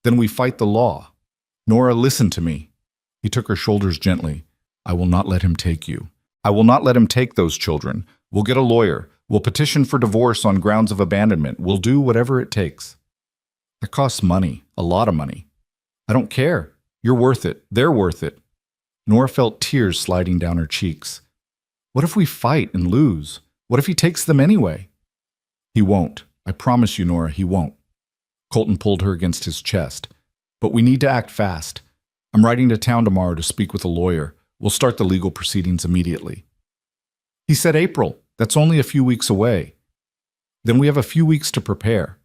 Then we fight the law. Nora, listen to me." He took her shoulders gently. "I will not let him take you. I will not let him take those children. We'll get a lawyer. We'll petition for divorce on grounds of abandonment. We'll do whatever it takes. That costs money, a lot of money. I don't care. You're worth it. They're worth it." Nora felt tears sliding down her cheeks. "What if we fight and lose? What if he takes them anyway?" "He won't. I promise you, Nora, he won't." Colton pulled her against his chest. "But we need to act fast. I'm riding to town tomorrow to speak with a lawyer. We'll start the legal proceedings immediately." He said April. That's only a few weeks away. Then we have a few weeks to prepare.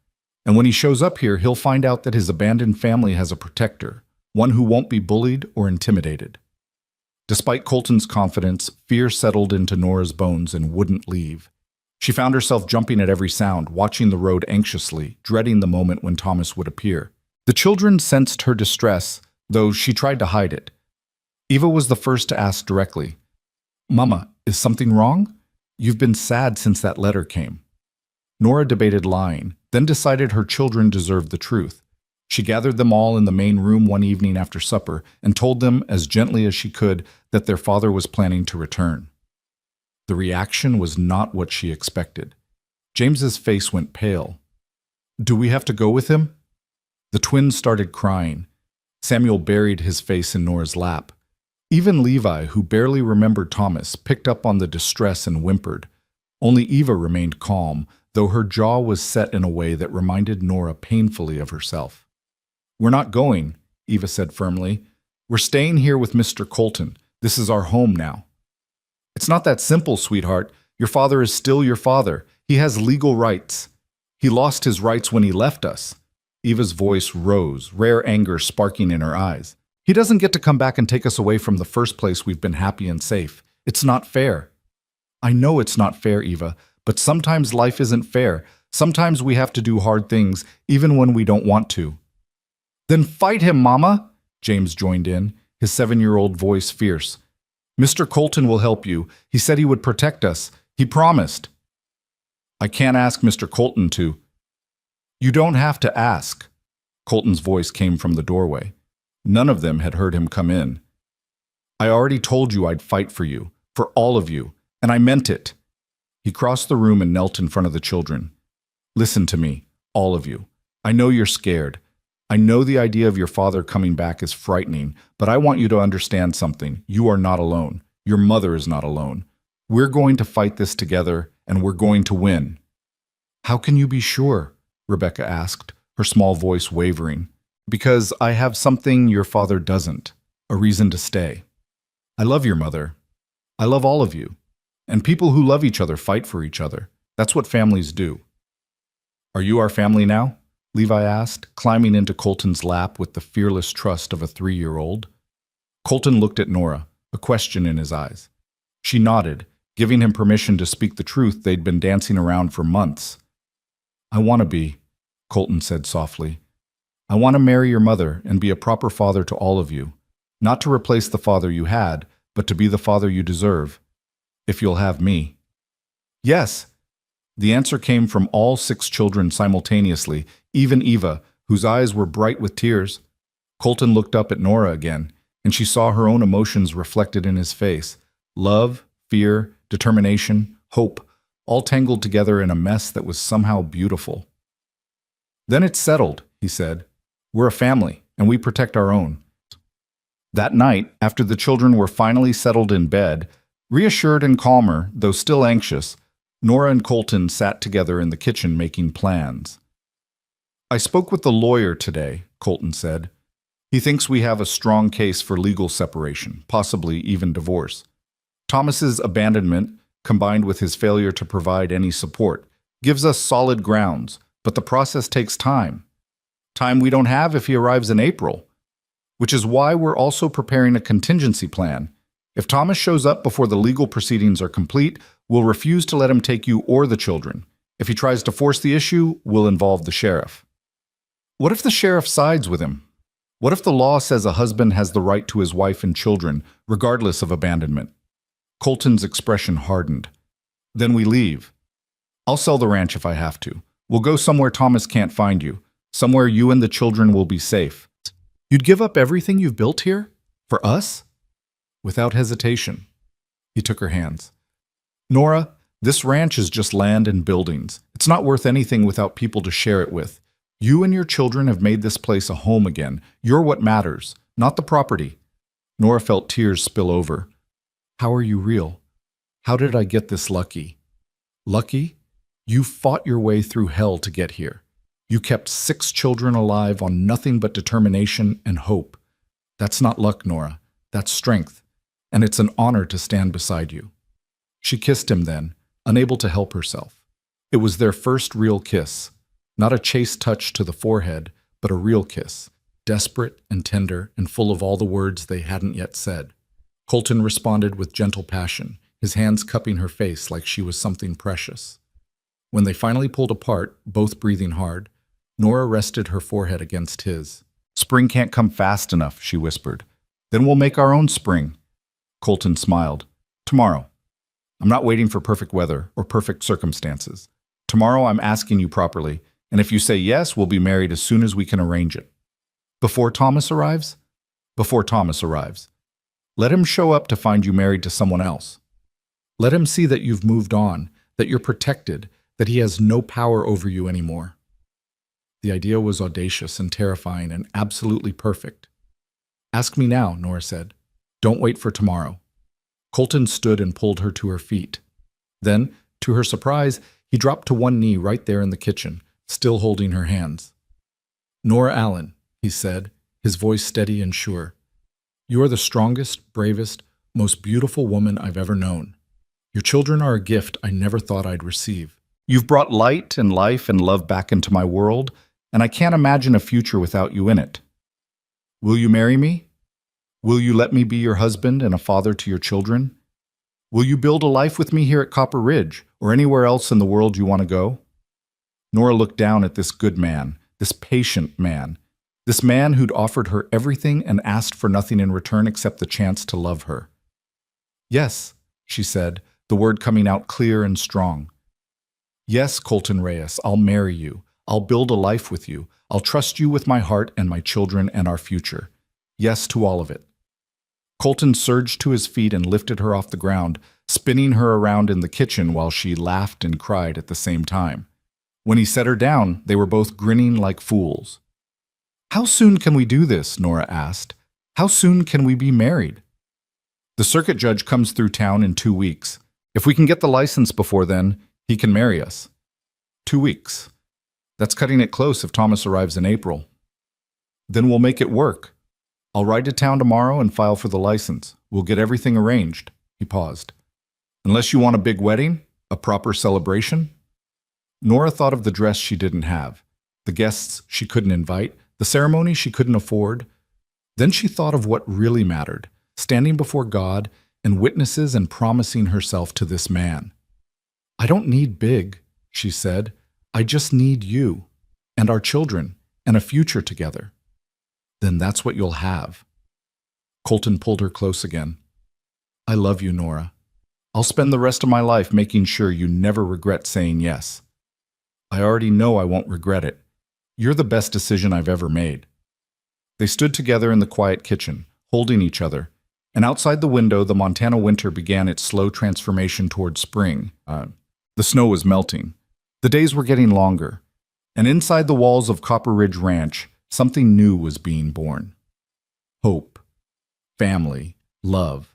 And when he shows up here, he'll find out that his abandoned family has a protector, one who won't be bullied or intimidated. Despite Colton's confidence, fear settled into Nora's bones and wouldn't leave. She found herself jumping at every sound, watching the road anxiously, dreading the moment when Thomas would appear. The children sensed her distress, though she tried to hide it. Eva was the first to ask directly, "Mama, is something wrong? You've been sad since that letter came." Nora debated lying, then decided her children deserved the truth. She gathered them all in the main room one evening after supper and told them as gently as she could that their father was planning to return. The reaction was not what she expected. James's face went pale. "Do we have to go with him?" The twins started crying. Samuel buried his face in Nora's lap. Even Levi, who barely remembered Thomas, picked up on the distress and whimpered. Only Eva remained calm, though her jaw was set in a way that reminded Nora painfully of herself. "We're not going," Eva said firmly. "We're staying here with Mr. Colton. This is our home now." "It's not that simple, sweetheart. Your father is still your father. He has legal rights. He lost his rights when he left us." Eva's voice rose, rare anger sparking in her eyes. "He doesn't get to come back and take us away from the first place we've been happy and safe. It's not fair." "I know it's not fair, Eva, but sometimes life isn't fair. Sometimes we have to do hard things, even when we don't want to." "Then fight him, Mama!" James joined in, his 7-year-old voice fierce. "Mr. Colton will help you. He said he would protect us. He promised." "I can't ask Mr. Colton to." "You don't have to ask." Colton's voice came from the doorway. None of them had heard him come in. "I already told you I'd fight for you, for all of you, and I meant it." He crossed the room and knelt in front of the children. "Listen to me, all of you. I know you're scared. I know the idea of your father coming back is frightening, but I want you to understand something. You are not alone. Your mother is not alone. We're going to fight this together, and we're going to win." "How can you be sure?" Rebecca asked, her small voice wavering. "Because I have something your father doesn't, a reason to stay. I love your mother. I love all of you. And people who love each other fight for each other. That's what families do." "Are you our family now?" Levi asked, climbing into Colton's lap with the fearless trust of a 3-year-old. Colton looked at Nora, a question in his eyes. She nodded, giving him permission to speak the truth they'd been dancing around for months. I want to be, Colton said softly. I want to marry your mother and be a proper father to all of you. Not to replace the father you had, but to be the father you deserve. If you'll have me. Yes. The answer came from all 6 children simultaneously, even Eva, whose eyes were bright with tears. Colton looked up at Nora again, and she saw her own emotions reflected in his face. Love, fear, determination, hope, all tangled together in a mess that was somehow beautiful. Then it's settled, he said. We're a family, and we protect our own. That night, after the children were finally settled in bed, reassured and calmer, though still anxious, Nora and Colton sat together in the kitchen making plans. I spoke with the lawyer today, Colton said. He thinks we have a strong case for legal separation, possibly even divorce. Thomas's abandonment, combined with his failure to provide any support, gives us solid grounds, but the process takes time. Time we don't have if he arrives in April. Which is why we're also preparing a contingency plan. If Thomas shows up before the legal proceedings are complete, we'll refuse to let him take you or the children. If he tries to force the issue, we'll involve the sheriff. What if the sheriff sides with him? What if the law says a husband has the right to his wife and children, regardless of abandonment? Colton's expression hardened. Then we leave. I'll sell the ranch if I have to. We'll go somewhere Thomas can't find you, somewhere you and the children will be safe. You'd give up everything you've built here? For us? Without hesitation. He took her hands. Nora, this ranch is just land and buildings. It's not worth anything without people to share it with. You and your children have made this place a home again. You're what matters, not the property. Nora felt tears spill over. How are you real? How did I get this lucky? Lucky? You fought your way through hell to get here. You kept 6 children alive on nothing but determination and hope. That's not luck, Nora. That's strength. And it's an honor to stand beside you. She kissed him then, unable to help herself. It was their first real kiss. Not a chaste touch to the forehead, but a real kiss. Desperate and tender and full of all the words they hadn't yet said. Colton responded with gentle passion, his hands cupping her face like she was something precious. When they finally pulled apart, both breathing hard, Nora rested her forehead against his. Spring can't come fast enough, she whispered. Then we'll make our own spring. Colton smiled. Tomorrow. I'm not waiting for perfect weather or perfect circumstances. Tomorrow I'm asking you properly, and if you say yes, we'll be married as soon as we can arrange it. Before Thomas arrives? Before Thomas arrives. Let him show up to find you married to someone else. Let him see that you've moved on, that you're protected, that he has no power over you anymore. The idea was audacious and terrifying and absolutely perfect. Ask me now, Nora said. Don't wait for tomorrow. Colton stood and pulled her to her feet. Then, to her surprise, he dropped to one knee right there in the kitchen, still holding her hands. Nora Allen, he said, his voice steady and sure. You are the strongest, bravest, most beautiful woman I've ever known. Your children are a gift I never thought I'd receive. You've brought light and life and love back into my world, and I can't imagine a future without you in it. Will you marry me? Will you let me be your husband and a father to your children? Will you build a life with me here at Copper Ridge, or anywhere else in the world you want to go? Nora looked down at this good man, this patient man, this man who'd offered her everything and asked for nothing in return except the chance to love her. Yes, she said, the word coming out clear and strong. Yes, Colton Reyes, I'll marry you. I'll build a life with you. I'll trust you with my heart and my children and our future. Yes to all of it. Colton surged to his feet and lifted her off the ground, spinning her around in the kitchen while she laughed and cried at the same time. When he set her down, they were both grinning like fools. How soon can we do this? Nora asked. How soon can we be married? The circuit judge comes through town in 2 weeks. If we can get the license before then, he can marry us. 2 weeks. That's cutting it close if Thomas arrives in April. Then we'll make it work. I'll ride to town tomorrow and file for the license. We'll get everything arranged. He paused. Unless you want a big wedding? A proper celebration? Nora thought of the dress she didn't have. the guests she couldn't invite, the ceremony she couldn't afford. Then she thought of what really mattered, standing before God and witnesses and promising herself to this man. "I don't need big," she said. "I just need you and our children and a future together." "Then that's what you'll have." Colton pulled her close again. "I love you, Nora. I'll spend the rest of my life making sure you never regret saying yes. I already know I won't regret it. You're the best decision I've ever made." They stood together in the quiet kitchen, holding each other, and outside the window the Montana winter began its slow transformation toward spring. The snow was melting. The days were getting longer, and inside the walls of Copper Ridge Ranch, something new was being born. Hope, family, love,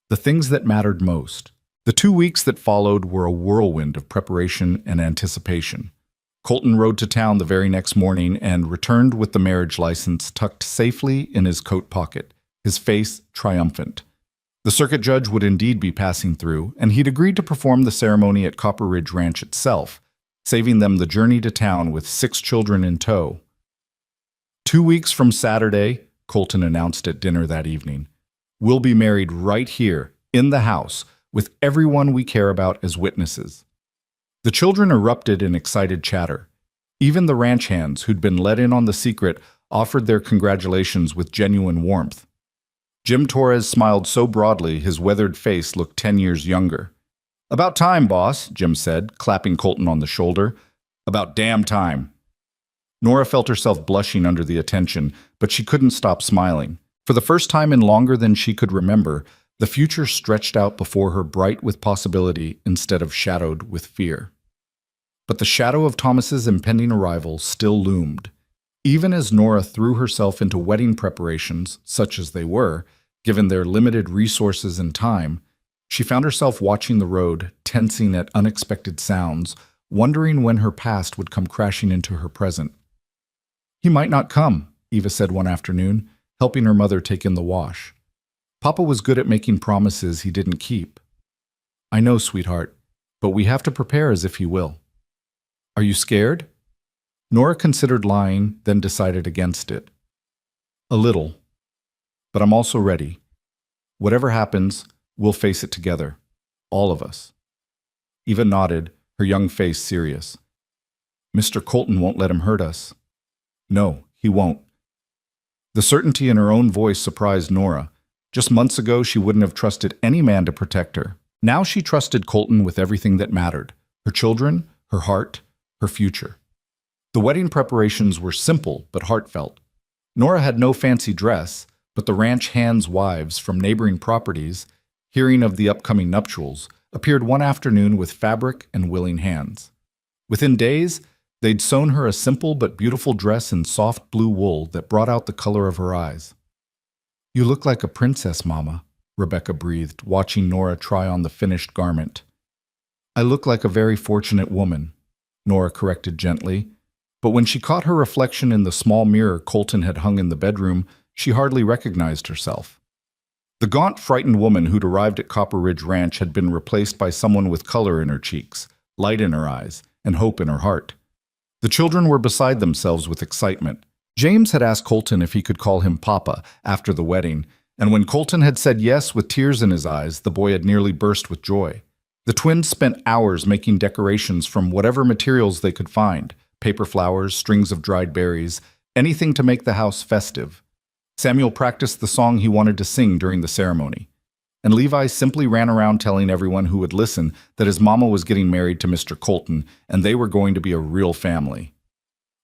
the things that mattered most. The 2 weeks that followed were a whirlwind of preparation and anticipation. Colton rode to town the very next morning and returned with the marriage license tucked safely in his coat pocket, his face triumphant. The circuit judge would indeed be passing through, and he'd agreed to perform the ceremony at Copper Ridge Ranch itself, saving them the journey to town with 6 children in tow. 2 weeks from Saturday, Colton announced at dinner that evening, we'll be married right here, in the house, with everyone we care about as witnesses. The children erupted in excited chatter. Even the ranch hands, who'd been let in on the secret, offered their congratulations with genuine warmth. Jim Torres smiled so broadly his weathered face looked 10 years younger. "About time, boss," Jim said, clapping Colton on the shoulder. "About damn time." Nora felt herself blushing under the attention, but she couldn't stop smiling. For the first time in longer than she could remember, the future stretched out before her bright with possibility instead of shadowed with fear. But the shadow of Thomas's impending arrival still loomed. Even as Nora threw herself into wedding preparations, such as they were, given their limited resources and time, she found herself watching the road, tensing at unexpected sounds, wondering when her past would come crashing into her present. "He might not come," Eva said one afternoon, helping her mother take in the wash. "Papa was good at making promises he didn't keep." "I know, sweetheart, but we have to prepare as if he will." "Are you scared?" Nora considered lying, then decided against it. "A little. But I'm also ready. Whatever happens, we'll face it together. All of us." Eva nodded, her young face serious. "Mr. Colton won't let him hurt us." "No, he won't." The certainty in her own voice surprised Nora. Just months ago, she wouldn't have trusted any man to protect her. Now she trusted Colton with everything that mattered: her children, her heart, her future. The wedding preparations were simple but heartfelt. Nora had no fancy dress, but the ranch hands' wives from neighboring properties, hearing of the upcoming nuptials, appeared one afternoon with fabric and willing hands. Within days, they'd sewn her a simple but beautiful dress in soft blue wool that brought out the color of her eyes. "You look like a princess, Mama," Rebecca breathed, watching Nora try on the finished garment. "I look like a very fortunate woman," Nora corrected gently, but when she caught her reflection in the small mirror Colton had hung in the bedroom, she hardly recognized herself. The gaunt, frightened woman who'd arrived at Copper Ridge Ranch had been replaced by someone with color in her cheeks, light in her eyes, and hope in her heart. The children were beside themselves with excitement. James had asked Colton if he could call him Papa after the wedding, and when Colton had said yes with tears in his eyes, the boy had nearly burst with joy. The twins spent hours making decorations from whatever materials they could find: paper flowers, strings of dried berries, anything to make the house festive. Samuel practiced the song he wanted to sing during the ceremony, and Levi simply ran around telling everyone who would listen that his mama was getting married to Mr. Colton, and they were going to be a real family.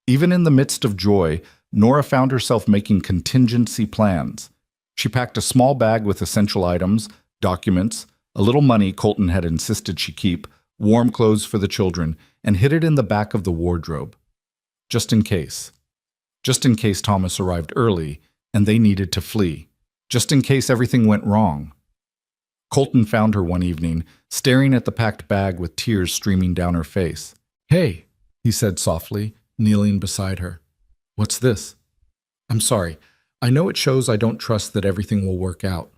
Even in the midst of joy, Nora found herself making contingency plans. She packed a small bag with essential items, documents, a little money Colton had insisted she keep, warm clothes for the children, and hid it in the back of the wardrobe. Just in case. Just in case Thomas arrived early and they needed to flee. Just in case everything went wrong. Colton found her one evening, staring at the packed bag with tears streaming down her face. "Hey," he said softly, kneeling beside her. "What's this?" "I'm sorry. I know it shows I don't trust that everything will work out.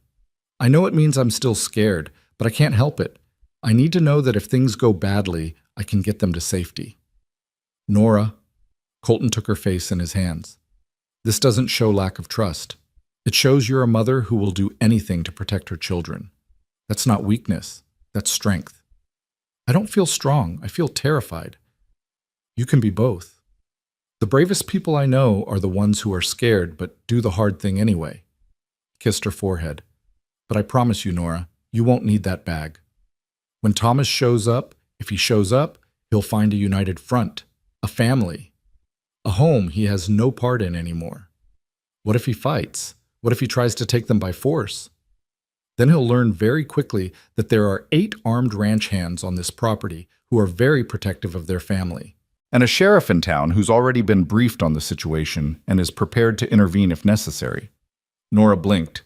I know it means I'm still scared, but I can't help it. I need to know that if things go badly, I can get them to safety." "Nora," Colton took her face in his hands. This doesn't show lack of trust. It shows you're a mother who will do anything to protect her children. That's not weakness. That's strength. I don't feel strong. I feel terrified. You can be both. The bravest people I know are the ones who are scared but do the hard thing anyway. He kissed her forehead. But I promise you, Nora, you won't need that bag. When Thomas shows up, if he shows up, he'll find a united front, a family, a home he has no part in anymore. What if he fights? What if he tries to take them by force? Then he'll learn very quickly that there are 8 armed ranch hands on this property who are very protective of their family, and a sheriff in town who's already been briefed on the situation and is prepared to intervene if necessary. Nora blinked.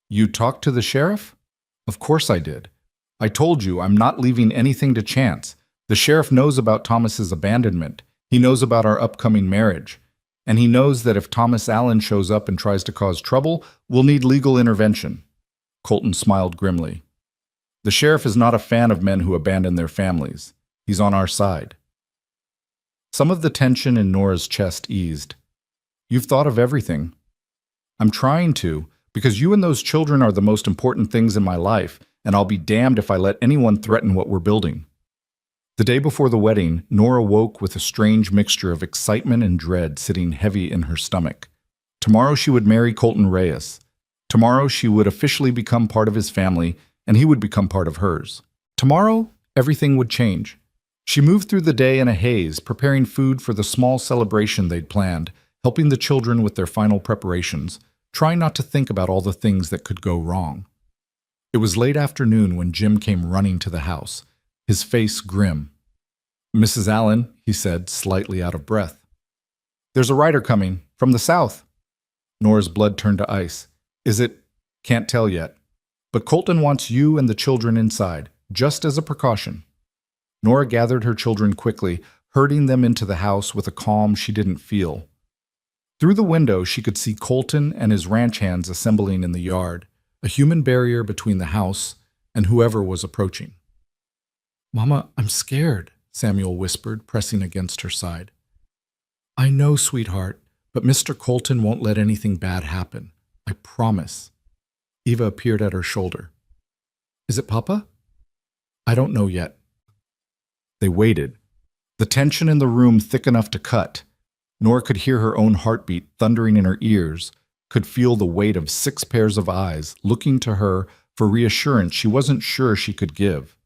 You talked to the sheriff? Of course I did. I told you I'm not leaving anything to chance. The sheriff knows about Thomas's abandonment. He knows about our upcoming marriage. And he knows that if Thomas Allen shows up and tries to cause trouble, we'll need legal intervention. Colton smiled grimly. The sheriff is not a fan of men who abandon their families. He's on our side. Some of the tension in Nora's chest eased. You've thought of everything. I'm trying to, because you and those children are the most important things in my life, and I'll be damned if I let anyone threaten what we're building. The day before the wedding, Nora woke with a strange mixture of excitement and dread sitting heavy in her stomach. Tomorrow she would marry Colton Reyes. Tomorrow she would officially become part of his family, and he would become part of hers. Tomorrow, everything would change. She moved through the day in a haze, preparing food for the small celebration they'd planned, helping the children with their final preparations, trying not to think about all the things that could go wrong. It was late afternoon when Jim came running to the house, his face grim. Mrs. Allen, he said, slightly out of breath. There's a rider coming, from the south. Nora's blood turned to ice. Is it? Can't tell yet. But Colton wants you and the children inside, just as a precaution. Nora gathered her children quickly, herding them into the house with a calm she didn't feel. Through the window, she could see Colton and his ranch hands assembling in the yard, a human barrier between the house and whoever was approaching. Mama, I'm scared, Samuel whispered, pressing against her side. I know, sweetheart, but Mr. Colton won't let anything bad happen. I promise. Eva appeared at her shoulder. Is it Papa? I don't know yet. They waited. The tension in the room thick enough to cut. Nora could hear her own heartbeat thundering in her ears, could feel the weight of 6 pairs of eyes looking to her for reassurance she wasn't sure she could give.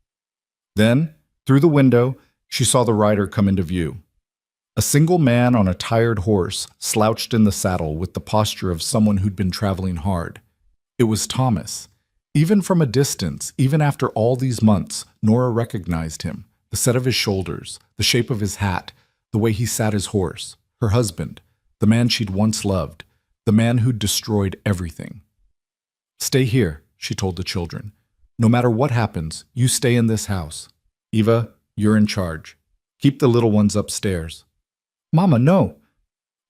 Then, through the window, she saw the rider come into view. A single man on a tired horse slouched in the saddle with the posture of someone who'd been traveling hard. It was Thomas. Even from a distance, even after all these months, Nora recognized him. The set of his shoulders, the shape of his hat, the way he sat his horse, her husband, the man she'd once loved, the man who'd destroyed everything. Stay here, she told the children. No matter what happens, you stay in this house. Eva, you're in charge. Keep the little ones upstairs. Mama, no.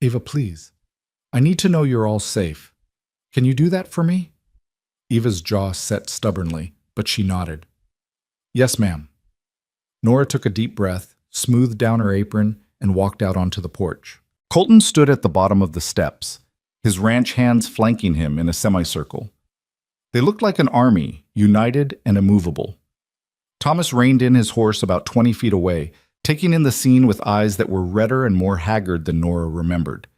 Eva, please. I need to know you're all safe. Can you do that for me? Eva's jaw set stubbornly, but she nodded. Yes, ma'am. Nora took a deep breath, smoothed down her apron, and walked out onto the porch. Colton stood at the bottom of the steps, his ranch hands flanking him in a semicircle. They looked like an army, united and immovable. Thomas reined in his horse about 20 feet away, taking in the scene with eyes that were redder and more haggard than Nora remembered.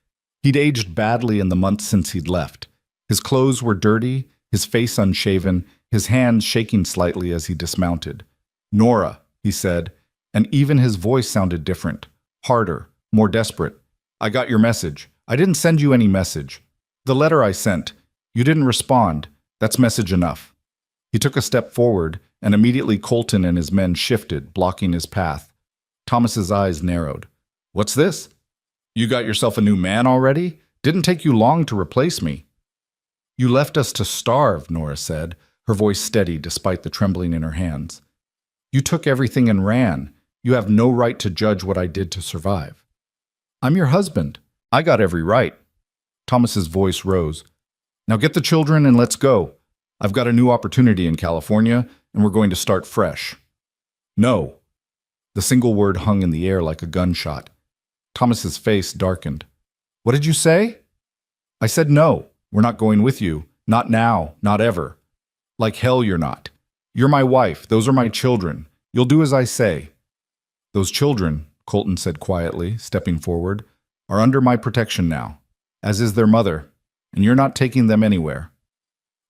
He'd aged badly in the months since he'd left. His clothes were dirty, his face unshaven, his hands shaking slightly as he dismounted. Nora, he said, and even his voice sounded different, harder, more desperate. I got your message. I didn't send you any message. The letter I sent. You didn't respond. That's message enough. He took a step forward, and immediately Colton and his men shifted, blocking his path. Thomas's eyes narrowed. What's this? You got yourself a new man already? Didn't take you long to replace me. You left us to starve, Nora said, her voice steady despite the trembling in her hands. You took everything and ran. You have no right to judge what I did to survive. I'm your husband. I got every right. Thomas's voice rose. Now get the children and let's go. I've got a new opportunity in California, and we're going to start fresh. No. The single word hung in the air like a gunshot. Thomas's face darkened. What did you say? I said no. We're not going with you. Not now. Not ever. Like hell you're not. You're my wife. Those are my children. You'll do as I say. Those children, Colton said quietly, stepping forward, are under my protection now, as is their mother, and you're not taking them anywhere.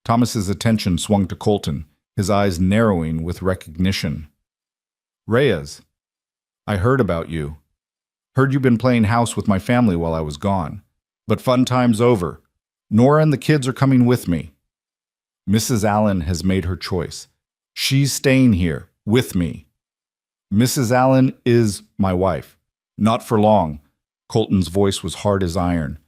Thomas's attention swung to Colton, his eyes narrowing with recognition. Reyes, I heard about you. Heard you've been playing house with my family while I was gone. But fun time's over. Nora and the kids are coming with me. Mrs. Allen has made her choice. She's staying here, with me. Mrs. Allen is my wife. Not for long. Colton's voice was hard as iron.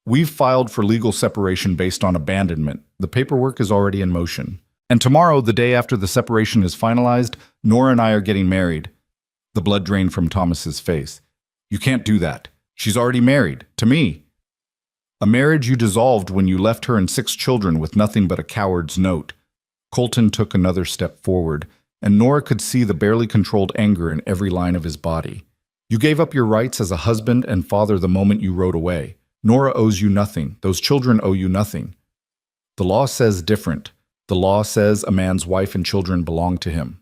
We've filed for legal separation based on abandonment. The paperwork is already in motion. And tomorrow, the day after the separation is finalized, Nora and I are getting married. The blood drained from Thomas's face. You can't do that. She's already married. To me. A marriage you dissolved when you left her and 6 children with nothing but a coward's note. Colton took another step forward, and Nora could see the barely controlled anger in every line of his body. You gave up your rights as a husband and father the moment you rode away. Nora owes you nothing. Those children owe you nothing. The law says different. The law says a man's wife and children belong to him.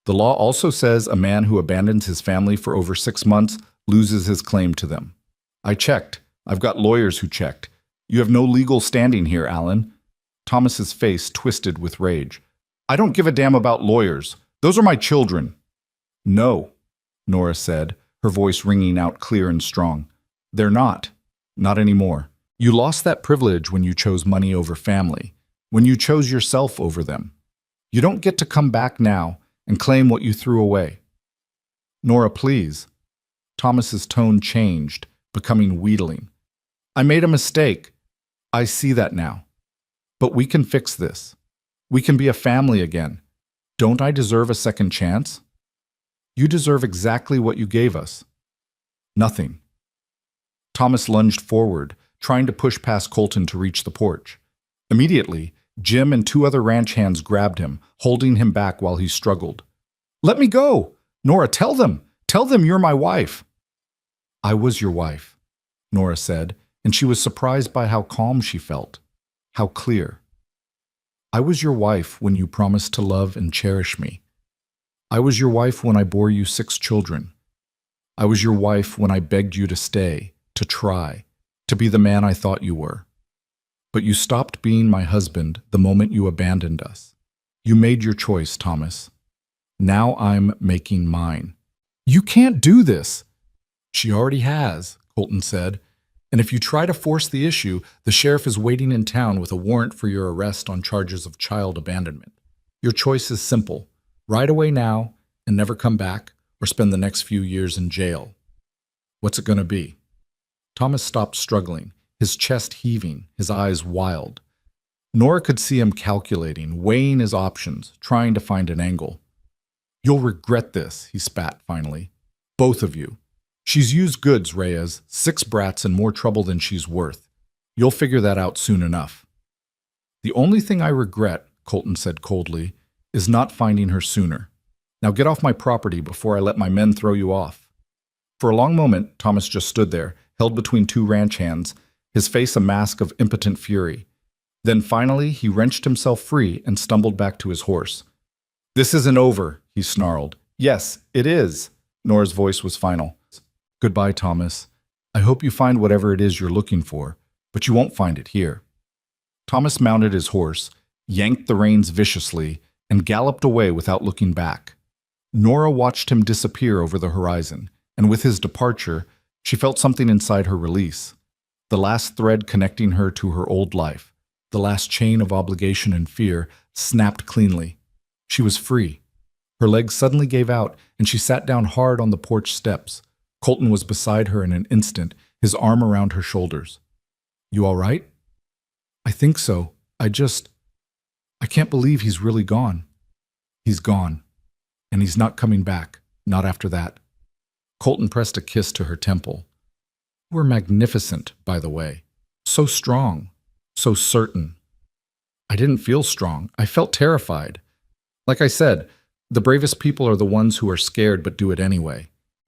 The law also says a man who abandons his family for over 6 months loses his claim to them. I checked. I've got lawyers who checked. You have no legal standing here, Alan. Thomas's face twisted with rage. I don't give a damn about lawyers. Those are my children. No, Nora said, her voice ringing out clear and strong. They're not. Not anymore. You lost that privilege when you chose money over family, when you chose yourself over them. You don't get to come back now and claim what you threw away. Nora, please. Thomas's tone changed, becoming wheedling. I made a mistake. I see that now. But we can fix this. We can be a family again. Don't I deserve a second chance? You deserve exactly what you gave us. Nothing. Thomas lunged forward, trying to push past Colton to reach the porch. Immediately, Jim and 2 other ranch hands grabbed him, holding him back while he struggled. Let me go! Nora, tell them! Tell them you're my wife! I was your wife, Nora said, and she was surprised by how calm she felt, how clear. I was your wife when you promised to love and cherish me. I was your wife when I bore you 6 children. I was your wife when I begged you to stay, to try, to be the man I thought you were. But you stopped being my husband the moment you abandoned us. You made your choice, Thomas. Now I'm making mine. You can't do this. She already has, Colton said. And if you try to force the issue, the sheriff is waiting in town with a warrant for your arrest on charges of child abandonment. Your choice is simple. Ride away now and never come back, or spend the next few years in jail. What's it going to be? Thomas stopped struggling, his chest heaving, his eyes wild. Nora could see him calculating, weighing his options, trying to find an angle. You'll regret this, he spat finally. Both of you. She's used goods, Reyes, 6 brats and more trouble than she's worth. You'll figure that out soon enough. The only thing I regret, Colton said coldly, is not finding her sooner. Now get off my property before I let my men throw you off. For a long moment, Thomas just stood there, held between 2 ranch hands, his face a mask of impotent fury. Then finally, he wrenched himself free and stumbled back to his horse. This isn't over, he snarled. Yes, it is. Nora's voice was final. Goodbye, Thomas. I hope you find whatever it is you're looking for, but you won't find it here. Thomas mounted his horse, yanked the reins viciously, and galloped away without looking back. Nora watched him disappear over the horizon, and with his departure, she felt something inside her release. The last thread connecting her to her old life, the last chain of obligation and fear, snapped cleanly. She was free. Her legs suddenly gave out, and she sat down hard on the porch steps. Colton was beside her in an instant, his arm around her shoulders. You all right? I think so. I can't believe he's really gone. He's gone. And he's not coming back. Not after that. Colton pressed a kiss to her temple. You were magnificent, by the way. So strong. So certain. I didn't feel strong. I felt terrified. Like I said, the bravest people are the ones who are scared but do it anyway.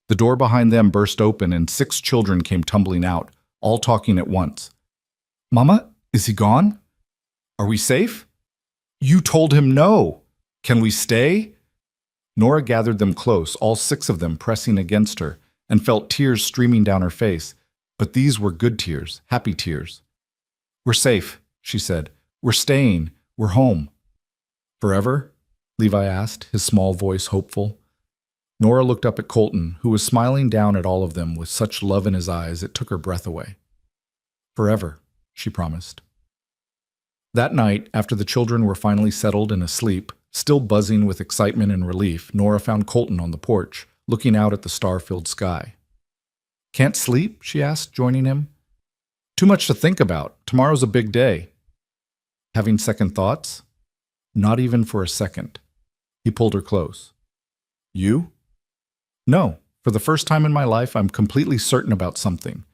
The door behind them burst open and 6 children came tumbling out, all talking at once. "Mama, is he gone? Are we safe? You told him no. Can we stay?" Nora gathered them close, all 6 of them pressing against her, and felt tears streaming down her face. But these were good tears, happy tears. "We're safe," she said. "We're staying. We're home." "Forever?" Levi asked, his small voice hopeful. Nora looked up at Colton, who was smiling down at all of them with such love in his eyes it took her breath away. "Forever," she promised. That night, after the children were finally settled and asleep, still buzzing with excitement and relief, Nora found Colton on the porch, looking out at the star-filled sky. "Can't sleep?" she asked, joining him. "Too much to think about. Tomorrow's a big day." "Having second thoughts?" "Not even for a second." He pulled her close. "You?" "No. For the first time in my life, I'm completely certain about something."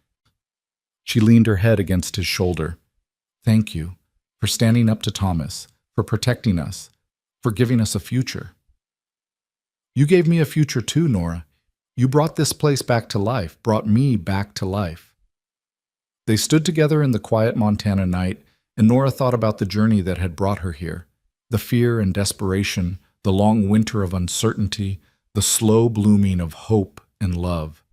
She leaned her head against his shoulder. "Thank you for standing up to Thomas, for protecting us, for giving us a future." "You gave me a future too, Nora. You brought this place back to life, brought me back to life." They stood together in the quiet Montana night, and Nora thought about the journey that had brought her here, the fear and desperation, the long winter of uncertainty, the slow blooming of hope and love.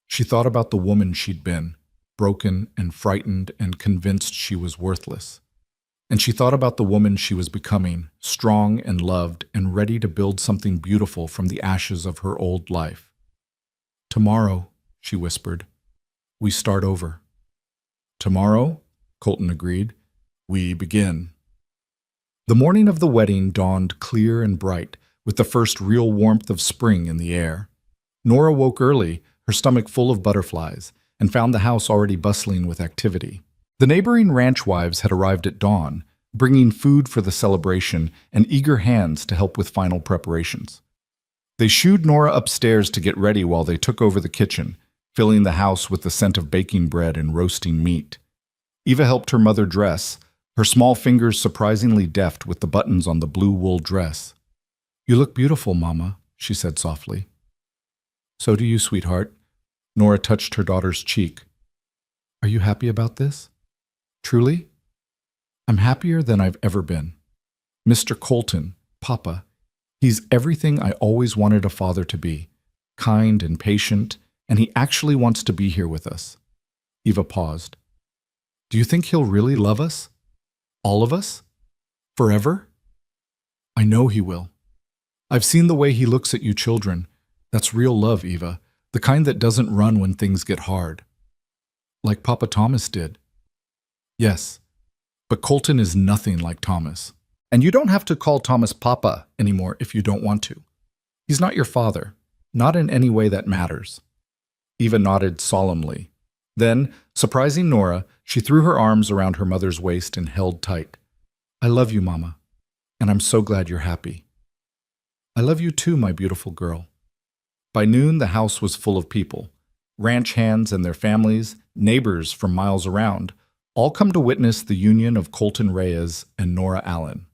She thought about the woman she'd been, broken and frightened and convinced she was worthless. And she thought about the woman she was becoming, strong and loved and ready to build something beautiful from the ashes of her old life. "Tomorrow," she whispered, "we start over." "Tomorrow," Colton agreed, "we begin." The morning of the wedding dawned clear and bright, with the first real warmth of spring in the air. Nora woke early, her stomach full of butterflies, and found the house already bustling with activity. The neighboring ranch wives had arrived at dawn, bringing food for the celebration and eager hands to help with final preparations. They shooed Nora upstairs to get ready while they took over the kitchen, filling the house with the scent of baking bread and roasting meat. Eva helped her mother dress, her small fingers surprisingly deft with the buttons on the blue wool dress. "You look beautiful, Mama," she said softly. "So do you, sweetheart." Nora touched her daughter's cheek. "Are you happy about this? Truly?" "I'm happier than I've ever been. Mr. Colton, Papa, he's everything I always wanted a father to be, kind and patient, and he actually wants to be here with us." Eva paused. "Do you think he'll really love us? All of us? Forever?" "I know he will. I've seen the way he looks at you children. That's real love, Eva, the kind that doesn't run when things get hard. Like Papa Thomas did." "Yes, but Colton is nothing like Thomas. And you don't have to call Thomas Papa anymore if you don't want to. He's not your father, not in any way that matters." Eva nodded solemnly. Then, surprising Nora, she threw her arms around her mother's waist and held tight. "I love you, Mama, and I'm so glad you're happy." "I love you too, my beautiful girl." By noon, the house was full of people. Ranch hands and their families, neighbors from miles around, all come to witness the union of Colton Reyes and Nora Allen.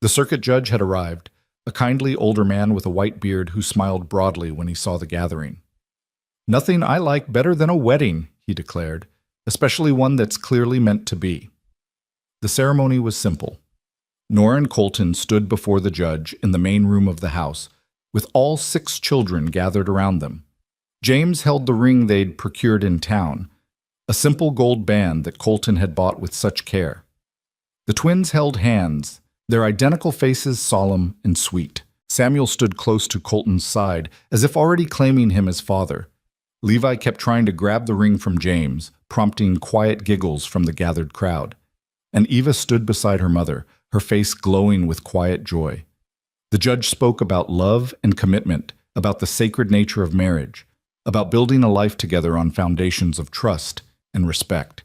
The circuit judge had arrived, a kindly older man with a white beard who smiled broadly when he saw the gathering. "Nothing I like better than a wedding," he declared, "especially one that's clearly meant to be." The ceremony was simple. Nora and Colton stood before the judge in the main room of the house, with all 6 children gathered around them. James held the ring they'd procured in town, a simple gold band that Colton had bought with such care. The twins held hands, their identical faces solemn and sweet. Samuel stood close to Colton's side, as if already claiming him as father. Levi kept trying to grab the ring from James, prompting quiet giggles from the gathered crowd. And Eva stood beside her mother, her face glowing with quiet joy. The judge spoke about love and commitment, about the sacred nature of marriage, about building a life together on foundations of trust and respect.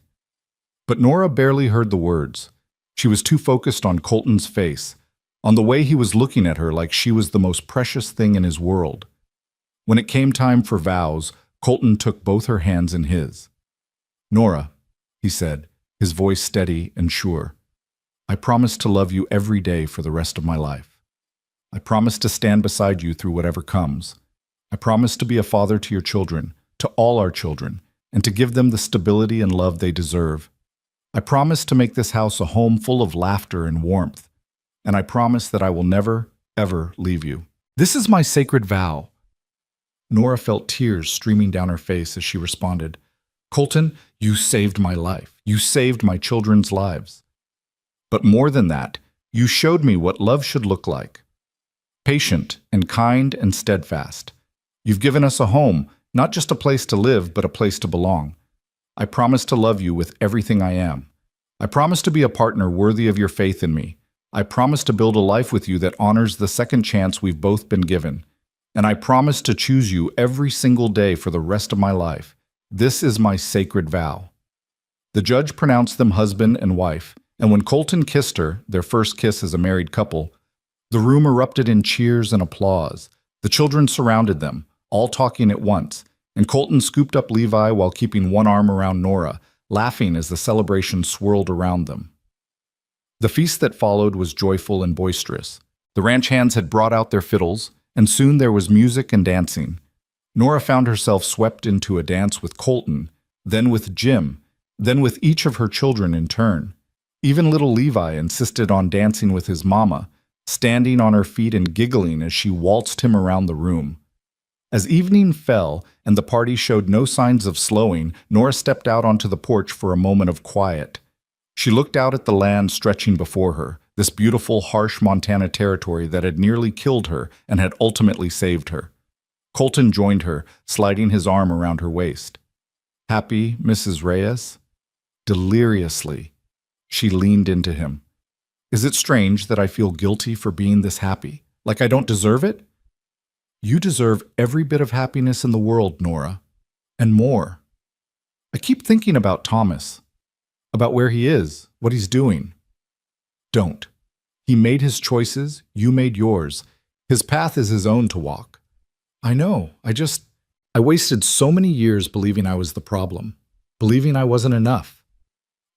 But Nora barely heard the words. She was too focused on Colton's face, on the way he was looking at her like she was the most precious thing in his world. When it came time for vows, Colton took both her hands in his. "Nora," he said, his voice steady and sure, "I promise to love you every day for the rest of my life. I promise to stand beside you through whatever comes, I promise to be a father to your children, to all our children, and to give them the stability and love they deserve. I promise to make this house a home full of laughter and warmth, and I promise that I will never, ever leave you. This is my sacred vow. Nora felt tears streaming down her face as she responded, Colton, you saved my life. You saved my children's lives. But more than that, you showed me what love should look like. Patient and kind and steadfast. You've given us a home, not just a place to live, but a place to belong. I promise to love you with everything I am. I promise to be a partner worthy of your faith in me. I promise to build a life with you that honors the second chance we've both been given. And I promise to choose you every single day for the rest of my life. This is my sacred vow. The judge pronounced them husband and wife, and when Colton kissed her, their first kiss as a married couple, the room erupted in cheers and applause. The children surrounded them, all talking at once, and Colton scooped up Levi while keeping one arm around Nora, laughing as the celebration swirled around them. The feast that followed was joyful and boisterous. The ranch hands had brought out their fiddles, and soon there was music and dancing. Nora found herself swept into a dance with Colton, then with Jim, then with each of her children in turn. Even little Levi insisted on dancing with his mama, standing on her feet and giggling as she waltzed him around the room. As evening fell and the party showed no signs of slowing, Nora stepped out onto the porch for a moment of quiet. She looked out at the land stretching before her, this beautiful, harsh Montana territory that had nearly killed her and had ultimately saved her. Colton joined her, sliding his arm around her waist. Happy, Mrs. Reyes? Deliriously, she leaned into him. Is it strange that I feel guilty for being this happy? Like I don't deserve it? You deserve every bit of happiness in the world, Nora. And more. I keep thinking about Thomas. About where he is, what he's doing. Don't. He made his choices, you made yours. His path is his own to walk. I know, I wasted so many years believing I was the problem, believing I wasn't enough.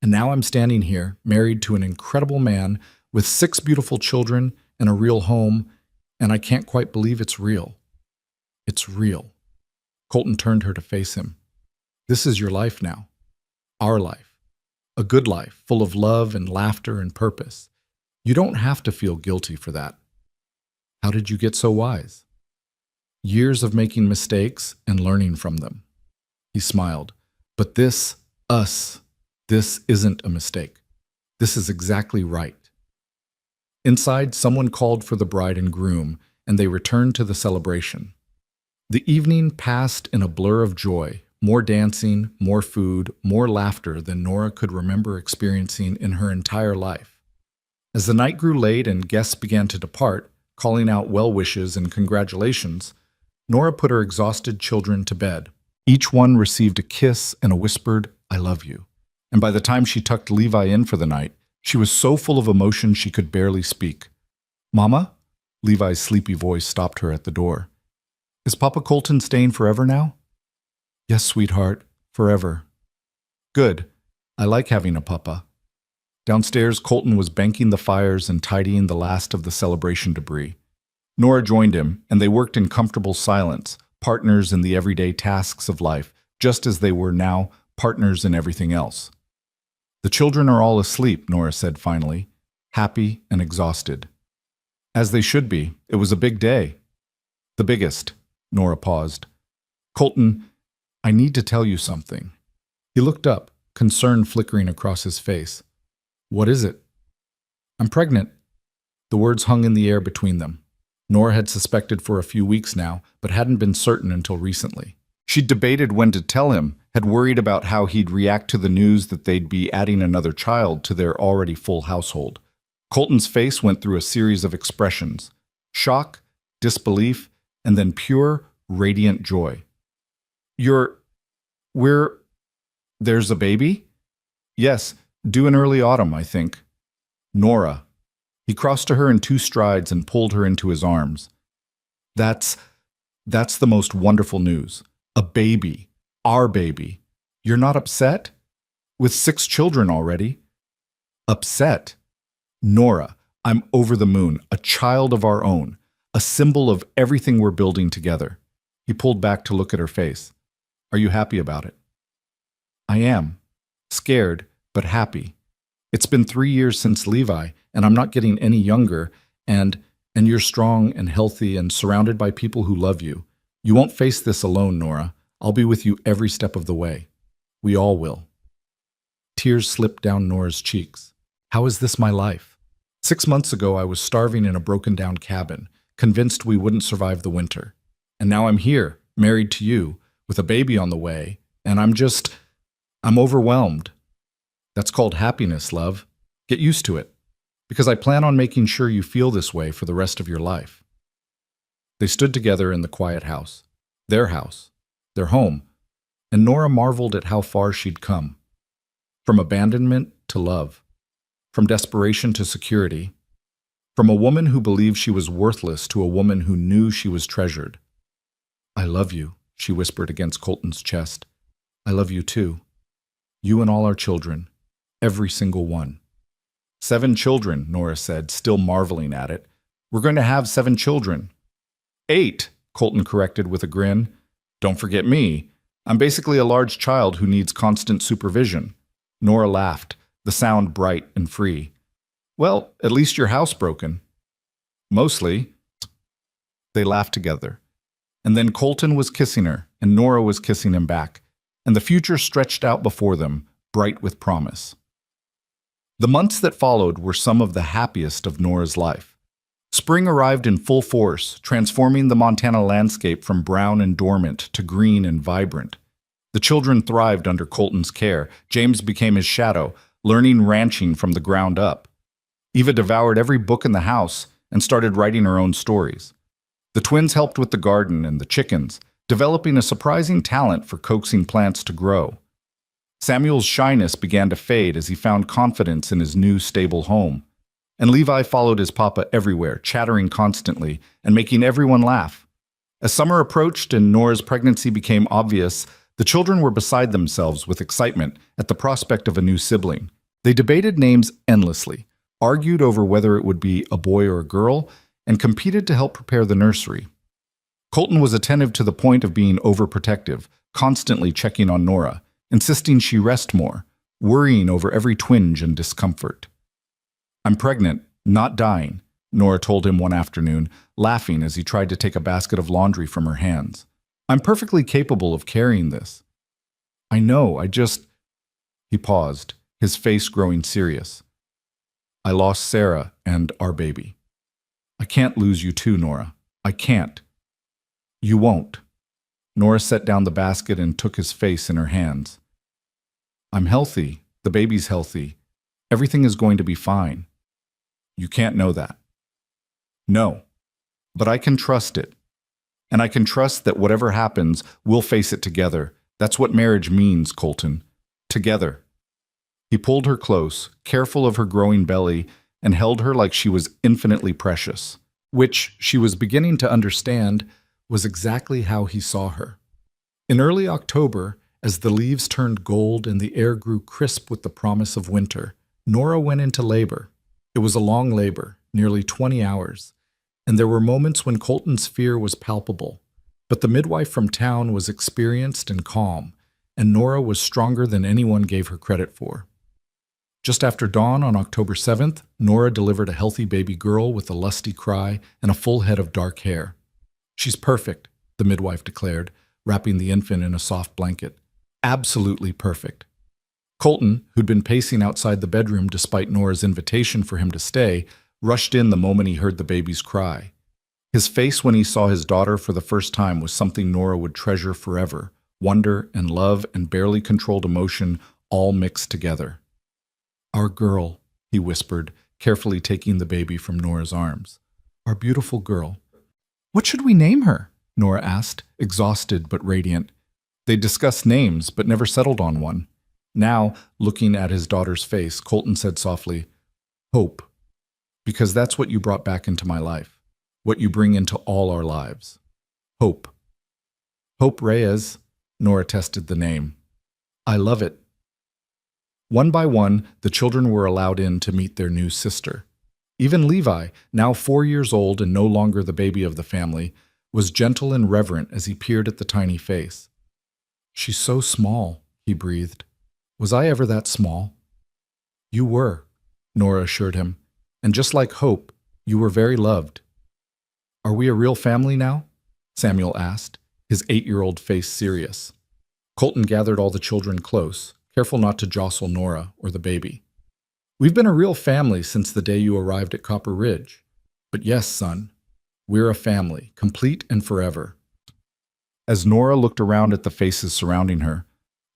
And now I'm standing here, married to an incredible man with 6 beautiful children and a real home, and I can't quite believe it's real. It's real. Colton turned her to face him. This is your life now. Our life. A good life, full of love and laughter and purpose. You don't have to feel guilty for that. How did you get so wise? Years of making mistakes and learning from them. He smiled. But this isn't a mistake. This is exactly right. Inside, someone called for the bride and groom, and they returned to the celebration. The evening passed in a blur of joy, more dancing, more food, more laughter than Nora could remember experiencing in her entire life. As the night grew late and guests began to depart, calling out well wishes and congratulations, Nora put her exhausted children to bed. Each one received a kiss and a whispered, I love you. And by the time she tucked Levi in for the night, she was so full of emotion she could barely speak. Mama? Levi's sleepy voice stopped her at the door. Is Papa Colton staying forever now? Yes, sweetheart, forever. Good. I like having a papa. Downstairs, Colton was banking the fires and tidying the last of the celebration debris. Nora joined him, and they worked in comfortable silence, partners in the everyday tasks of life, just as they were now partners in everything else. The children are all asleep, Nora said finally, happy and exhausted. As they should be. It was a big day. The biggest. Nora paused. Colton, I need to tell you something. He looked up, concern flickering across his face. What is it? I'm pregnant. The words hung in the air between them. Nora had suspected for a few weeks now, but hadn't been certain until recently. She'd debated when to tell him, had worried about how he'd react to the news that they'd be adding another child to their already full household. Colton's face went through a series of expressions: shock, disbelief, and then pure, radiant joy. There's a baby? Yes, due in early autumn, I think. Nora. He crossed to her in 2 strides and pulled her into his arms. That's the most wonderful news. A baby. Our baby. You're not upset? With 6 children already? Upset? Nora, I'm over the moon. A child of our own. A symbol of everything we're building together. He pulled back to look at her face. Are you happy about it? I am. Scared, but happy. It's been 3 years since Levi, and I'm not getting any younger, and you're strong and healthy and surrounded by people who love you. You won't face this alone, Nora. I'll be with you every step of the way. We all will. Tears slipped down Nora's cheeks. How is this my life? 6 months ago, I was starving in a broken-down cabin, convinced we wouldn't survive the winter. And now I'm here, married to you, with a baby on the way, and I'm overwhelmed. That's called happiness, love. Get used to it, because I plan on making sure you feel this way for the rest of your life. They stood together in the quiet house, their home, and Nora marveled at how far she'd come. From abandonment to love, from desperation to security, from a woman who believed she was worthless to a woman who knew she was treasured. I love you, she whispered against Colton's chest. I love you too. You and all our children, every single one. 7 children, Nora said, still marveling at it. We're going to have 7 children. 8, Colton corrected with a grin. Don't forget me. I'm basically a large child who needs constant supervision. Nora laughed, the sound bright and free. Well, at least you're housebroken. Mostly. They laughed together. And then Colton was kissing her, and Nora was kissing him back, and the future stretched out before them, bright with promise. The months that followed were some of the happiest of Nora's life. Spring arrived in full force, transforming the Montana landscape from brown and dormant to green and vibrant. The children thrived under Colton's care. James became his shadow, learning ranching from the ground up. Eva devoured every book in the house and started writing her own stories. The twins helped with the garden and the chickens, developing a surprising talent for coaxing plants to grow. Samuel's shyness began to fade as he found confidence in his new stable home. And Levi followed his papa everywhere, chattering constantly and making everyone laugh. As summer approached and Nora's pregnancy became obvious, the children were beside themselves with excitement at the prospect of a new sibling. They debated names endlessly, argued over whether it would be a boy or a girl, and competed to help prepare the nursery. Colton was attentive to the point of being overprotective, constantly checking on Nora, insisting she rest more, worrying over every twinge and discomfort. I'm pregnant, not dying, Nora told him one afternoon, laughing as he tried to take a basket of laundry from her hands. I'm perfectly capable of carrying this. I know, He paused, his face growing serious. I lost Sarah and our baby. I can't lose you too, Nora. I can't. You won't. Nora set down the basket and took his face in her hands. I'm healthy. The baby's healthy. Everything is going to be fine. You can't know that. No. But I can trust it. And I can trust that whatever happens, we'll face it together. That's what marriage means, Colton. Together. He pulled her close, careful of her growing belly, and held her like she was infinitely precious, which, she was beginning to understand, was exactly how he saw her. In early October, as the leaves turned gold and the air grew crisp with the promise of winter, Nora went into labor. It was a long labor, nearly 20 hours, and there were moments when Colton's fear was palpable. But the midwife from town was experienced and calm, and Nora was stronger than anyone gave her credit for. Just after dawn on October 7th, Nora delivered a healthy baby girl with a lusty cry and a full head of dark hair. She's perfect, the midwife declared, wrapping the infant in a soft blanket. Absolutely perfect. Colton, who'd been pacing outside the bedroom despite Nora's invitation for him to stay, rushed in the moment he heard the baby's cry. His face when he saw his daughter for the first time was something Nora would treasure forever, wonder and love and barely controlled emotion all mixed together. Our girl, he whispered, carefully taking the baby from Nora's arms. Our beautiful girl. What should we name her? Nora asked, exhausted but radiant. They discussed names but never settled on one. Now, looking at his daughter's face, Colton said softly, Hope. Because that's what you brought back into my life. What you bring into all our lives. Hope. Hope Reyes, Nora tested the name. I love it. One by one, the children were allowed in to meet their new sister. Even Levi, now 4 years old and no longer the baby of the family, was gentle and reverent as he peered at the tiny face. "She's so small," he breathed. "Was I ever that small?" "You were," Nora assured him, "and just like Hope, you were very loved." "Are we a real family now?" Samuel asked, his 8-year-old face serious. Colton gathered all the children close, careful not to jostle Nora or the baby. "We've been a real family since the day you arrived at Copper Ridge. But yes, son, we're a family, complete and forever." As Nora looked around at the faces surrounding her,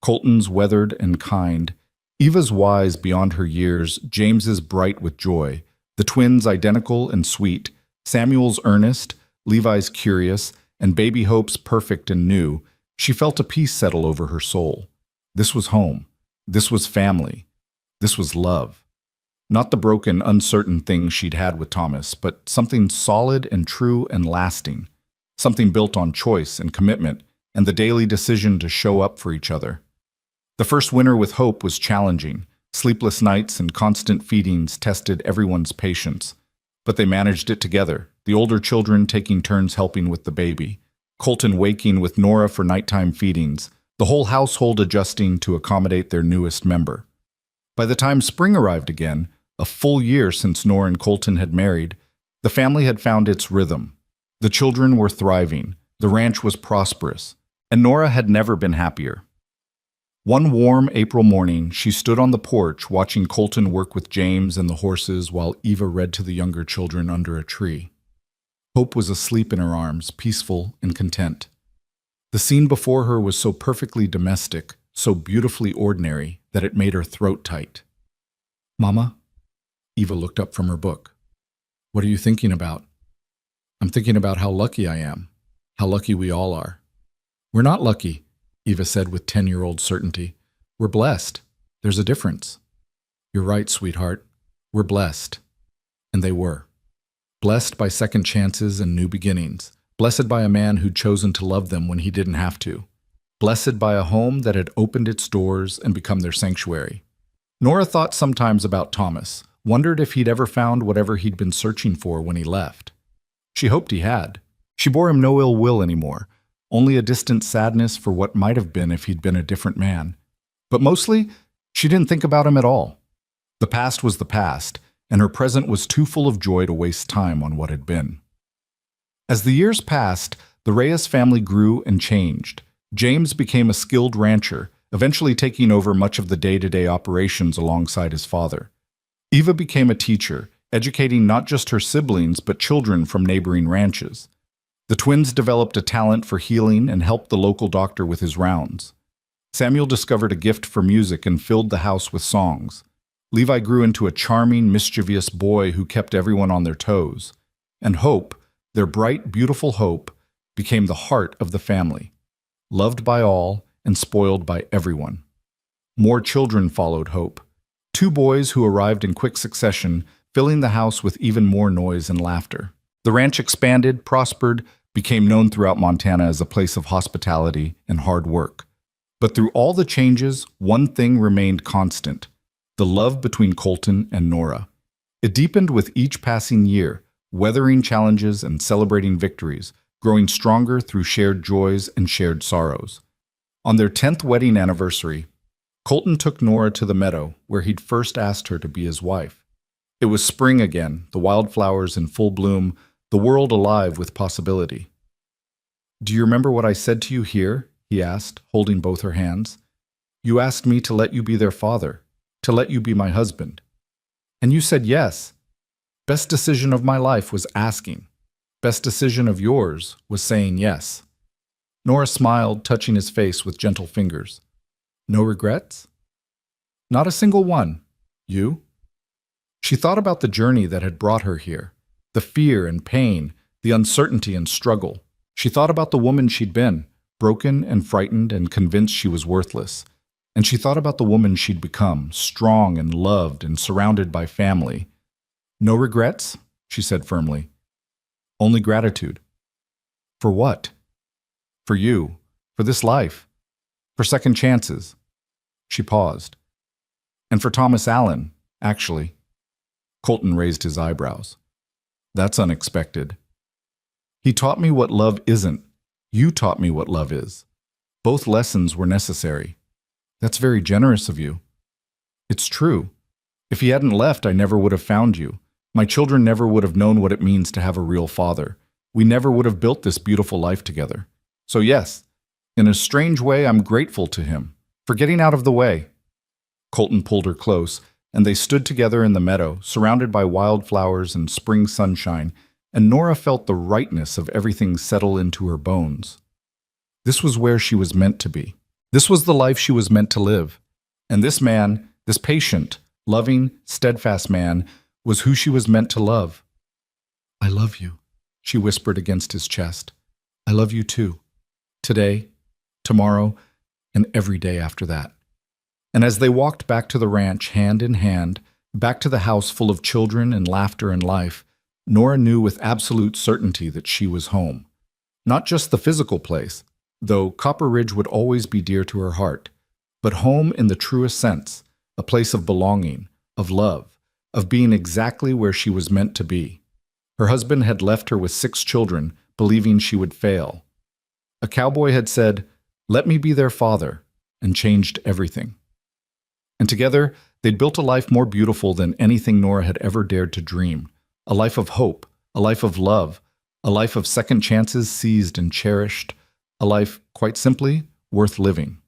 Colton's weathered and kind, Eva's wise beyond her years, James's bright with joy, the twins identical and sweet, Samuel's earnest, Levi's curious, and baby Hope's perfect and new, she felt a peace settle over her soul. This was home. This was family. This was love. Not the broken, uncertain thing she'd had with Thomas, but something solid and true and lasting. Something built on choice and commitment and the daily decision to show up for each other. The first winter with Hope was challenging. Sleepless nights and constant feedings tested everyone's patience. But they managed it together, the older children taking turns helping with the baby, Colton waking with Nora for nighttime feedings, the whole household adjusting to accommodate their newest member. By the time spring arrived again, a full year since Nora and Colton had married, the family had found its rhythm. The children were thriving, the ranch was prosperous, and Nora had never been happier. One warm April morning, she stood on the porch watching Colton work with James and the horses while Eva read to the younger children under a tree. Hope was asleep in her arms, peaceful and content. The scene before her was so perfectly domestic, so beautifully ordinary, that it made her throat tight. "Mama?" Eva looked up from her book. "What are you thinking about?" "I'm thinking about how lucky I am, how lucky we all are." "We're not lucky," Eva said with 10-year-old certainty. "We're blessed. There's a difference." "You're right, sweetheart. We're blessed." And they were. Blessed by second chances and new beginnings. Blessed by a man who'd chosen to love them when he didn't have to. Blessed by a home that had opened its doors and become their sanctuary. Nora thought sometimes about Thomas, wondered if he'd ever found whatever he'd been searching for when he left. She hoped he had. She bore him no ill will anymore, only a distant sadness for what might have been if he'd been a different man. But mostly, she didn't think about him at all. The past was the past, and her present was too full of joy to waste time on what had been. As the years passed, the Reyes family grew and changed. James became a skilled rancher, eventually taking over much of the day-to-day operations alongside his father. Eva became a teacher, educating not just her siblings but children from neighboring ranches. The twins developed a talent for healing and helped the local doctor with his rounds. Samuel discovered a gift for music and filled the house with songs. Levi grew into a charming, mischievous boy who kept everyone on their toes. And Hope, their bright, beautiful Hope, became the heart of the family, loved by all and spoiled by everyone. More children followed Hope. 2 boys who arrived in quick succession, filling the house with even more noise and laughter. The ranch expanded, prospered, became known throughout Montana as a place of hospitality and hard work. But through all the changes, one thing remained constant: the love between Colton and Nora. It deepened with each passing year, weathering challenges and celebrating victories, growing stronger through shared joys and shared sorrows. On their 10th wedding anniversary, Colton took Nora to the meadow where he'd first asked her to be his wife. It was spring again, the wildflowers in full bloom, the world alive with possibility. "Do you remember what I said to you here?" he asked, holding both her hands. "You asked me to let you be their father, to let you be my husband. And you said yes. Best decision of my life was asking. Best decision of yours was saying yes." Nora smiled, touching his face with gentle fingers. "No regrets?" "Not a single one. You?" She thought about the journey that had brought her here, the fear and pain, the uncertainty and struggle. She thought about the woman she'd been, broken and frightened and convinced she was worthless. And she thought about the woman she'd become, strong and loved and surrounded by family. "No regrets?" she said firmly. "Only gratitude." "For what?" "For you, for this life, for second chances." She paused. "And for Thomas Allen, actually." Colton raised his eyebrows. "That's unexpected." He taught me what love isn't. You taught me what love is. Both lessons were necessary. That's very generous of you. It's true. If he hadn't left, I never would have found you. My children never would have known what it means to have a real father. We never would have built this beautiful life together. So yes, in a strange way, I'm grateful to him for getting out of the way. Colton pulled her close, and they stood together in the meadow, surrounded by wildflowers and spring sunshine, and Nora felt the rightness of everything settle into her bones. This was where she was meant to be. This was the life she was meant to live. And this man, this patient, loving, steadfast man, was who she was meant to love. I love you, she whispered against his chest. I love you too. Today, tomorrow, and every day after that. And as they walked back to the ranch hand in hand, back to the house full of children and laughter and life, Nora knew with absolute certainty that she was home. Not just the physical place, though Copper Ridge would always be dear to her heart, but home in the truest sense, a place of belonging, of love, of being exactly where she was meant to be. Her husband had left her with 6 children, believing she would fail. A cowboy had said, "Let me be their father," and changed everything. And together, they'd built a life more beautiful than anything Nora had ever dared to dream. A life of hope, a life of love, a life of second chances seized and cherished, a life, quite simply, worth living.